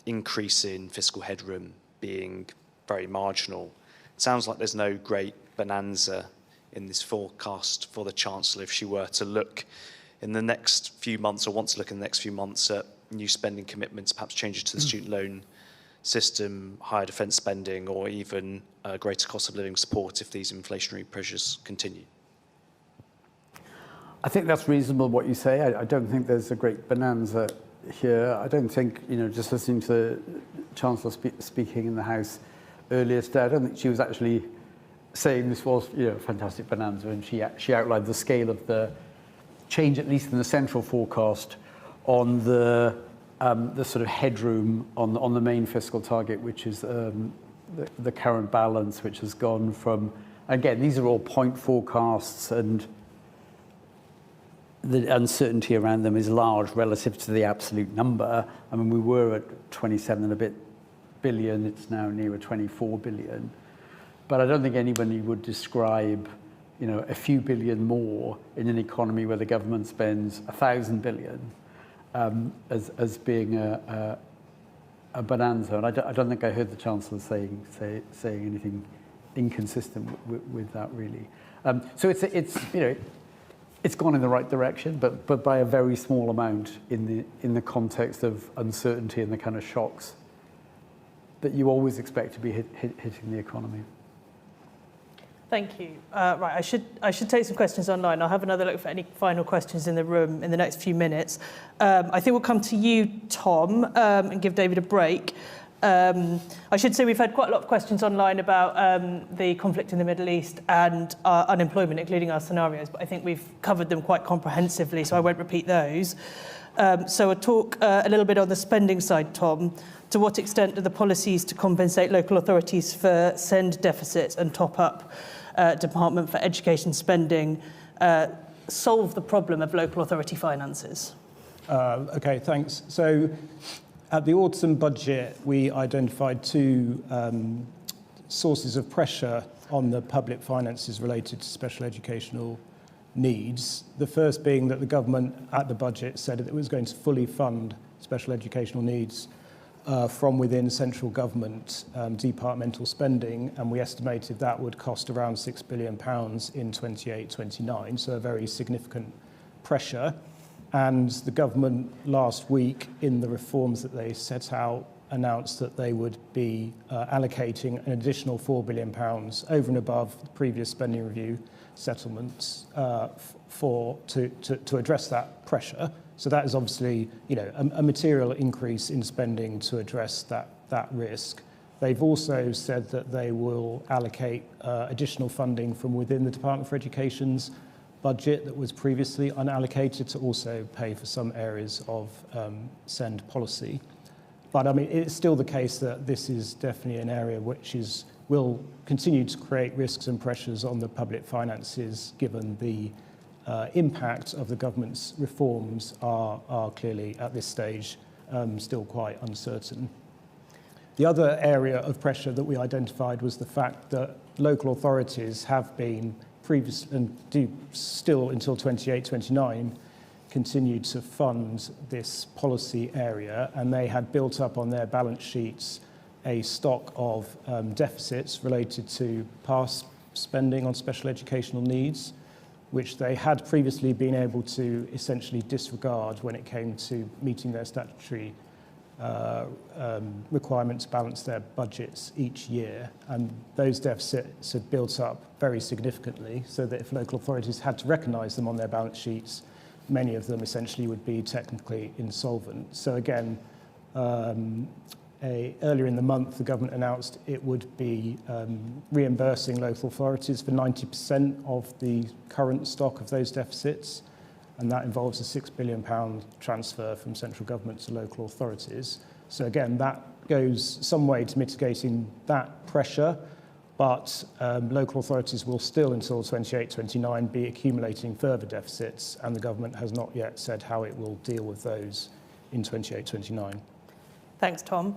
[SPEAKER 14] increase in fiscal headroom being very marginal. It sounds like there's no great bonanza in this forecast for the Chancellor if she were to look in the next few months, or want to look in the next few months at new spending commitments, perhaps changes to the student loan system, higher defence spending, or even greater cost of living support if these inflationary pressures continue.
[SPEAKER 4] I think that's reasonable what you say. I don't think there's a great bonanza here. I don't think, just listening to the Chancellor speaking in the House earlier today, I don't think she was actually saying this was, a fantastic bonanza, and she outlined the scale of the change, at least in the central forecast, on the sort of headroom on the main fiscal target, which is the current balance, which has gone from, again, these are all point forecasts, and the uncertainty around them is large relative to the absolute number. I mean, we were at 27 and a bit billion, it's now nearer 24 billion. But I don't think anybody would describe, a few billion more in an economy where the government spends 1,000 billion as being a bonanza. And I don't think I heard the Chancellor saying anything inconsistent with that, really. So it's gone in the right direction, but by a very small amount in the context of uncertainty and the kind of shocks that you always expect to be hitting the economy.
[SPEAKER 23] Thank you. Right, I should take some questions online. I'll have another look for any final questions in the room in the next few minutes. I think we'll come to you, Tom, and give David a break. I should say we've had quite a lot of questions online about the conflict in the Middle East and unemployment, including our scenarios, but I think we've covered them quite comprehensively, so I won't repeat those. So I'll talk a little bit on the spending side, Tom. To what extent do the policies to compensate local authorities for SEND deficits and top-up Department for Education spending solve the problem of local authority finances?
[SPEAKER 5] Okay, thanks. So at the autumn budget, we identified two sources of pressure on the public finances related to special educational needs. The first being that the government at the budget said that it was going to fully fund special educational needs from within central government departmental spending, and we estimated that would cost around £6 billion in 28-29, so a very significant pressure. And the government last week, in the reforms that they set out, announced that they would be allocating an additional £4 billion over and above the previous spending review settlements to address that pressure. So that is obviously, a material increase in spending to address that risk. They've also said that they will allocate additional funding from within the Department for Education's budget that was previously unallocated to also pay for some areas of SEND policy. But I mean, it's still the case that this is definitely an area which will continue to create risks and pressures on the public finances, given the impact of the government's reforms are clearly, at this stage, still quite uncertain. The other area of pressure that we identified was the fact that local authorities have been previous and do still until 28-29 continue to fund this policy area, and they had built up on their balance sheets a stock of deficits related to past spending on special educational needs, which they had previously been able to essentially disregard when it came to meeting their statutory requirement to balance their budgets each year. And those deficits had built up very significantly, so that if local authorities had to recognise them on their balance sheets, many of them essentially would be technically insolvent. So again, earlier in the month, the government announced it would be reimbursing local authorities for 90% of the current stock of those deficits. and that involves a £6 billion transfer from central government to local authorities. So again, that goes some way to mitigating that pressure, but local authorities will still, until 28-29, be accumulating further deficits, and the government has not yet said how it will deal with those in 28-29.
[SPEAKER 23] Thanks, Tom.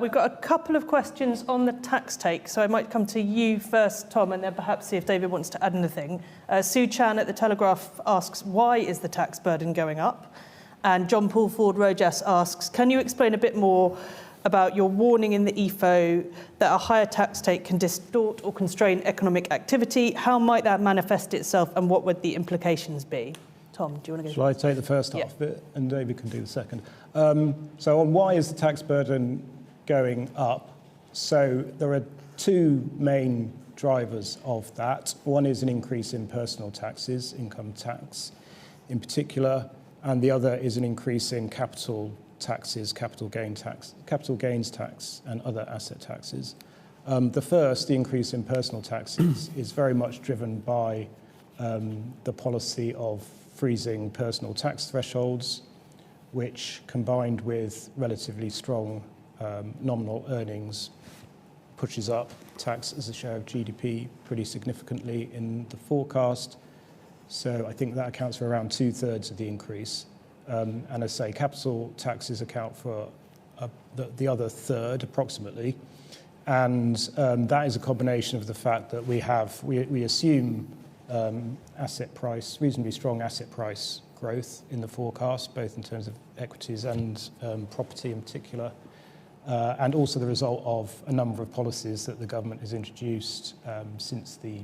[SPEAKER 23] We've got a couple of questions on the tax take, so I might come to you first, Tom, and then perhaps see if David wants to add anything. Sue Chan at The Telegraph asks, why is the tax burden going up? And John Paul Ford Rojas asks, can you explain a bit more about your warning in the EFO that a higher tax take can distort or constrain economic activity? How might that manifest itself, and what would the implications be? Tom, do you want to go?
[SPEAKER 5] Shall I take the first half of it, and David can do the second? So on why is the tax burden going up? So there are two main drivers of that. One is an increase in personal taxes, income tax in particular, and the other is an increase in capital taxes, capital gains tax, and other asset taxes. The first, the increase in personal taxes, is very much driven by the policy of freezing personal tax thresholds, which, combined with relatively strong nominal earnings, pushes up tax as a share of GDP pretty significantly in the forecast. So I think that accounts for around 2/3 of the increase. And as I say, capital taxes account for the other third, approximately. And that is a combination of the fact that we assume reasonably strong asset price growth in the forecast, both in terms of equities and property in particular, and also the result of a number of policies that the government has introduced since the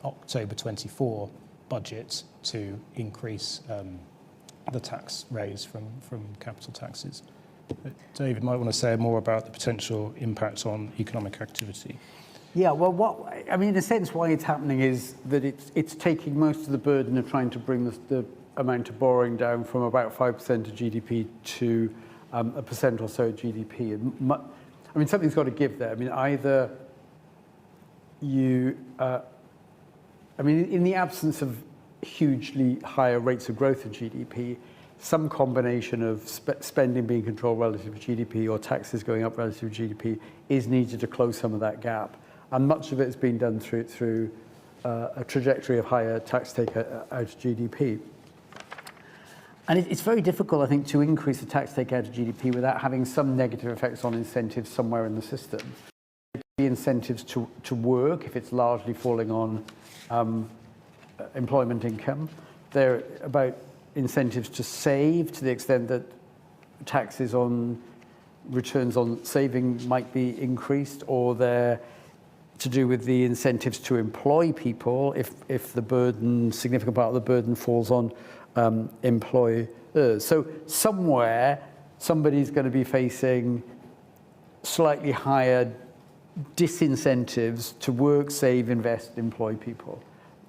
[SPEAKER 5] October 24 budget to increase the tax raise from capital taxes. But David might want to say more about the potential impact on economic activity.
[SPEAKER 4] Yeah, well, in a sense, why it's happening is that it's taking most of the burden of trying to bring the amount of borrowing down from about 5% of GDP to 1% or so of GDP. Something's got to give there. Either you, in the absence of hugely higher rates of growth in GDP, some combination of spending being controlled relative to GDP or taxes going up relative to GDP is needed to close some of that gap. And much of it has been done through a trajectory of higher tax take out of GDP. And it's very difficult, I think, to increase the tax take out of GDP without having some negative effects on incentives somewhere in the system. The incentives to work, if it's largely falling on employment income. They're about incentives to save, to the extent that taxes on returns on saving might be increased, or they're to do with the incentives to employ people if the burden, significant part of the burden falls on employers. So somewhere, somebody's going to be facing slightly higher disincentives to work, save, invest, employ people.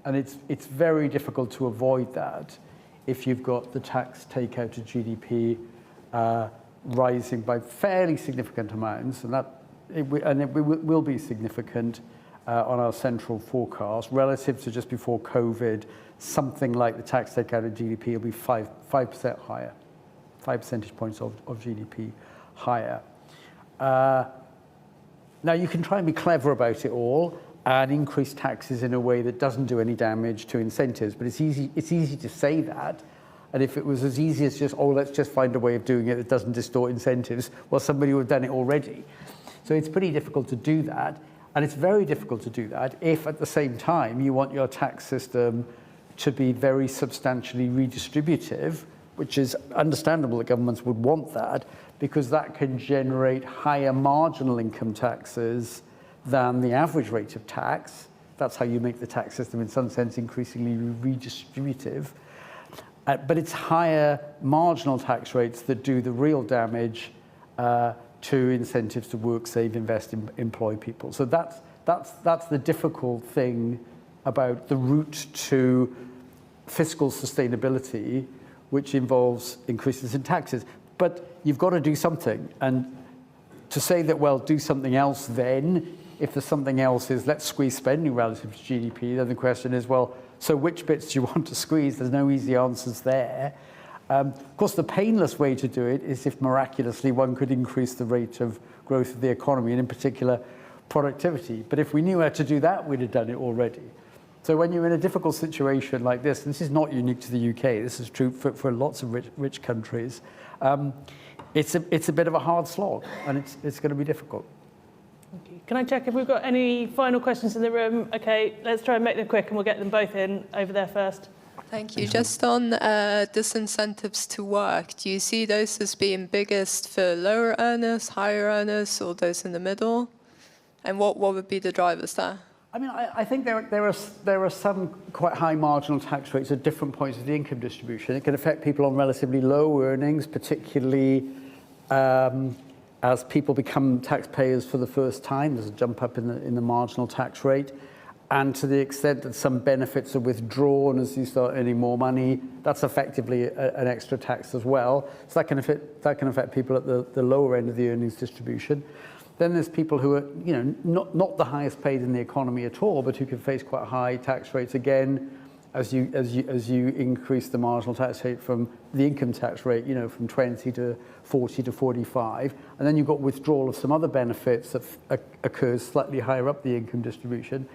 [SPEAKER 4] And it's very difficult to avoid that if you've got the tax take out of GDP rising by fairly significant amounts, and it will be significant on our central forecast relative to just before COVID. Something like the tax take out of GDP will be 5% higher, 5 percentage points of GDP higher. Now you can try and be clever about it all and increase taxes in a way that doesn't do any damage to incentives, but it's easy to say that. And if it was as easy as just, let's just find a way of doing it that doesn't distort incentives, well, somebody would have done it already. So it's pretty difficult to do that. And it's very difficult to do that if at the same time you want your tax system to be very substantially redistributive, which is understandable that governments would want that, because that can generate higher marginal income taxes than the average rate of tax. That's how you make the tax system, in some sense, increasingly redistributive. But it's higher marginal tax rates that do the real damage to incentives to work, save, invest, employ people. So that's the difficult thing about the route to fiscal sustainability, which involves increases in taxes. But you've got to do something. And to say that, well, do something else then, if the something else is let's squeeze spending relative to GDP, then the question is, well, So which bits do you want to squeeze? There's no easy answers there. Of course, the painless way to do it is if miraculously one could increase the rate of growth of the economy, and in particular productivity. But if we knew how to do that, we'd have done it already. So when you're in a difficult situation like this, and this is not unique to the UK, this is true for lots of rich countries, it's a bit of a hard slog, and it's going to be difficult.
[SPEAKER 23] Thank you. Can I check if we've got any final questions in the room? Okay, let's try and make them quick, and we'll get them both in over there first.
[SPEAKER 8] Thank you. Just on disincentives to work, do you see those as being biggest for lower earners, higher earners, or those in the middle? And what would be the drivers there?
[SPEAKER 4] I mean, I think there are some quite high marginal tax rates at different points of the income distribution. It can affect people on relatively low earnings, particularly as people become taxpayers for the first time. There's a jump up in the marginal tax rate. And to the extent that some benefits are withdrawn as you start earning more money, that's effectively an extra tax as well. So that can affect people at the lower end of the earnings distribution. Then there's people who are, not the highest paid in the economy at all, but who can face quite high tax rates again as you increase the marginal tax rate from the income tax rate, from 20 to 40 to 45. And then you've got withdrawal of some other benefits that occurs slightly higher up the income distribution.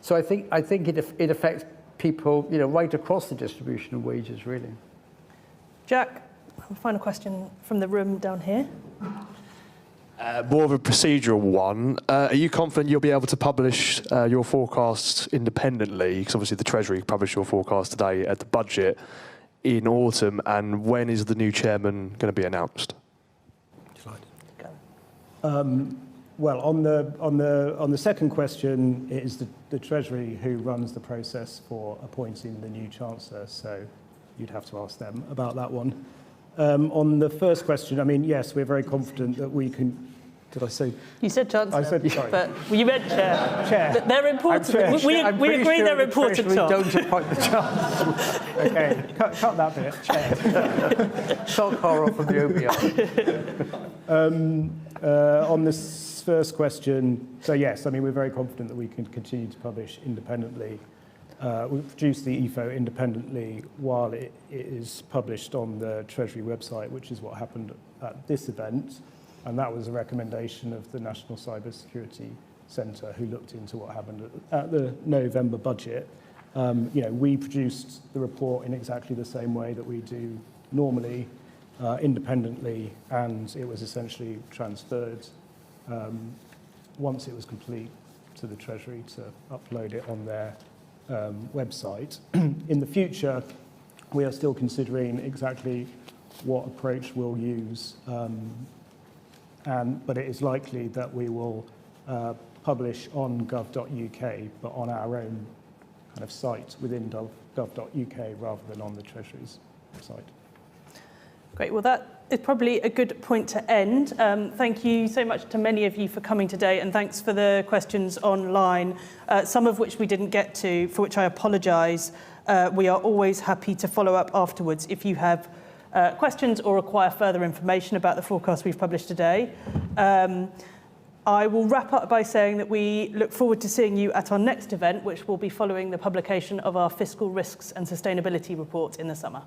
[SPEAKER 4] So I think it affects people, right across the distribution of wages, really.
[SPEAKER 23] Jack, a final question from the room down here.
[SPEAKER 19] More of a procedural one. Are you confident you'll be able to publish your forecasts independently? Because obviously the Treasury published your forecast today at the budget in autumn. And when is the new chairman going to be announced?
[SPEAKER 5] Well, on the second question, it is the Treasury who runs the process for appointing the new Chancellor, so you'd have to ask them about that one. On the first question, I mean, yes, we're very confident that we can... Did I say...
[SPEAKER 23] You said Chancellor,
[SPEAKER 5] I said, sorry.
[SPEAKER 23] but you meant Chair.
[SPEAKER 5] Chair.
[SPEAKER 23] They're important. We agree they're important, Tom.
[SPEAKER 4] Don't appoint the Chancellor.
[SPEAKER 5] Okay, cut that bit. Chair.
[SPEAKER 4] Shock horror from the OBI.
[SPEAKER 5] On this first question, so yes, I mean, we're very confident that we can continue to publish independently. We produce the EFO independently while it is published on the Treasury website, which is what happened at this event. And that was a recommendation of the National Cyber Security Centre, who looked into what happened at the November budget. We produced the report in exactly the same way that we do normally, independently, and it was essentially transferred once it was complete to the Treasury to upload it on their website. In the future, we are still considering exactly what approach we'll use, but it is likely that we will publish on gov.uk, but on our own kind of site within gov.uk rather than on the Treasury's site.
[SPEAKER 23] Great. Well, that is probably a good point to end. Thank you so much to many of you for coming today, and thanks for the questions online, some of which we didn't get to, for which I apologise. We are always happy to follow up afterwards if you have questions or require further information about the forecast we've published today. I will wrap up by saying that we look forward to seeing you at our next event, which will be following the publication of our Fiscal Risks and Sustainability report in the summer.